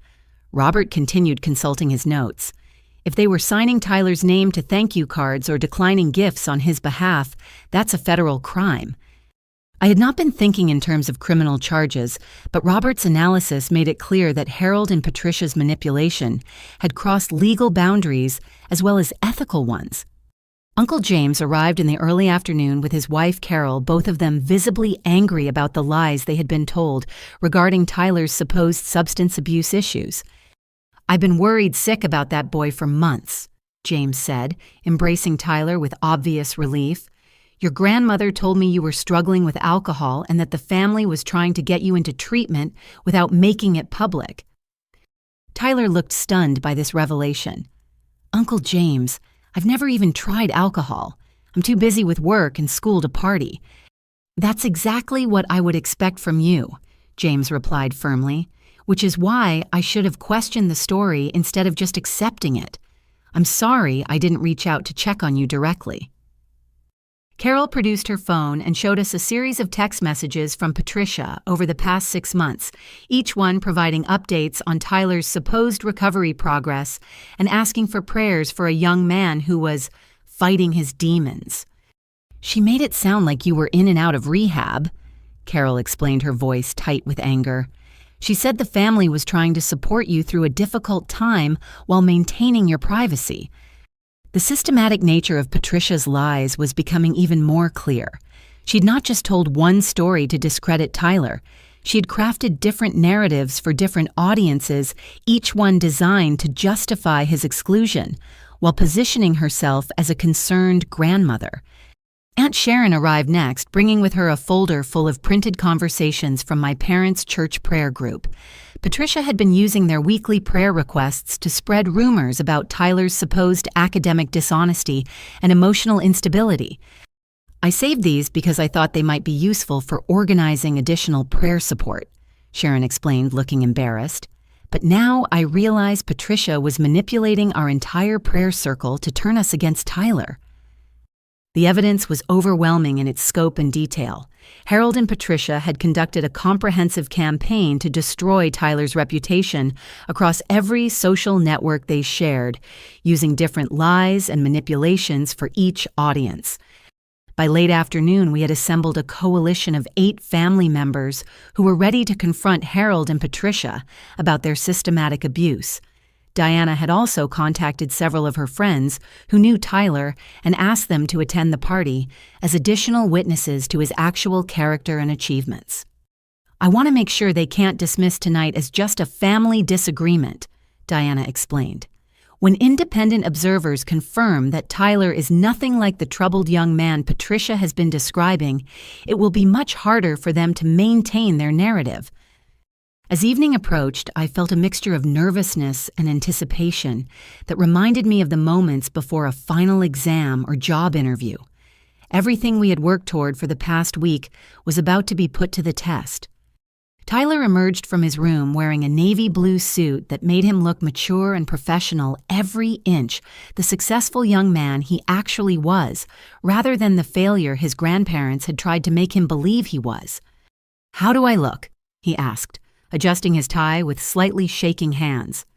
Robert continued consulting his notes. If they were signing Tyler's name to thank you cards or declining gifts on his behalf, that's a federal crime. I had not been thinking in terms of criminal charges, but Robert's analysis made it clear that Harold and Patricia's manipulation had crossed legal boundaries as well as ethical ones. Uncle James arrived in the early afternoon with his wife Carol, both of them visibly angry about the lies they had been told regarding Tyler's supposed substance abuse issues. "I've been worried sick about that boy for months," James said, embracing Tyler with obvious relief. "Your grandmother told me you were struggling with alcohol and that the family was trying to get you into treatment without making it public." Tyler looked stunned by this revelation. "Uncle James, I've never even tried alcohol. I'm too busy with work and school to party." "That's exactly what I would expect from you," James replied firmly, "which is why I should have questioned the story instead of just accepting it. I'm sorry I didn't reach out to check on you directly." Carol produced her phone and showed us a series of text messages from Patricia over the past 6 months, each one providing updates on Tyler's supposed recovery progress and asking for prayers for a young man who was fighting his demons. "She made it sound like you were in and out of rehab," Carol explained, her voice tight with anger. "She said the family was trying to support you through a difficult time while maintaining your privacy." The systematic nature of Patricia's lies was becoming even more clear. She'd not just told one story to discredit Tyler. She had crafted different narratives for different audiences, each one designed to justify his exclusion, while positioning herself as a concerned grandmother. Aunt Sharon arrived next, bringing with her a folder full of printed conversations from my parents' church prayer group. Patricia had been using their weekly prayer requests to spread rumors about Tyler's supposed academic dishonesty and emotional instability. "I saved these because I thought they might be useful for organizing additional prayer support," Sharon explained, looking embarrassed. "But now I realize Patricia was manipulating our entire prayer circle to turn us against Tyler." The evidence was overwhelming in its scope and detail. Harold and Patricia had conducted a comprehensive campaign to destroy Tyler's reputation across every social network they shared, using different lies and manipulations for each audience. By late afternoon, we had assembled a coalition of 8 family members who were ready to confront Harold and Patricia about their systematic abuse. Diana had also contacted several of her friends who knew Tyler and asked them to attend the party as additional witnesses to his actual character and achievements. "I want to make sure they can't dismiss tonight as just a family disagreement," Diana explained. "When independent observers confirm that Tyler is nothing like the troubled young man Patricia has been describing, it will be much harder for them to maintain their narrative." As evening approached, I felt a mixture of nervousness and anticipation that reminded me of the moments before a final exam or job interview. Everything we had worked toward for the past week was about to be put to the test. Tyler emerged from his room wearing a navy blue suit that made him look mature and professional every inch, the successful young man he actually was, rather than the failure his grandparents had tried to make him believe he was. "How do I look?" he asked, adjusting his tie with slightly shaking hands.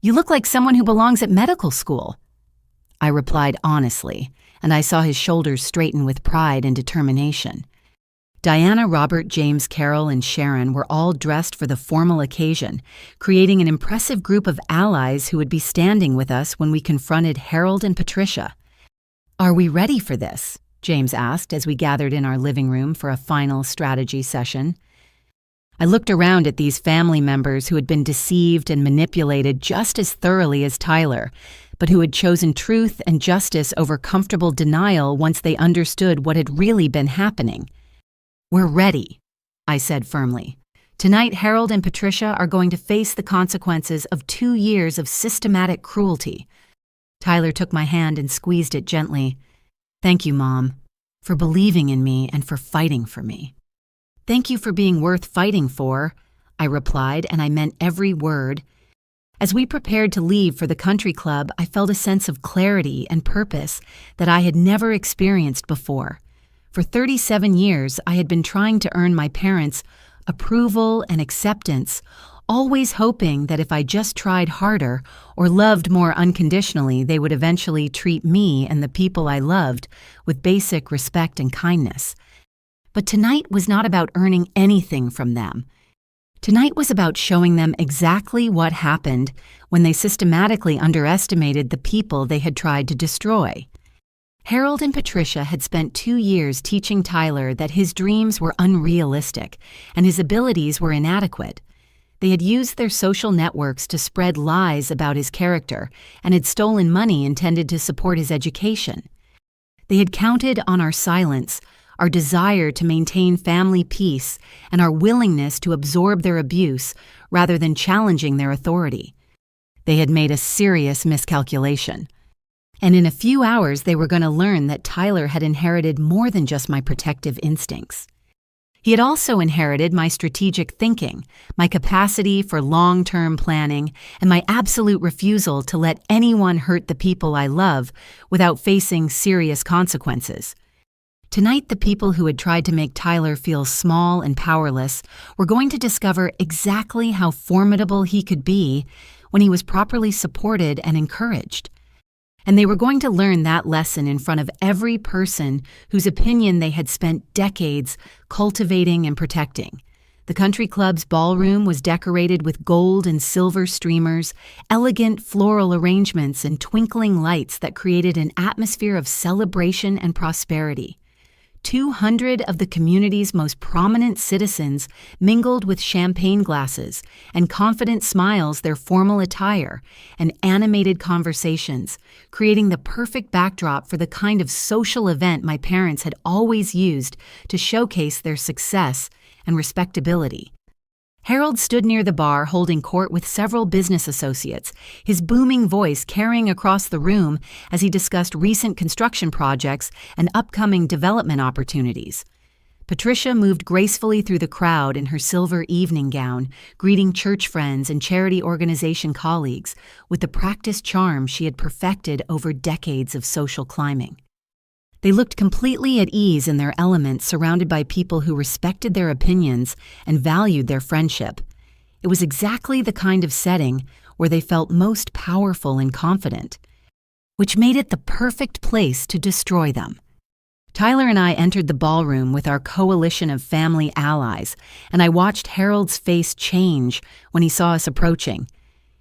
"You look like someone who belongs at medical school." I replied honestly, and I saw his shoulders straighten with pride and determination. Diana, Robert, James, Carol, and Sharon were all dressed for the formal occasion, creating an impressive group of allies who would be standing with us when we confronted Harold and Patricia. "Are we ready for this?" James asked as we gathered in our living room for a final strategy session. I looked around at these family members who had been deceived and manipulated just as thoroughly as Tyler, but who had chosen truth and justice over comfortable denial once they understood what had really been happening. "We're ready," I said firmly. "Tonight, Harold and Patricia are going to face the consequences of 2 years of systematic cruelty." Tyler took my hand and squeezed it gently. "Thank you, Mom, for believing in me and for fighting for me." "Thank you for being worth fighting for," I replied, and I meant every word. As we prepared to leave for the country club, I felt a sense of clarity and purpose that I had never experienced before. For 37 years, I had been trying to earn my parents' approval and acceptance, always hoping that if I just tried harder or loved more unconditionally, they would eventually treat me and the people I loved with basic respect and kindness. But tonight was not about earning anything from them. Tonight was about showing them exactly what happened when they systematically underestimated the people they had tried to destroy. Harold and Patricia had spent 2 years teaching Tyler that his dreams were unrealistic and his abilities were inadequate. They had used their social networks to spread lies about his character and had stolen money intended to support his education. They had counted on our silence, our desire to maintain family peace, and our willingness to absorb their abuse rather than challenging their authority. They had made a serious miscalculation. And in a few hours, they were going to learn that Tyler had inherited more than just my protective instincts. He had also inherited my strategic thinking, my capacity for long-term planning, and my absolute refusal to let anyone hurt the people I love without facing serious consequences. Tonight, the people who had tried to make Tyler feel small and powerless were going to discover exactly how formidable he could be when he was properly supported and encouraged. And they were going to learn that lesson in front of every person whose opinion they had spent decades cultivating and protecting. The country club's ballroom was decorated with gold and silver streamers, elegant floral arrangements, and twinkling lights that created an atmosphere of celebration and prosperity. 200 of the community's most prominent citizens mingled with champagne glasses and confident smiles their formal attire and animated conversations, creating the perfect backdrop for the kind of social event my parents had always used to showcase their success and respectability. Harold stood near the bar holding court with several business associates, his booming voice carrying across the room as he discussed recent construction projects and upcoming development opportunities. Patricia moved gracefully through the crowd in her silver evening gown, greeting church friends and charity organization colleagues with the practiced charm she had perfected over decades of social climbing. They looked completely at ease in their element, surrounded by people who respected their opinions and valued their friendship. It was exactly the kind of setting where they felt most powerful and confident, which made it the perfect place to destroy them. Tyler and I entered the ballroom with our coalition of family allies, and I watched Harold's face change when he saw us approaching.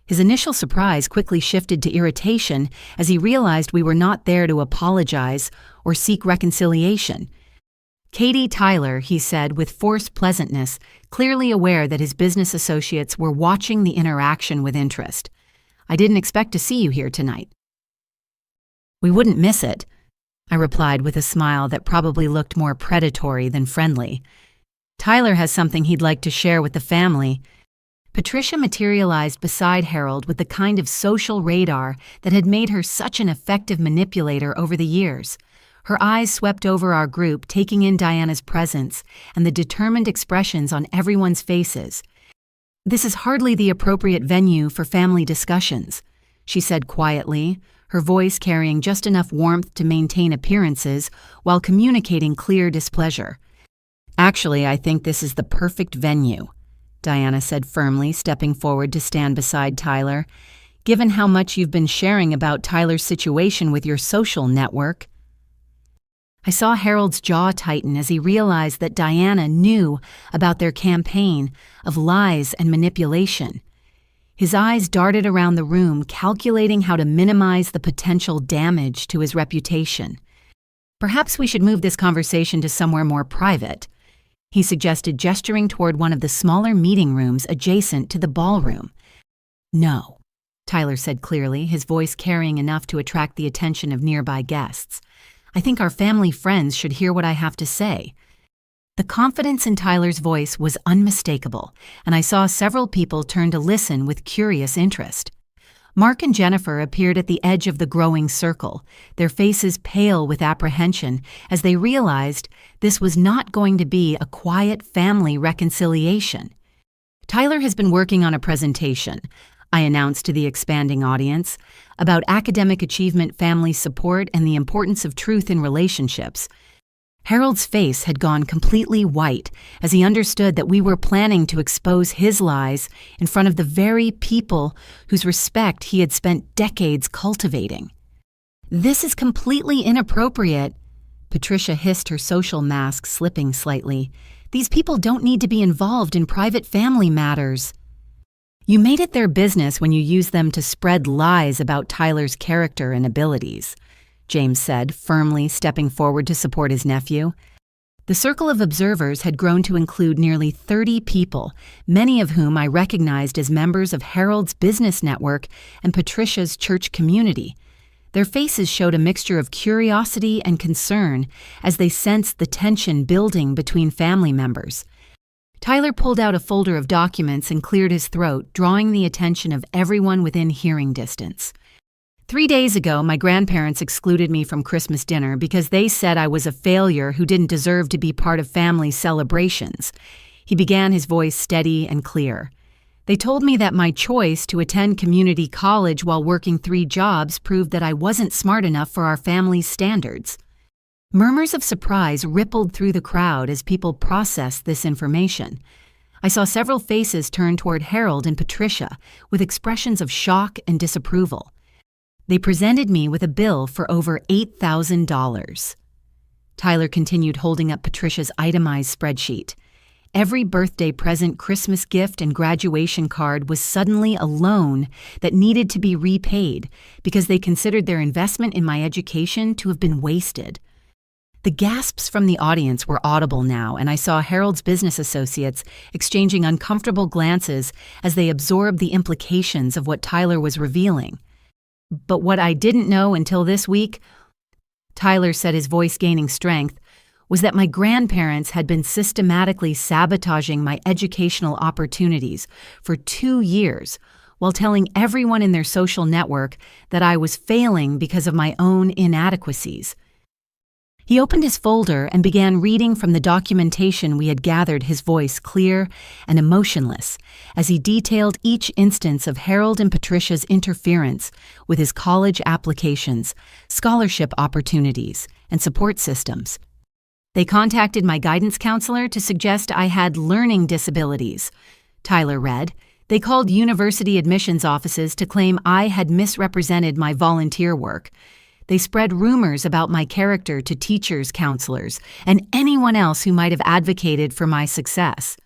His initial surprise quickly shifted to irritation as he realized we were not there to apologize or seek reconciliation. "Katie, Tyler," he said with forced pleasantness, clearly aware that his business associates were watching the interaction with interest. "I didn't expect to see you here tonight." "We wouldn't miss it," I replied with a smile that probably looked more predatory than friendly. "Tyler has something he'd like to share with the family. Patricia materialized beside Harold with the kind of social radar that had made her such an effective manipulator over the years. Her eyes swept over our group, taking in Diana's presence and the determined expressions on everyone's faces. "This is hardly the appropriate venue for family discussions," she said quietly, her voice carrying just enough warmth to maintain appearances while communicating clear displeasure. "Actually, I think this is the perfect venue," Diana said firmly, stepping forward to stand beside Tyler. "Given how much you've been sharing about Tyler's situation with your social network." I saw Harold's jaw tighten as he realized that Diana knew about their campaign of lies and manipulation. His eyes darted around the room, calculating how to minimize the potential damage to his reputation. "Perhaps we should move this conversation to somewhere more private," he suggested, gesturing toward one of the smaller meeting rooms adjacent to the ballroom. "No," Tyler said clearly, his voice carrying enough to attract the attention of nearby guests. "I think our family friends should hear what I have to say." The confidence in Tyler's voice was unmistakable, and I saw several people turn to listen with curious interest. Mark and Jennifer appeared at the edge of the growing circle, their faces pale with apprehension as they realized this was not going to be a quiet family reconciliation. "Tyler has been working on a presentation," I announced to the expanding audience, "about academic achievement, family support, and the importance of truth in relationships." Harold's face had gone completely white as he understood that we were planning to expose his lies in front of the very people whose respect he had spent decades cultivating. "This is completely inappropriate," Patricia hissed, her social mask slipping slightly. "These people don't need to be involved in private family matters." "You made it their business when you used them to spread lies about Tyler's character and abilities," James said, firmly stepping forward to support his nephew. The circle of observers had grown to include nearly 30 people, many of whom I recognized as members of Harold's business network and Patricia's church community. Their faces showed a mixture of curiosity and concern as they sensed the tension building between family members. Tyler pulled out a folder of documents and cleared his throat, drawing the attention of everyone within hearing distance. 3 days ago, my grandparents excluded me from Christmas dinner because they said I was a failure who didn't deserve to be part of family celebrations. He began, his voice steady and clear. They told me that my choice to attend community college while working 3 jobs proved that I wasn't smart enough for our family's standards. Murmurs of surprise rippled through the crowd as people processed this information. I saw several faces turn toward Harold and Patricia with expressions of shock and disapproval. They presented me with a bill for over $8,000. Tyler continued, holding up Patricia's itemized spreadsheet. Every birthday present, Christmas gift, and graduation card was suddenly a loan that needed to be repaid because they considered their investment in my education to have been wasted. The gasps from the audience were audible now, and I saw Harold's business associates exchanging uncomfortable glances as they absorbed the implications of what Tyler was revealing. But what I didn't know until this week, Tyler said, his voice gaining strength, was that my grandparents had been systematically sabotaging my educational opportunities for 2 years while telling everyone in their social network that I was failing because of my own inadequacies. He opened his folder and began reading from the documentation we had gathered, his voice clear and emotionless, as he detailed each instance of Harold and Patricia's interference with his college applications, scholarship opportunities, and support systems. They contacted my guidance counselor to suggest I had learning disabilities, Tyler read. They called university admissions offices to claim I had misrepresented my volunteer work. They spread rumors about my character to teachers, counselors, and anyone else who might have advocated for my success.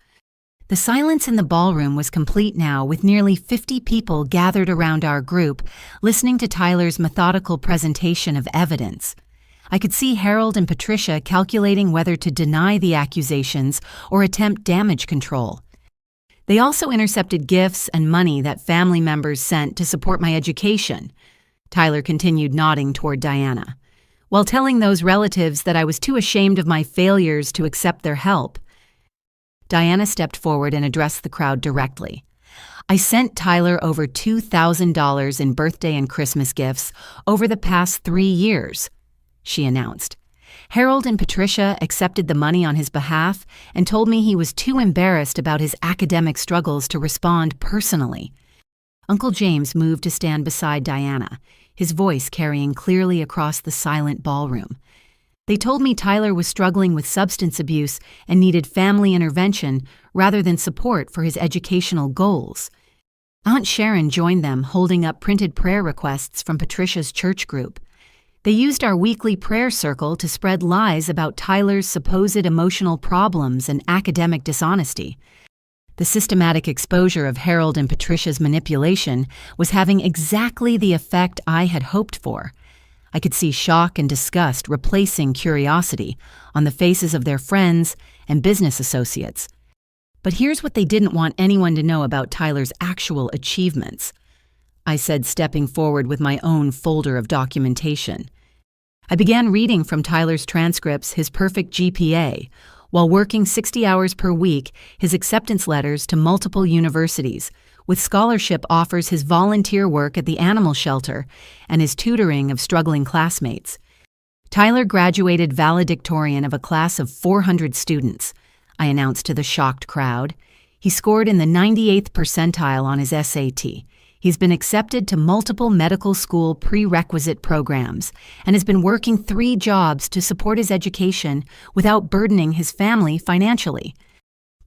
The silence in the ballroom was complete now, with nearly 50 people gathered around our group, listening to Tyler's methodical presentation of evidence. I could see Harold and Patricia calculating whether to deny the accusations or attempt damage control. They also intercepted gifts and money that family members sent to support my education. Tyler continued, nodding toward Diana, while telling those relatives that I was too ashamed of my failures to accept their help. Diana stepped forward and addressed the crowd directly. I sent Tyler over $2,000 in birthday and Christmas gifts over the past 3 years, she announced. Harold and Patricia accepted the money on his behalf and told me he was too embarrassed about his academic struggles to respond personally. Uncle James moved to stand beside Diana, his voice carrying clearly across the silent ballroom. They told me Tyler was struggling with substance abuse and needed family intervention rather than support for his educational goals. Aunt Sharon joined them, holding up printed prayer requests from Patricia's church group. They used our weekly prayer circle to spread lies about Tyler's supposed emotional problems and academic dishonesty. The systematic exposure of Harold and Patricia's manipulation was having exactly the effect I had hoped for. I could see shock and disgust replacing curiosity on the faces of their friends and business associates. But here's what they didn't want anyone to know about Tyler's actual achievements, I said, stepping forward with my own folder of documentation. I began reading from Tyler's transcripts his perfect GPA, while working 60 hours per week, his acceptance letters to multiple universities, with scholarship offers, his volunteer work at the animal shelter, and his tutoring of struggling classmates. Tyler graduated valedictorian of a class of 400 students, I announced to the shocked crowd. He scored in the 98th percentile on his SAT. He's been accepted to multiple medical school prerequisite programs and has been working 3 jobs to support his education without burdening his family financially.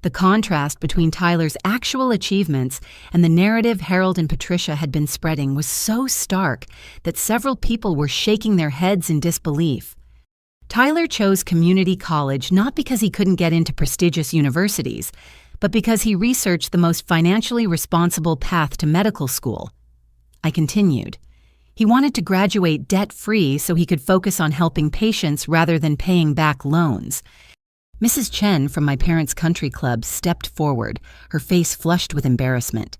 The contrast between Tyler's actual achievements and the narrative Harold and Patricia had been spreading was so stark that several people were shaking their heads in disbelief. Tyler chose community college not because he couldn't get into prestigious universities, but because he researched the most financially responsible path to medical school. I continued. He wanted to graduate debt-free so he could focus on helping patients rather than paying back loans. Mrs. Chen from my parents' country club stepped forward, her face flushed with embarrassment.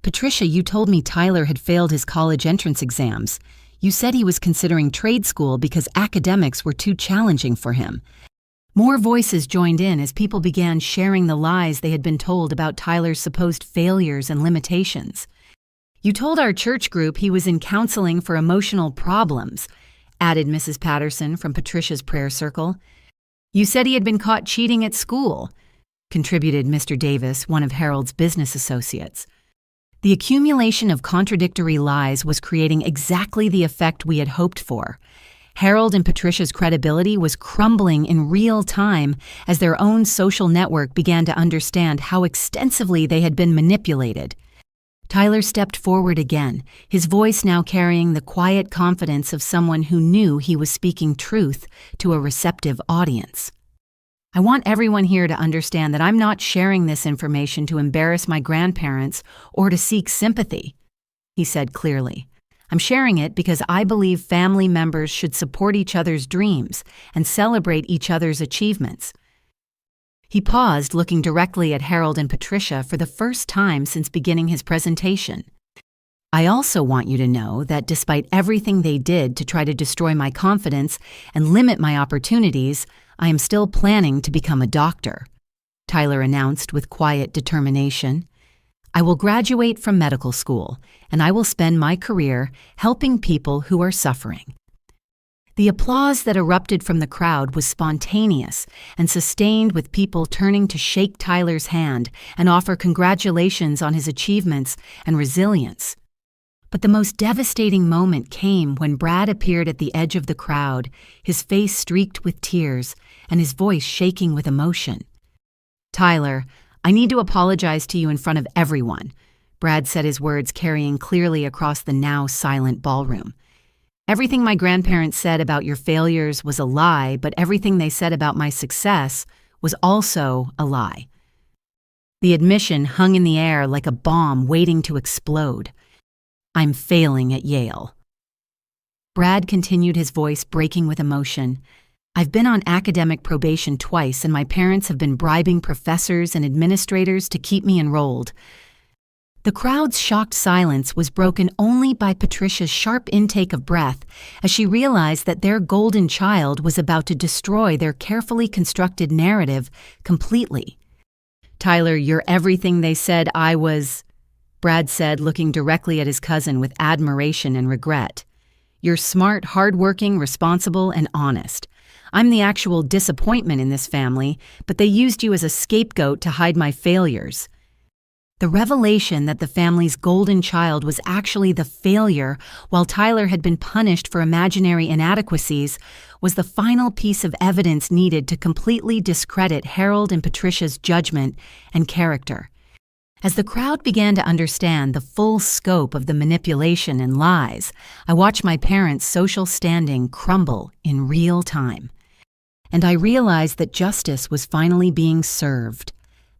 Patricia, you told me Tyler had failed his college entrance exams. You said he was considering trade school because academics were too challenging for him. More voices joined in as people began sharing the lies they had been told about Tyler's supposed failures and limitations. You told our church group he was in counseling for emotional problems, added Mrs. Patterson from Patricia's prayer circle. You said he had been caught cheating at school, contributed Mr. Davis, one of Harold's business associates. The accumulation of contradictory lies was creating exactly the effect we had hoped for. Harold and Patricia's credibility was crumbling in real time as their own social network began to understand how extensively they had been manipulated. Tyler stepped forward again, his voice now carrying the quiet confidence of someone who knew he was speaking truth to a receptive audience. I want everyone here to understand that I'm not sharing this information to embarrass my grandparents or to seek sympathy, he said clearly. I'm sharing it because I believe family members should support each other's dreams and celebrate each other's achievements. He paused, looking directly at Harold and Patricia for the first time since beginning his presentation. I also want you to know that despite everything they did to try to destroy my confidence and limit my opportunities, I am still planning to become a doctor, Tyler announced with quiet determination. I will graduate from medical school, and I will spend my career helping people who are suffering. The applause that erupted from the crowd was spontaneous and sustained, with people turning to shake Tyler's hand and offer congratulations on his achievements and resilience. But the most devastating moment came when Brad appeared at the edge of the crowd, his face streaked with tears and his voice shaking with emotion. Tyler, I need to apologize to you in front of everyone, Brad said, his words carrying clearly across the now silent ballroom. Everything my grandparents said about your failures was a lie, but everything they said about my success was also a lie. The admission hung in the air like a bomb waiting to explode. I'm failing at Yale. Brad continued, his voice breaking with emotion. I've been on academic probation twice, and my parents have been bribing professors and administrators to keep me enrolled. The crowd's shocked silence was broken only by Patricia's sharp intake of breath as she realized that their golden child was about to destroy their carefully constructed narrative completely. Tyler, you're everything they said I was, Brad said, looking directly at his cousin with admiration and regret. "You're smart, hardworking, responsible, and honest. I'm the actual disappointment in this family, but they used you as a scapegoat to hide my failures." The revelation that the family's golden child was actually the failure, while Tyler had been punished for imaginary inadequacies, was the final piece of evidence needed to completely discredit Harold and Patricia's judgment and character. As the crowd began to understand the full scope of the manipulation and lies, I watched my parents' social standing crumble in real time. And I realized that justice was finally being served.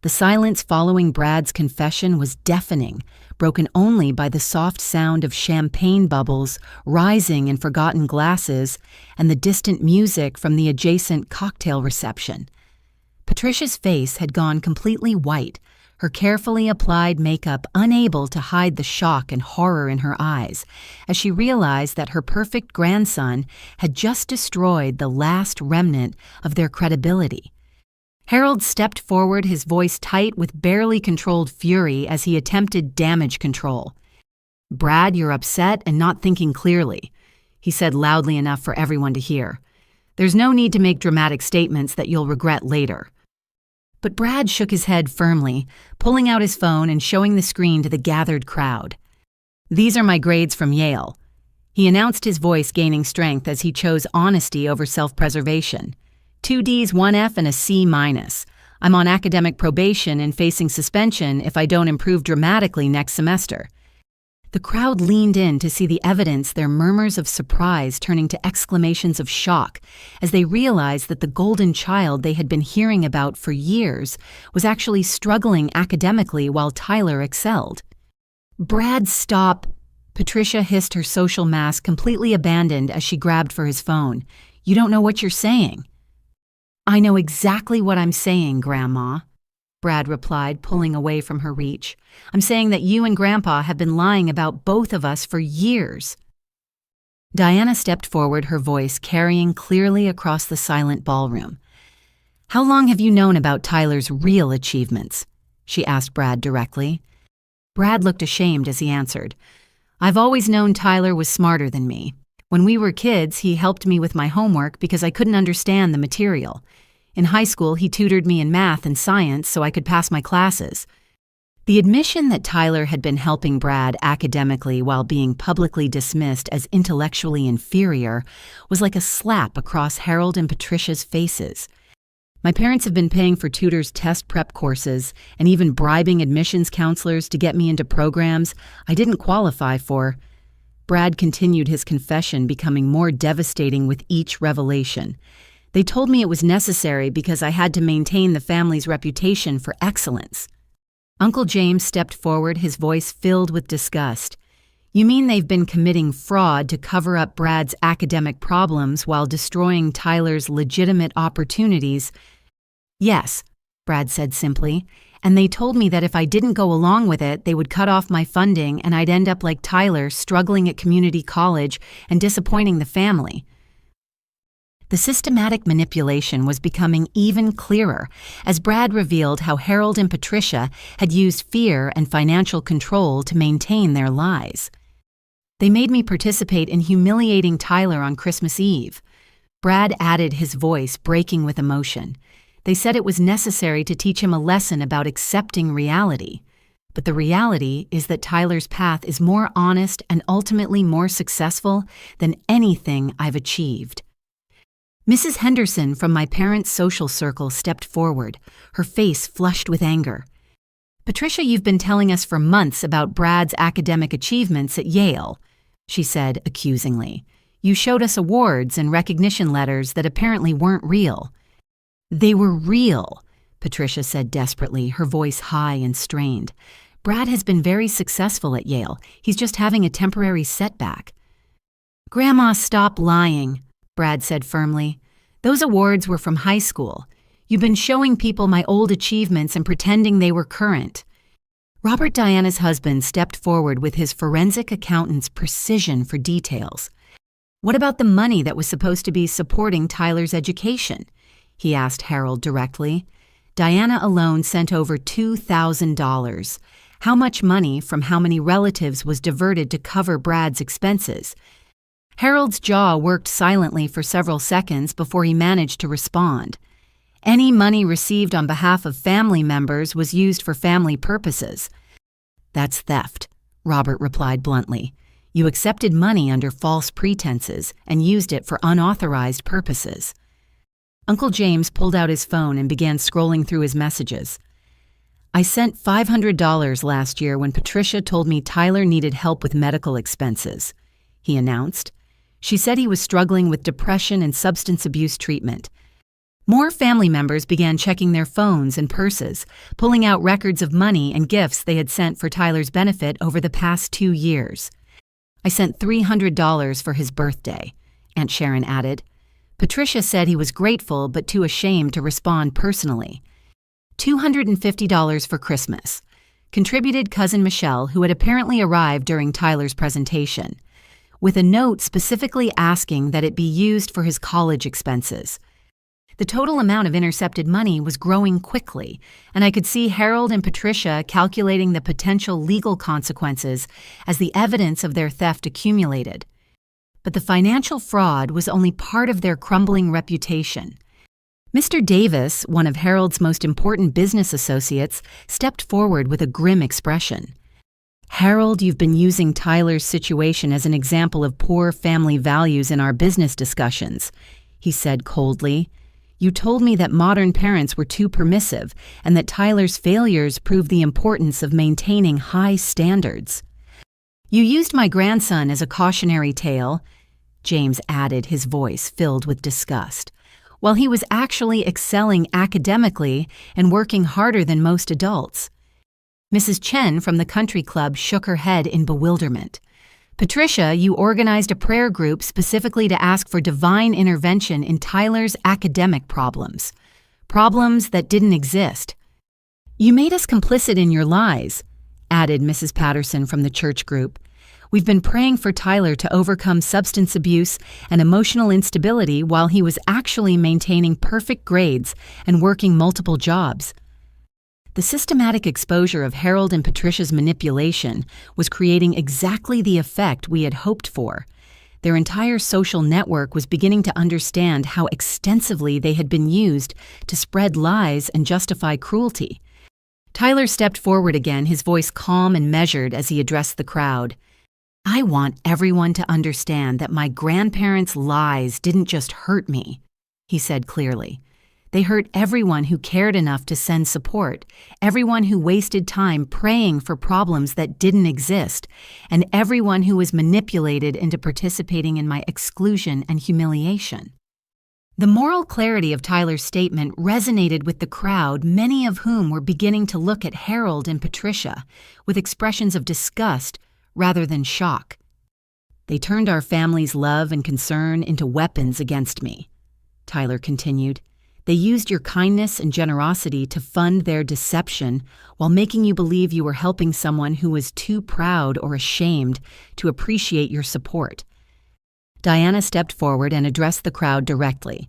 The silence following Brad's confession was deafening, broken only by the soft sound of champagne bubbles rising in forgotten glasses and the distant music from the adjacent cocktail reception. Patricia's face had gone completely white, her carefully applied makeup unable to hide the shock and horror in her eyes, as she realized that her perfect grandson had just destroyed the last remnant of their credibility. Harold stepped forward, his voice tight with barely controlled fury as he attempted damage control. "Brad, you're upset and not thinking clearly," he said loudly enough for everyone to hear. "There's no need to make dramatic statements that you'll regret later." But Brad shook his head firmly, pulling out his phone and showing the screen to the gathered crowd. "These are my grades from Yale." He announced, his voice gaining strength as he chose honesty over self-preservation. 2 Ds, 1 F, and a C-. I'm on academic probation and facing suspension if I don't improve dramatically next semester. The crowd leaned in to see the evidence, their murmurs of surprise turning to exclamations of shock as they realized that the golden child they had been hearing about for years was actually struggling academically while Tyler excelled. "Brad, stop!" Patricia hissed, her social mask completely abandoned as she grabbed for his phone. "You don't know what you're saying." "I know exactly what I'm saying, Grandma," Brad replied, pulling away from her reach. "I'm saying that you and Grandpa have been lying about both of us for years." Diana stepped forward, her voice carrying clearly across the silent ballroom. "How long have you known about Tyler's real achievements?" she asked Brad directly. Brad looked ashamed as he answered, "I've always known Tyler was smarter than me. When we were kids, he helped me with my homework because I couldn't understand the material. In high school, he tutored me in math and science so I could pass my classes." The admission that Tyler had been helping Brad academically while being publicly dismissed as intellectually inferior was like a slap across Harold and Patricia's faces. "My parents have been paying for tutors' test prep courses and even bribing admissions counselors to get me into programs I didn't qualify for." Brad continued, his confession becoming more devastating with each revelation. "They told me it was necessary because I had to maintain the family's reputation for excellence." Uncle James stepped forward, his voice filled with disgust. "You mean they've been committing fraud to cover up Brad's academic problems while destroying Tyler's legitimate opportunities?" "Yes," Brad said simply, "and they told me that if I didn't go along with it, they would cut off my funding and I'd end up like Tyler, struggling at community college and disappointing the family." The systematic manipulation was becoming even clearer as Brad revealed how Harold and Patricia had used fear and financial control to maintain their lies. "They made me participate in humiliating Tyler on Christmas Eve." Brad added, his voice breaking with emotion. "They said it was necessary to teach him a lesson about accepting reality. But the reality is that Tyler's path is more honest and ultimately more successful than anything I've achieved." Mrs. Henderson from my parents' social circle stepped forward, her face flushed with anger. "Patricia, you've been telling us for months about Brad's academic achievements at Yale," she said accusingly. "You showed us awards and recognition letters that apparently weren't real." "They were real," Patricia said desperately, her voice high and strained. "Brad has been very successful at Yale. He's just having a temporary setback." "Grandma, stop lying," Brad said firmly. "Those awards were from high school. You've been showing people my old achievements and pretending they were current." Robert, Diana's husband, stepped forward with his forensic accountant's precision for details. "What about the money that was supposed to be supporting Tyler's education?" he asked Harold directly. "Diana alone sent over $2,000. How much money from how many relatives was diverted to cover Brad's expenses? Harold's jaw worked silently for several seconds before he managed to respond. Any money received on behalf of family members was used for family purposes. That's theft, Robert replied bluntly. You accepted money under false pretenses and used it for unauthorized purposes. Uncle James pulled out his phone and began scrolling through his messages. I sent $500 last year when Patricia told me Tyler needed help with medical expenses, he announced. She said he was struggling with depression and substance abuse treatment. More family members began checking their phones and purses, pulling out records of money and gifts they had sent for Tyler's benefit over the past 2 years. I sent $300 for his birthday, Aunt Sharon added. Patricia said he was grateful but too ashamed to respond personally. $250 for Christmas, contributed Cousin Michelle, who had apparently arrived during Tyler's presentation, with a note specifically asking that it be used for his college expenses. The total amount of intercepted money was growing quickly, and I could see Harold and Patricia calculating the potential legal consequences as the evidence of their theft accumulated. But the financial fraud was only part of their crumbling reputation. Mr. Davis, one of Harold's most important business associates, stepped forward with a grim expression. Harold, you've been using Tyler's situation as an example of poor family values in our business discussions, he said coldly. You told me that modern parents were too permissive and that Tyler's failures prove the importance of maintaining high standards. You used my grandson as a cautionary tale, James added, his voice filled with disgust, while he was actually excelling academically and working harder than most adults. Mrs. Chen from the country club shook her head in bewilderment. Patricia, you organized a prayer group specifically to ask for divine intervention in Tyler's academic problems that didn't exist. You made us complicit in your lies, added Mrs. Patterson from the church group. We've been praying for Tyler to overcome substance abuse and emotional instability while he was actually maintaining perfect grades and working multiple jobs. The systematic exposure of Harold and Patricia's manipulation was creating exactly the effect we had hoped for. Their entire social network was beginning to understand how extensively they had been used to spread lies and justify cruelty. Tyler stepped forward again, his voice calm and measured as he addressed the crowd. I want everyone to understand that my grandparents' lies didn't just hurt me, he said clearly. They hurt everyone who cared enough to send support, everyone who wasted time praying for problems that didn't exist, and everyone who was manipulated into participating in my exclusion and humiliation. The moral clarity of Tyler's statement resonated with the crowd, many of whom were beginning to look at Harold and Patricia with expressions of disgust rather than shock. They turned our family's love and concern into weapons against me, Tyler continued. They used your kindness and generosity to fund their deception while making you believe you were helping someone who was too proud or ashamed to appreciate your support. Diana stepped forward and addressed the crowd directly.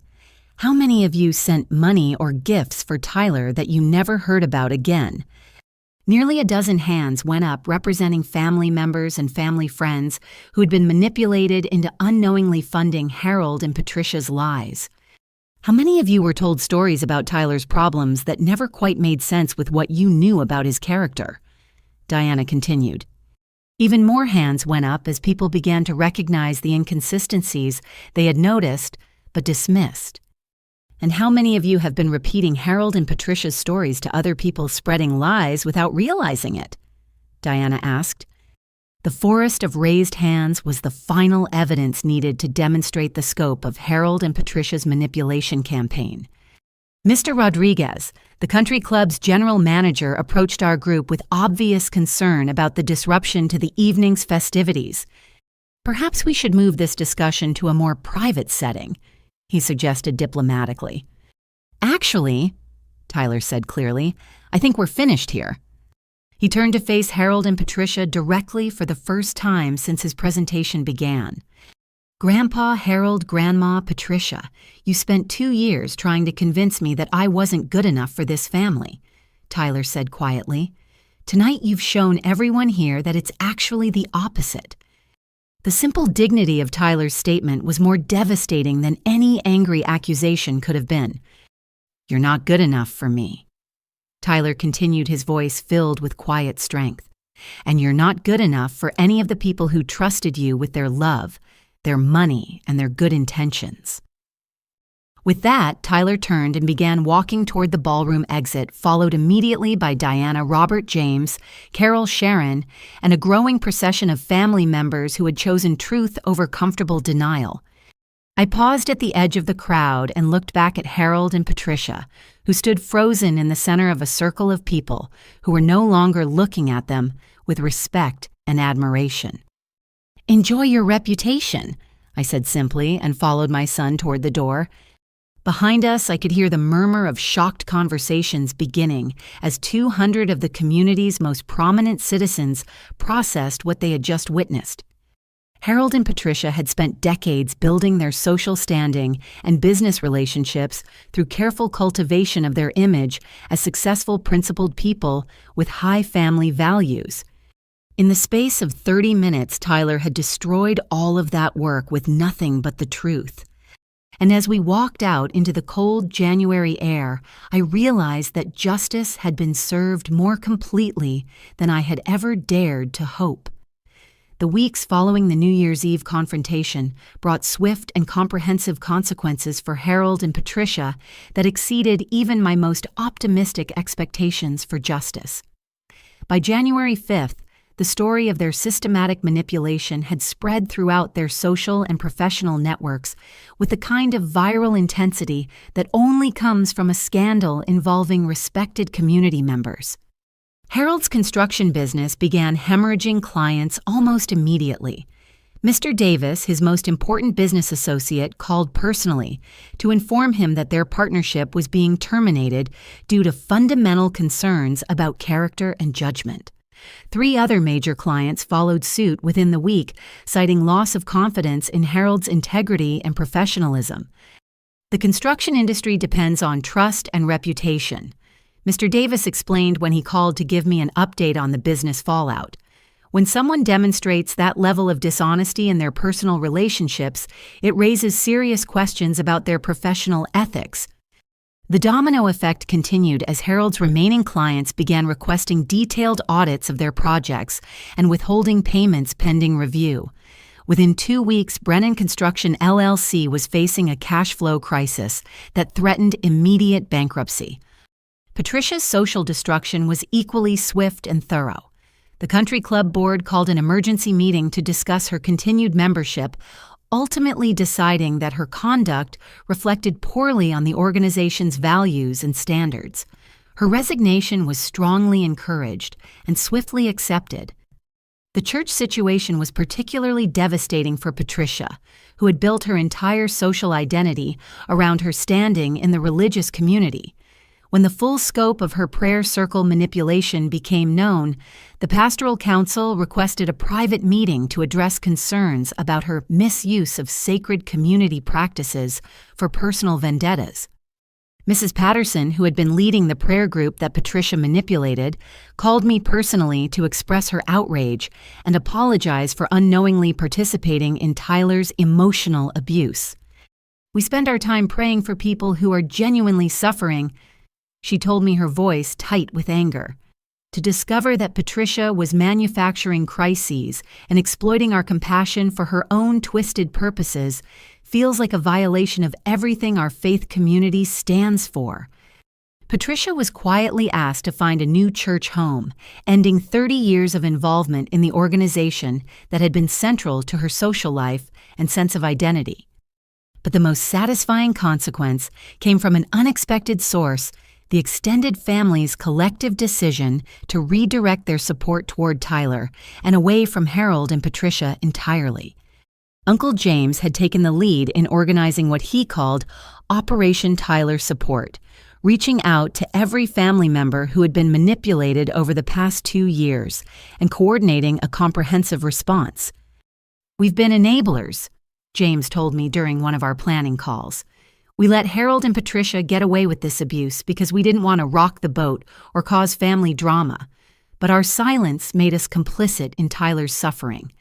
How many of you sent money or gifts for Tyler that you never heard about again? Nearly a dozen hands went up representing family members and family friends who had been manipulated into unknowingly funding Harold and Patricia's lies. How many of you were told stories about Tyler's problems that never quite made sense with what you knew about his character? Diana continued. Even more hands went up as people began to recognize the inconsistencies they had noticed but dismissed. And how many of you have been repeating Harold and Patricia's stories to other people, spreading lies without realizing it? Diana asked. The forest of raised hands was the final evidence needed to demonstrate the scope of Harold and Patricia's manipulation campaign. Mr. Rodriguez, the country club's general manager, approached our group with obvious concern about the disruption to the evening's festivities. Perhaps we should move this discussion to a more private setting, he suggested diplomatically. Actually, Tyler said clearly, I think we're finished here. He turned to face Harold and Patricia directly for the first time since his presentation began. Grandpa, Harold, Grandma, Patricia, you spent 2 years trying to convince me that I wasn't good enough for this family, Tyler said quietly. Tonight you've shown everyone here that it's actually the opposite." The simple dignity of Tyler's statement was more devastating than any angry accusation could have been. "You're not good enough for me." Tyler continued, his voice filled with quiet strength. "And you're not good enough for any of the people who trusted you with their love, their money, and their good intentions." With that, Tyler turned and began walking toward the ballroom exit, followed immediately by Diana, Robert James, Carol Sharon, and a growing procession of family members who had chosen truth over comfortable denial. I paused at the edge of the crowd and looked back at Harold and Patricia, who stood frozen in the center of a circle of people who were no longer looking at them with respect and admiration. "Enjoy your reputation," I said simply and followed my son toward the door. Behind us, I could hear the murmur of shocked conversations beginning as 200 of the community's most prominent citizens processed what they had just witnessed. Harold and Patricia had spent decades building their social standing and business relationships through careful cultivation of their image as successful, principled people with high family values. In the space of 30 minutes, Tyler had destroyed all of that work with nothing but the truth. And as we walked out into the cold January air, I realized that justice had been served more completely than I had ever dared to hope. The weeks following the New Year's Eve confrontation brought swift and comprehensive consequences for Harold and Patricia that exceeded even my most optimistic expectations for justice. By January 5th, the story of their systematic manipulation had spread throughout their social and professional networks with the kind of viral intensity that only comes from a scandal involving respected community members. Harold's construction business began hemorrhaging clients almost immediately. Mr. Davis, his most important business associate, called personally to inform him that their partnership was being terminated due to fundamental concerns about character and judgment. 3 other major clients followed suit within the week, citing loss of confidence in Harold's integrity and professionalism. The construction industry depends on trust and reputation. Mr. Davis explained when he called to give me an update on the business fallout. When someone demonstrates that level of dishonesty in their personal relationships, it raises serious questions about their professional ethics. The domino effect continued as Harold's remaining clients began requesting detailed audits of their projects and withholding payments pending review. Within 2 weeks, Brennan Construction LLC was facing a cash flow crisis that threatened immediate bankruptcy. Patricia's social destruction was equally swift and thorough. The country club board called an emergency meeting to discuss her continued membership, ultimately deciding that her conduct reflected poorly on the organization's values and standards. Her resignation was strongly encouraged and swiftly accepted. The church situation was particularly devastating for Patricia, who had built her entire social identity around her standing in the religious community. When the full scope of her prayer circle manipulation became known, the pastoral council requested a private meeting to address concerns about her misuse of sacred community practices for personal vendettas. Mrs. Patterson, who had been leading the prayer group that Patricia manipulated, called me personally to express her outrage and apologize for unknowingly participating in Tyler's emotional abuse. "We spend our time praying for people who are genuinely suffering," she told me, her voice tight with anger. To discover that Patricia was manufacturing crises and exploiting our compassion for her own twisted purposes feels like a violation of everything our faith community stands for. Patricia was quietly asked to find a new church home, ending 30 years of involvement in the organization that had been central to her social life and sense of identity. But the most satisfying consequence came from an unexpected source: the extended family's collective decision to redirect their support toward Tyler and away from Harold and Patricia entirely. Uncle James had taken the lead in organizing what he called Operation Tyler Support, reaching out to every family member who had been manipulated over the past 2 years and coordinating a comprehensive response. "We've been enablers," James told me during one of our planning calls. "We let Harold and Patricia get away with this abuse because we didn't want to rock the boat or cause family drama. but our silence made us complicit in Tyler's suffering.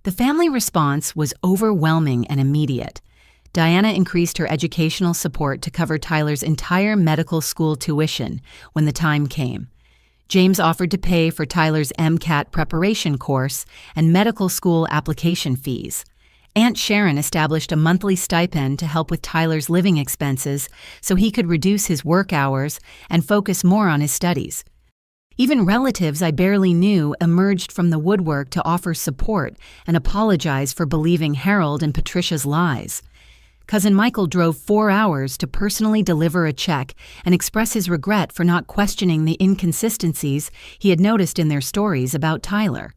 The family response was overwhelming and immediate. Diana increased her educational support to cover Tyler's entire medical school tuition when the time came. James offered to pay for Tyler's MCAT preparation course and medical school application fees. Aunt Sharon established a monthly stipend to help with Tyler's living expenses so he could reduce his work hours and focus more on his studies. Even relatives I barely knew emerged from the woodwork to offer support and apologize for believing Harold and Patricia's lies. Cousin Michael drove 4 hours to personally deliver a check and express his regret for not questioning the inconsistencies he had noticed in their stories about Tyler.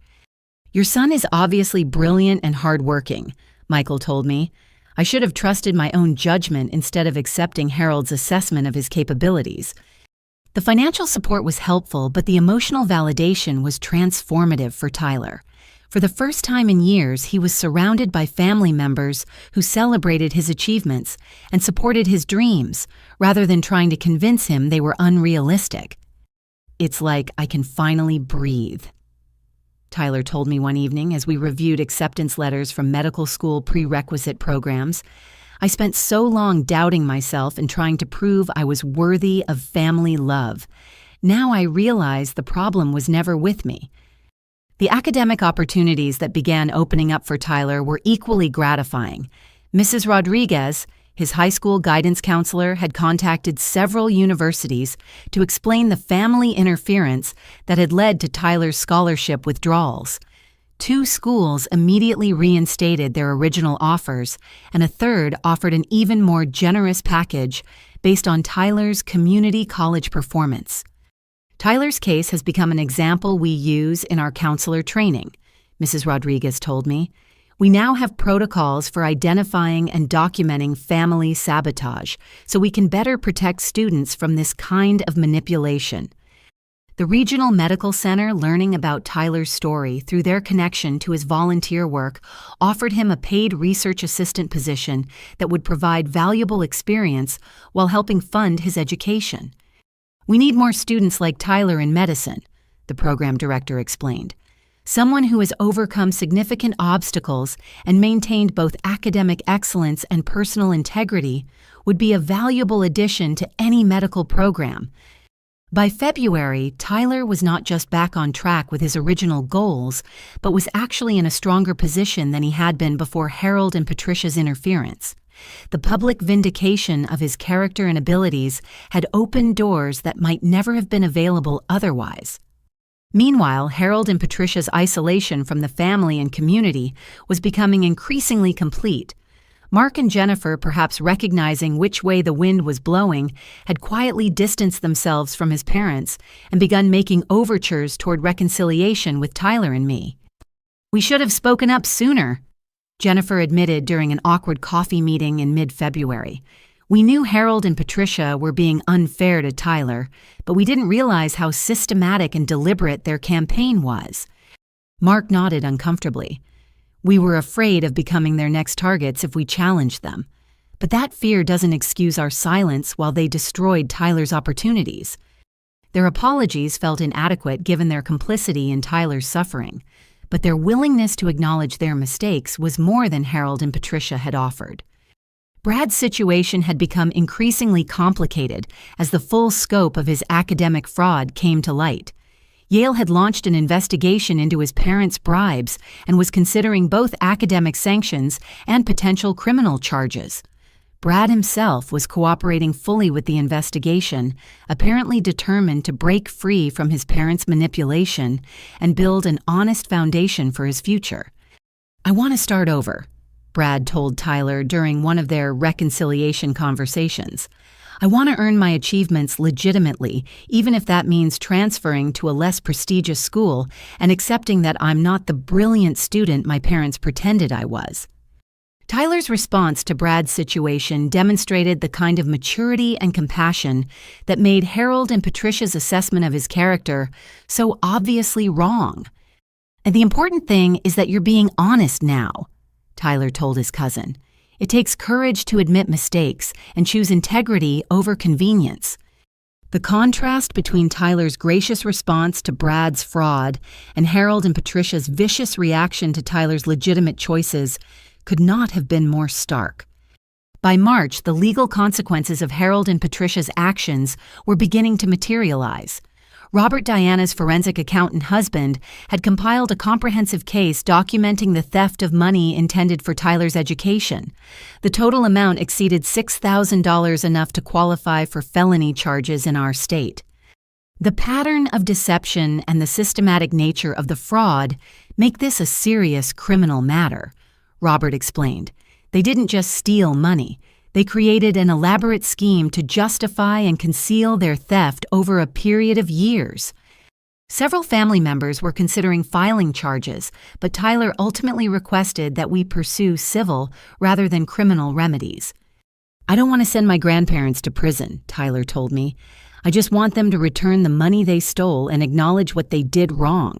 "Your son is obviously brilliant and hardworking," Michael told me. "I should have trusted my own judgment instead of accepting Harold's assessment of his capabilities." The financial support was helpful, but the emotional validation was transformative for Tyler. For the first time in years, he was surrounded by family members who celebrated his achievements and supported his dreams, rather than trying to convince him they were unrealistic. "It's like I can finally breathe," Tyler told me one evening as we reviewed acceptance letters from medical school prerequisite programs. "I spent so long doubting myself and trying to prove I was worthy of family love. Now I realize the problem was never with me." The academic opportunities that began opening up for Tyler were equally gratifying. Mrs. Rodriguez, his high school guidance counselor, had contacted several universities to explain the family interference that had led to Tyler's scholarship withdrawals. 2 schools immediately reinstated their original offers, and a third offered an even more generous package based on Tyler's community college performance. "Tyler's case has become an example we use in our counselor training," Mrs. Rodriguez told me. "We now have protocols for identifying and documenting family sabotage, so we can better protect students from this kind of manipulation." The Regional Medical Center, learning about Tyler's story through their connection to his volunteer work, offered him a paid research assistant position that would provide valuable experience while helping fund his education. "We need more students like Tyler in medicine," the program director explained. "Someone who has overcome significant obstacles and maintained both academic excellence and personal integrity would be a valuable addition to any medical program." By February, Tyler was not just back on track with his original goals, but was actually in a stronger position than he had been before Harold and Patricia's interference. The public vindication of his character and abilities had opened doors that might never have been available otherwise. Meanwhile, Harold and Patricia's isolation from the family and community was becoming increasingly complete. Mark and Jennifer, perhaps recognizing which way the wind was blowing, had quietly distanced themselves from his parents and begun making overtures toward reconciliation with Tyler and me. "We should have spoken up sooner," Jennifer admitted during an awkward coffee meeting in mid-February. "We knew Harold and Patricia were being unfair to Tyler, but we didn't realize how systematic and deliberate their campaign was." Mark nodded uncomfortably. "We were afraid of becoming their next targets if we challenged them. But that fear doesn't excuse our silence while they destroyed Tyler's opportunities." Their apologies felt inadequate given their complicity in Tyler's suffering, but their willingness to acknowledge their mistakes was more than Harold and Patricia had offered. Brad's situation had become increasingly complicated as the full scope of his academic fraud came to light. Yale had launched an investigation into his parents' bribes and was considering both academic sanctions and potential criminal charges. Brad himself was cooperating fully with the investigation, apparently determined to break free from his parents' manipulation and build an honest foundation for his future. "I want to start over," Brad told Tyler during one of their reconciliation conversations. "I want to earn my achievements legitimately, even if that means transferring to a less prestigious school and accepting that I'm not the brilliant student my parents pretended I was." Tyler's response to Brad's situation demonstrated the kind of maturity and compassion that made Harold and Patricia's assessment of his character so obviously wrong. "And the important thing is that you're being honest now," Tyler told his cousin. "It takes courage to admit mistakes and choose integrity over convenience." The contrast between Tyler's gracious response to Brad's fraud and Harold and Patricia's vicious reaction to Tyler's legitimate choices could not have been more stark. By March, the legal consequences of Harold and Patricia's actions were beginning to materialize. Robert Diana's forensic accountant husband had compiled a comprehensive case documenting the theft of money intended for Tyler's education. The total amount exceeded $6,000, enough to qualify for felony charges in our state. The pattern of deception and the systematic nature of the fraud make this a serious criminal matter, Robert explained. They didn't just steal money. They created an elaborate scheme to justify and conceal their theft over a period of years. Several family members were considering filing charges, but Tyler ultimately requested that we pursue civil rather than criminal remedies. "I don't want to send my grandparents to prison," Tyler told me. "I just want them to return the money they stole and acknowledge what they did wrong."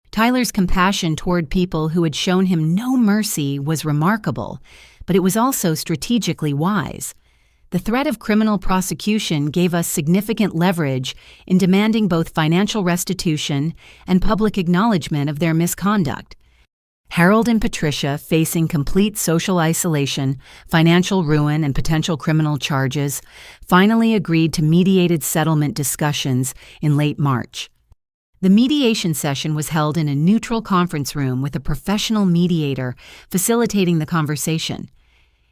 Tyler's compassion toward people who had shown him no mercy was remarkable, but it was also strategically wise. The threat of criminal prosecution gave us significant leverage in demanding both financial restitution and public acknowledgement of their misconduct. Harold and Patricia, facing complete social isolation, financial ruin, and potential criminal charges, finally agreed to mediated settlement discussions in late March. The mediation session was held in a neutral conference room with a professional mediator facilitating the conversation.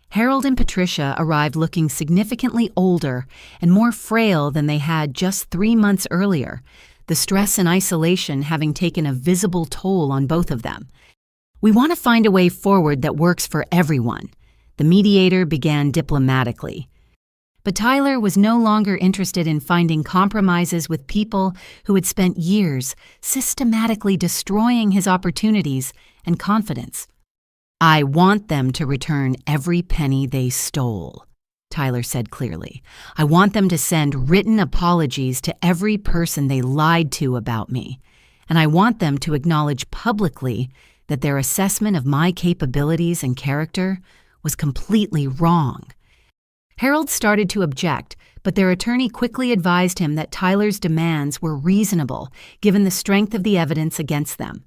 Harold and Patricia arrived looking significantly older and more frail than they had just 3 months earlier, the stress and isolation having taken a visible toll on both of them. "We want to find a way forward that works for everyone," the mediator began diplomatically. But Tyler was no longer interested in finding compromises with people who had spent years systematically destroying his opportunities and confidence. "I want them to return every penny they stole," Tyler said clearly. "I want them to send written apologies to every person they lied to about me. And I want them to acknowledge publicly that their assessment of my capabilities and character was completely wrong." Harold started to object, but their attorney quickly advised him that Tyler's demands were reasonable, given the strength of the evidence against them.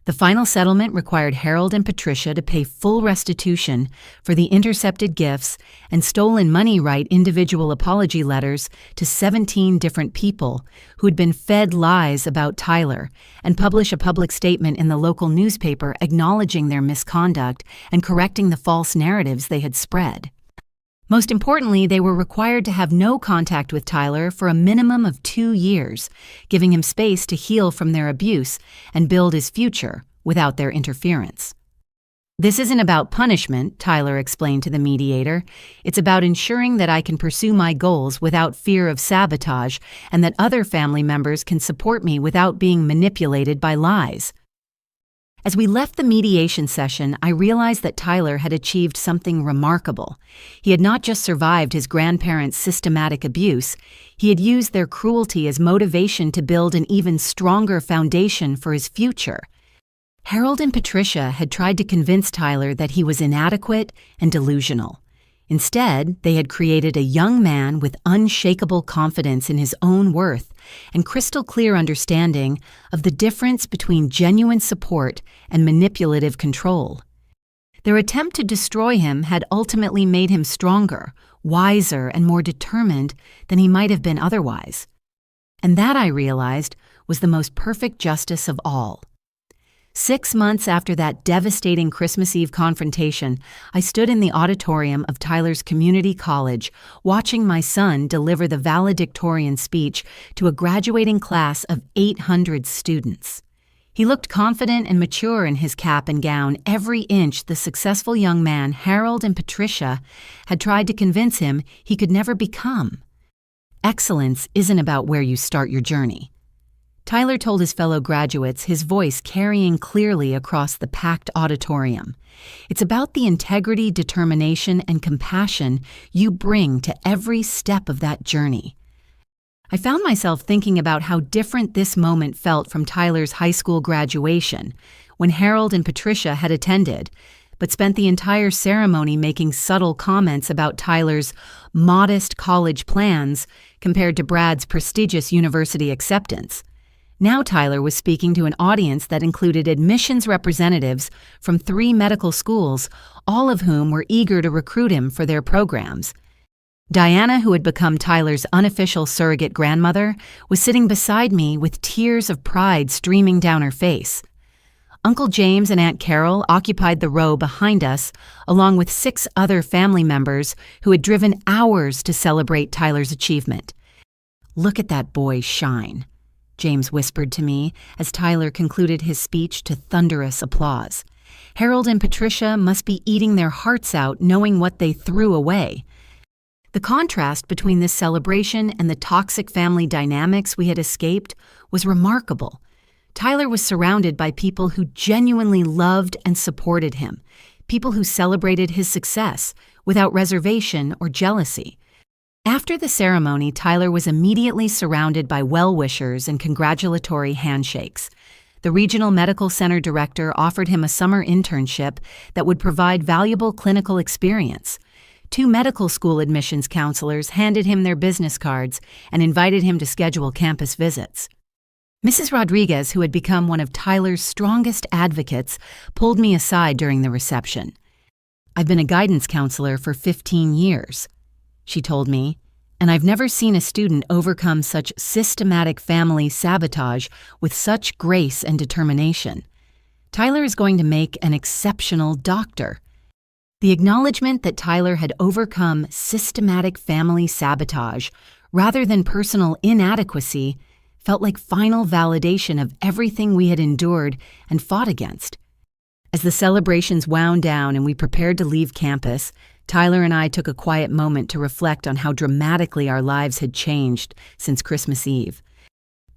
The final settlement required Harold and Patricia to pay full restitution for the intercepted gifts and stolen money, write individual apology letters to 17 different people who had been fed lies about Tyler, and publish a public statement in the local newspaper acknowledging their misconduct and correcting the false narratives they had spread. Most importantly, they were required to have no contact with Tyler for a minimum of 2 years, giving him space to heal from their abuse and build his future without their interference. "This isn't about punishment," Tyler explained to the mediator. "It's about ensuring that I can pursue my goals without fear of sabotage and that other family members can support me without being manipulated by lies." As we left the mediation session, I realized that Tyler had achieved something remarkable. He had not just survived his grandparents' systematic abuse, he had used their cruelty as motivation to build an even stronger foundation for his future. Harold and Patricia had tried to convince Tyler that he was inadequate and delusional. Instead, they had created a young man with unshakable confidence in his own worth and crystal clear understanding of the difference between genuine support and manipulative control. Their attempt to destroy him had ultimately made him stronger, wiser, and more determined than he might have been otherwise. And that, I realized, was the most perfect justice of all. 6 months after that devastating Christmas Eve confrontation, I stood in the auditorium of Tyler's community college, watching my son deliver the valedictorian speech to a graduating class of 800 students. He looked confident and mature in his cap and gown, every inch the successful young man Harold and Patricia had tried to convince him he could never become. Excellence isn't about where you start your journey. Tyler told his fellow graduates, his voice carrying clearly across the packed auditorium. It's about the integrity, determination, and compassion you bring to every step of that journey. I found myself thinking about how different this moment felt from Tyler's high school graduation, when Harold and Patricia had attended, but spent the entire ceremony making subtle comments about Tyler's modest college plans compared to Brad's prestigious university acceptance. Now Tyler was speaking to an audience that included admissions representatives from 3 medical schools, all of whom were eager to recruit him for their programs. Diana, who had become Tyler's unofficial surrogate grandmother, was sitting beside me with tears of pride streaming down her face. Uncle James and Aunt Carol occupied the row behind us, along with 6 other family members who had driven hours to celebrate Tyler's achievement. "Look at that boy shine," James whispered to me as Tyler concluded his speech to thunderous applause. "Harold and Patricia must be eating their hearts out knowing what they threw away." The contrast between this celebration and the toxic family dynamics we had escaped was remarkable. Tyler was surrounded by people who genuinely loved and supported him, people who celebrated his success without reservation or jealousy. After the ceremony, Tyler was immediately surrounded by well-wishers and congratulatory handshakes. The regional medical center director offered him a summer internship that would provide valuable clinical experience. 2 medical school admissions counselors handed him their business cards and invited him to schedule campus visits. Mrs. Rodriguez, who had become one of Tyler's strongest advocates, pulled me aside during the reception. "I've been a guidance counselor for 15 years, she told me, "and I've never seen a student overcome such systematic family sabotage with such grace and determination. Tyler is going to make an exceptional doctor." The acknowledgement that Tyler had overcome systematic family sabotage rather than personal inadequacy felt like final validation of everything we had endured and fought against. As the celebrations wound down and we prepared to leave campus, Tyler and I took a quiet moment to reflect on how dramatically our lives had changed since Christmas Eve.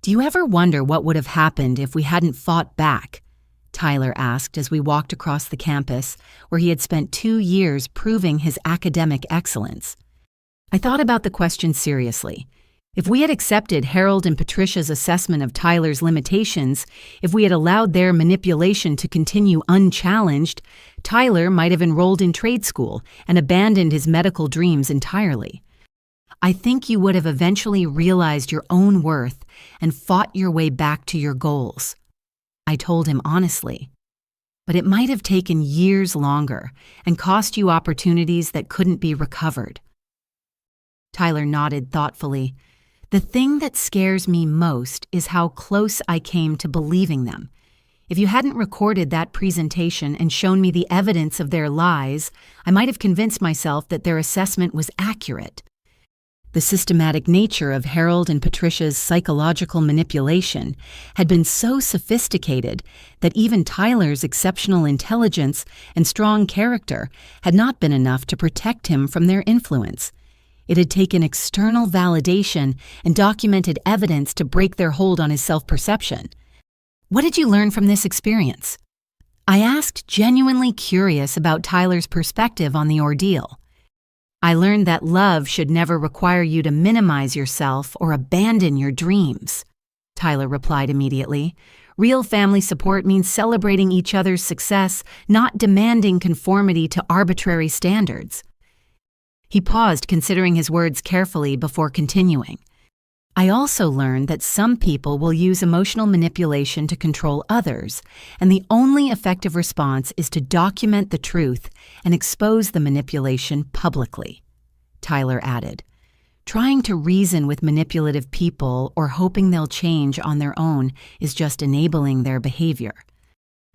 "Do you ever wonder what would have happened if we hadn't fought back?" Tyler asked as we walked across the campus, where he had spent 2 years proving his academic excellence. I thought about the question seriously. If we had accepted Harold and Patricia's assessment of Tyler's limitations, if we had allowed their manipulation to continue unchallenged, Tyler might have enrolled in trade school and abandoned his medical dreams entirely. "I think you would have eventually realized your own worth and fought your way back to your goals," I told him honestly. "But it might have taken years longer and cost you opportunities that couldn't be recovered." Tyler nodded thoughtfully. "The thing that scares me most is how close I came to believing them. If you hadn't recorded that presentation and shown me the evidence of their lies, I might have convinced myself that their assessment was accurate." The systematic nature of Harold and Patricia's psychological manipulation had been so sophisticated that even Tyler's exceptional intelligence and strong character had not been enough to protect him from their influence. It had taken external validation and documented evidence to break their hold on his self-perception. "What did you learn from this experience?" I asked, genuinely curious about Tyler's perspective on the ordeal. "I learned that love should never require you to minimize yourself or abandon your dreams," Tyler replied immediately. "Real family support means celebrating each other's success, not demanding conformity to arbitrary standards." He paused, considering his words carefully before continuing. "I also learned that some people will use emotional manipulation to control others, and the only effective response is to document the truth and expose the manipulation publicly," Tyler added. "Trying to reason with manipulative people or hoping they'll change on their own is just enabling their behavior."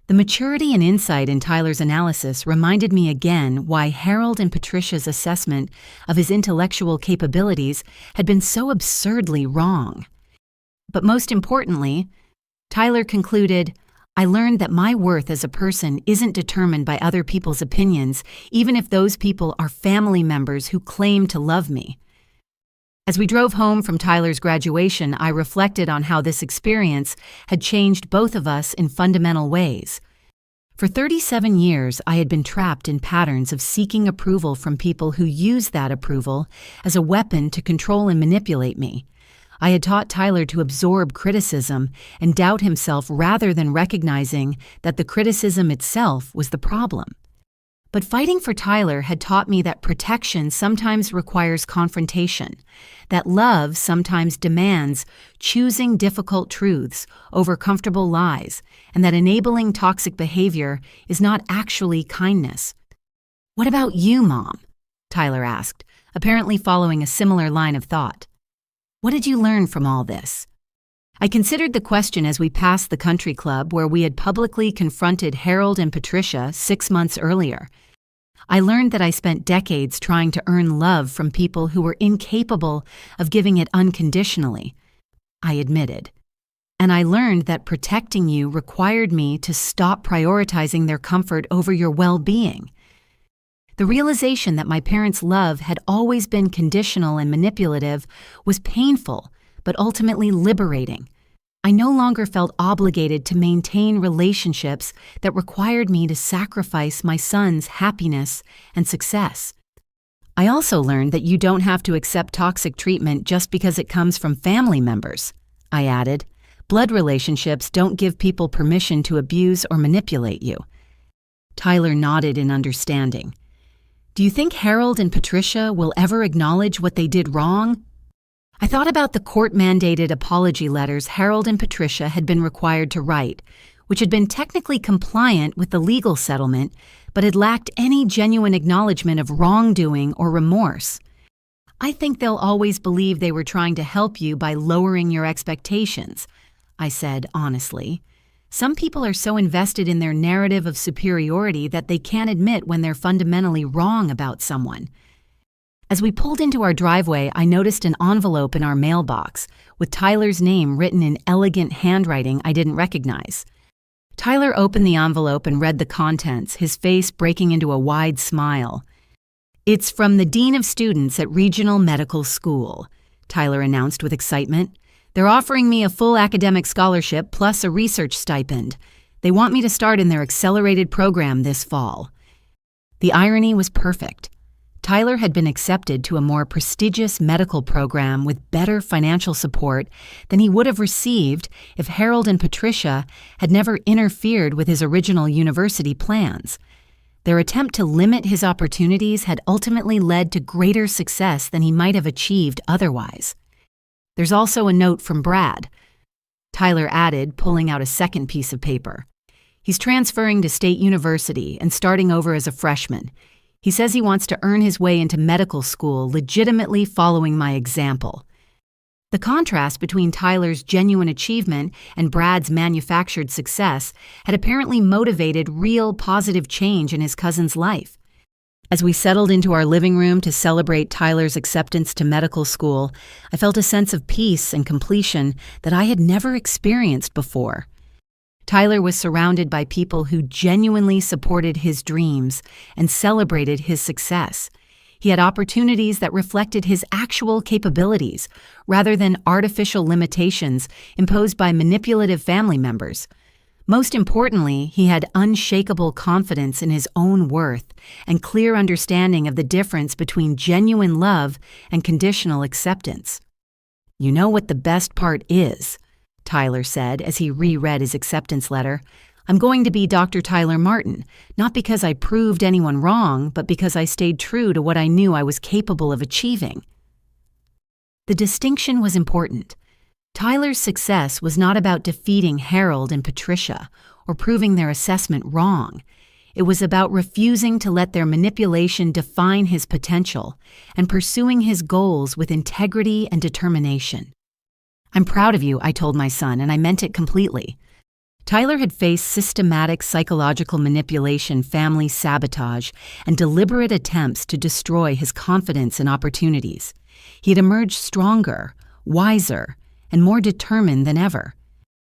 The maturity and insight in Tyler's analysis reminded me again why Harold and Patricia's assessment of his intellectual capabilities had been so absurdly wrong. But most importantly, Tyler concluded, "I learned that my worth as a person isn't determined by other people's opinions, even if those people are family members who claim to love me." As we drove home from Tyler's graduation, I reflected on how this experience had changed both of us in fundamental ways. For 37 years, I had been trapped in patterns of seeking approval from people who used that approval as a weapon to control and manipulate me. I had taught Tyler to absorb criticism and doubt himself rather than recognizing that the criticism itself was the problem. But fighting for Tyler had taught me that protection sometimes requires confrontation, that love sometimes demands choosing difficult truths over comfortable lies, and that enabling toxic behavior is not actually kindness. "What about you, Mom?" Tyler asked, apparently following a similar line of thought. "What did you learn from all this?" I considered the question as we passed the country club where we had publicly confronted Harold and Patricia 6 months earlier. I learned that I spent decades trying to earn love from people who were incapable of giving it unconditionally, I admitted. And I learned that protecting you required me to stop prioritizing their comfort over your well-being. The realization that my parents' love had always been conditional and manipulative was painful, but ultimately liberating. I no longer felt obligated to maintain relationships that required me to sacrifice my son's happiness and success. I also learned that you don't have to accept toxic treatment just because it comes from family members, I added. Blood relationships don't give people permission to abuse or manipulate you. Tyler nodded in understanding. "Do you think Harold and Patricia will ever acknowledge what they did wrong?" I thought about the court-mandated apology letters Harold and Patricia had been required to write, which had been technically compliant with the legal settlement, but had lacked any genuine acknowledgement of wrongdoing or remorse. "I think they'll always believe they were trying to help you by lowering your expectations," I said honestly. "Some people are so invested in their narrative of superiority that they can't admit when they're fundamentally wrong about someone." As we pulled into our driveway, I noticed an envelope in our mailbox with Tyler's name written in elegant handwriting I didn't recognize. Tyler opened the envelope and read the contents, his face breaking into a wide smile. "It's from the Dean of Students at Regional Medical School," Tyler announced with excitement. "They're offering me a full academic scholarship plus a research stipend. They want me to start in their accelerated program this fall." The irony was perfect. Tyler had been accepted to a more prestigious medical program with better financial support than he would have received if Harold and Patricia had never interfered with his original university plans. Their attempt to limit his opportunities had ultimately led to greater success than he might have achieved otherwise. "There's also a note from Brad," Tyler added, pulling out a second piece of paper. "He's transferring to State University and starting over as a freshman. He says he wants to earn his way into medical school, legitimately following my example." The contrast between Tyler's genuine achievement and Brad's manufactured success had apparently motivated real positive change in his cousin's life. As we settled into our living room to celebrate Tyler's acceptance to medical school, I felt a sense of peace and completion that I had never experienced before. Tyler was surrounded by people who genuinely supported his dreams and celebrated his success. He had opportunities that reflected his actual capabilities, rather than artificial limitations imposed by manipulative family members. Most importantly, he had unshakable confidence in his own worth and clear understanding of the difference between genuine love and conditional acceptance. "You know what the best part is," Tyler said as he reread his acceptance letter. "I'm going to be Dr. Tyler Martin, not because I proved anyone wrong, but because I stayed true to what I knew I was capable of achieving." The distinction was important. Tyler's success was not about defeating Harold and Patricia or proving their assessment wrong. It was about refusing to let their manipulation define his potential and pursuing his goals with integrity and determination. "I'm proud of you," I told my son, and I meant it completely. Tyler had faced systematic psychological manipulation, family sabotage, and deliberate attempts to destroy his confidence and opportunities. He had emerged stronger, wiser, and more determined than ever.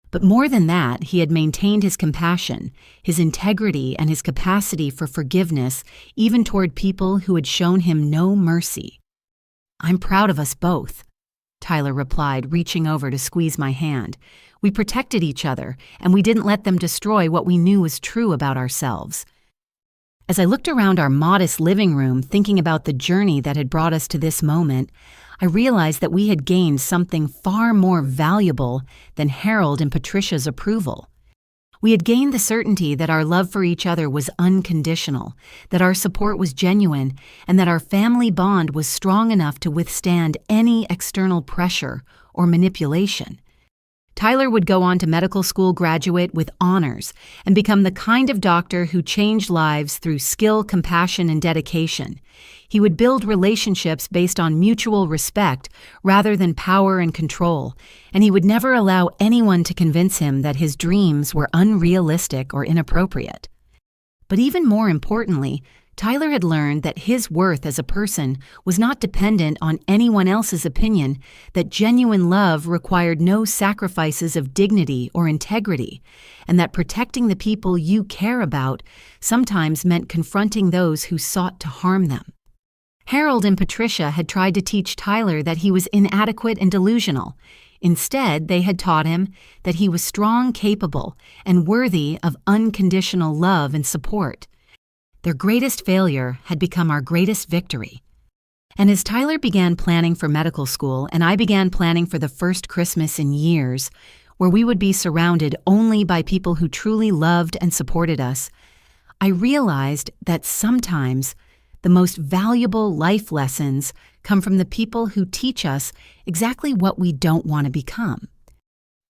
But more than that, he had maintained his compassion, his integrity, and his capacity for forgiveness, even toward people who had shown him no mercy. "I'm proud of us both," Tyler replied, reaching over to squeeze my hand. "We protected each other, and we didn't let them destroy what we knew was true about ourselves." As I looked around our modest living room, thinking about the journey that had brought us to this moment, I realized that we had gained something far more valuable than Harold and Patricia's approval. We had gained the certainty that our love for each other was unconditional, that our support was genuine, and that our family bond was strong enough to withstand any external pressure or manipulation. Tyler would go on to medical school, graduate with honors, and become the kind of doctor who changed lives through skill, compassion, and dedication. He would build relationships based on mutual respect rather than power and control, and he would never allow anyone to convince him that his dreams were unrealistic or inappropriate. But even more importantly, Tyler had learned that his worth as a person was not dependent on anyone else's opinion, that genuine love required no sacrifices of dignity or integrity, and that protecting the people you care about sometimes meant confronting those who sought to harm them. Harold and Patricia had tried to teach Tyler that he was inadequate and delusional. Instead, they had taught him that he was strong, capable, and worthy of unconditional love and support. Their greatest failure had become our greatest victory. And as Tyler began planning for medical school and I began planning for the first Christmas in years, where we would be surrounded only by people who truly loved and supported us, I realized that sometimes the most valuable life lessons come from the people who teach us exactly what we don't want to become.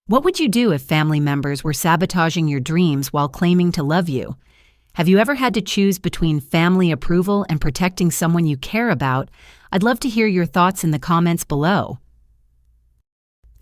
What would you do if family members were sabotaging your dreams while claiming to love you? Have you ever had to choose between family approval and protecting someone you care about? I'd love to hear your thoughts in the comments below.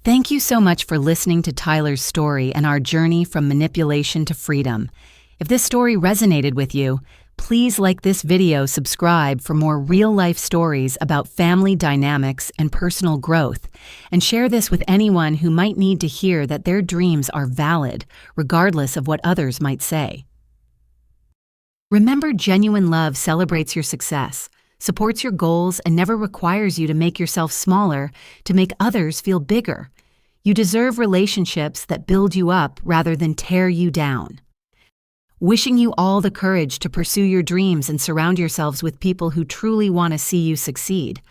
Thank you so much for listening to Tyler's story and our journey from manipulation to freedom. If this story resonated with you, please like this video, subscribe for more real-life stories about family dynamics and personal growth, and share this with anyone who might need to hear that their dreams are valid, regardless of what others might say. Remember, genuine love celebrates your success, supports your goals, and never requires you to make yourself smaller to make others feel bigger. You deserve relationships that build you up rather than tear you down. Wishing you all the courage to pursue your dreams and surround yourselves with people who truly want to see you succeed.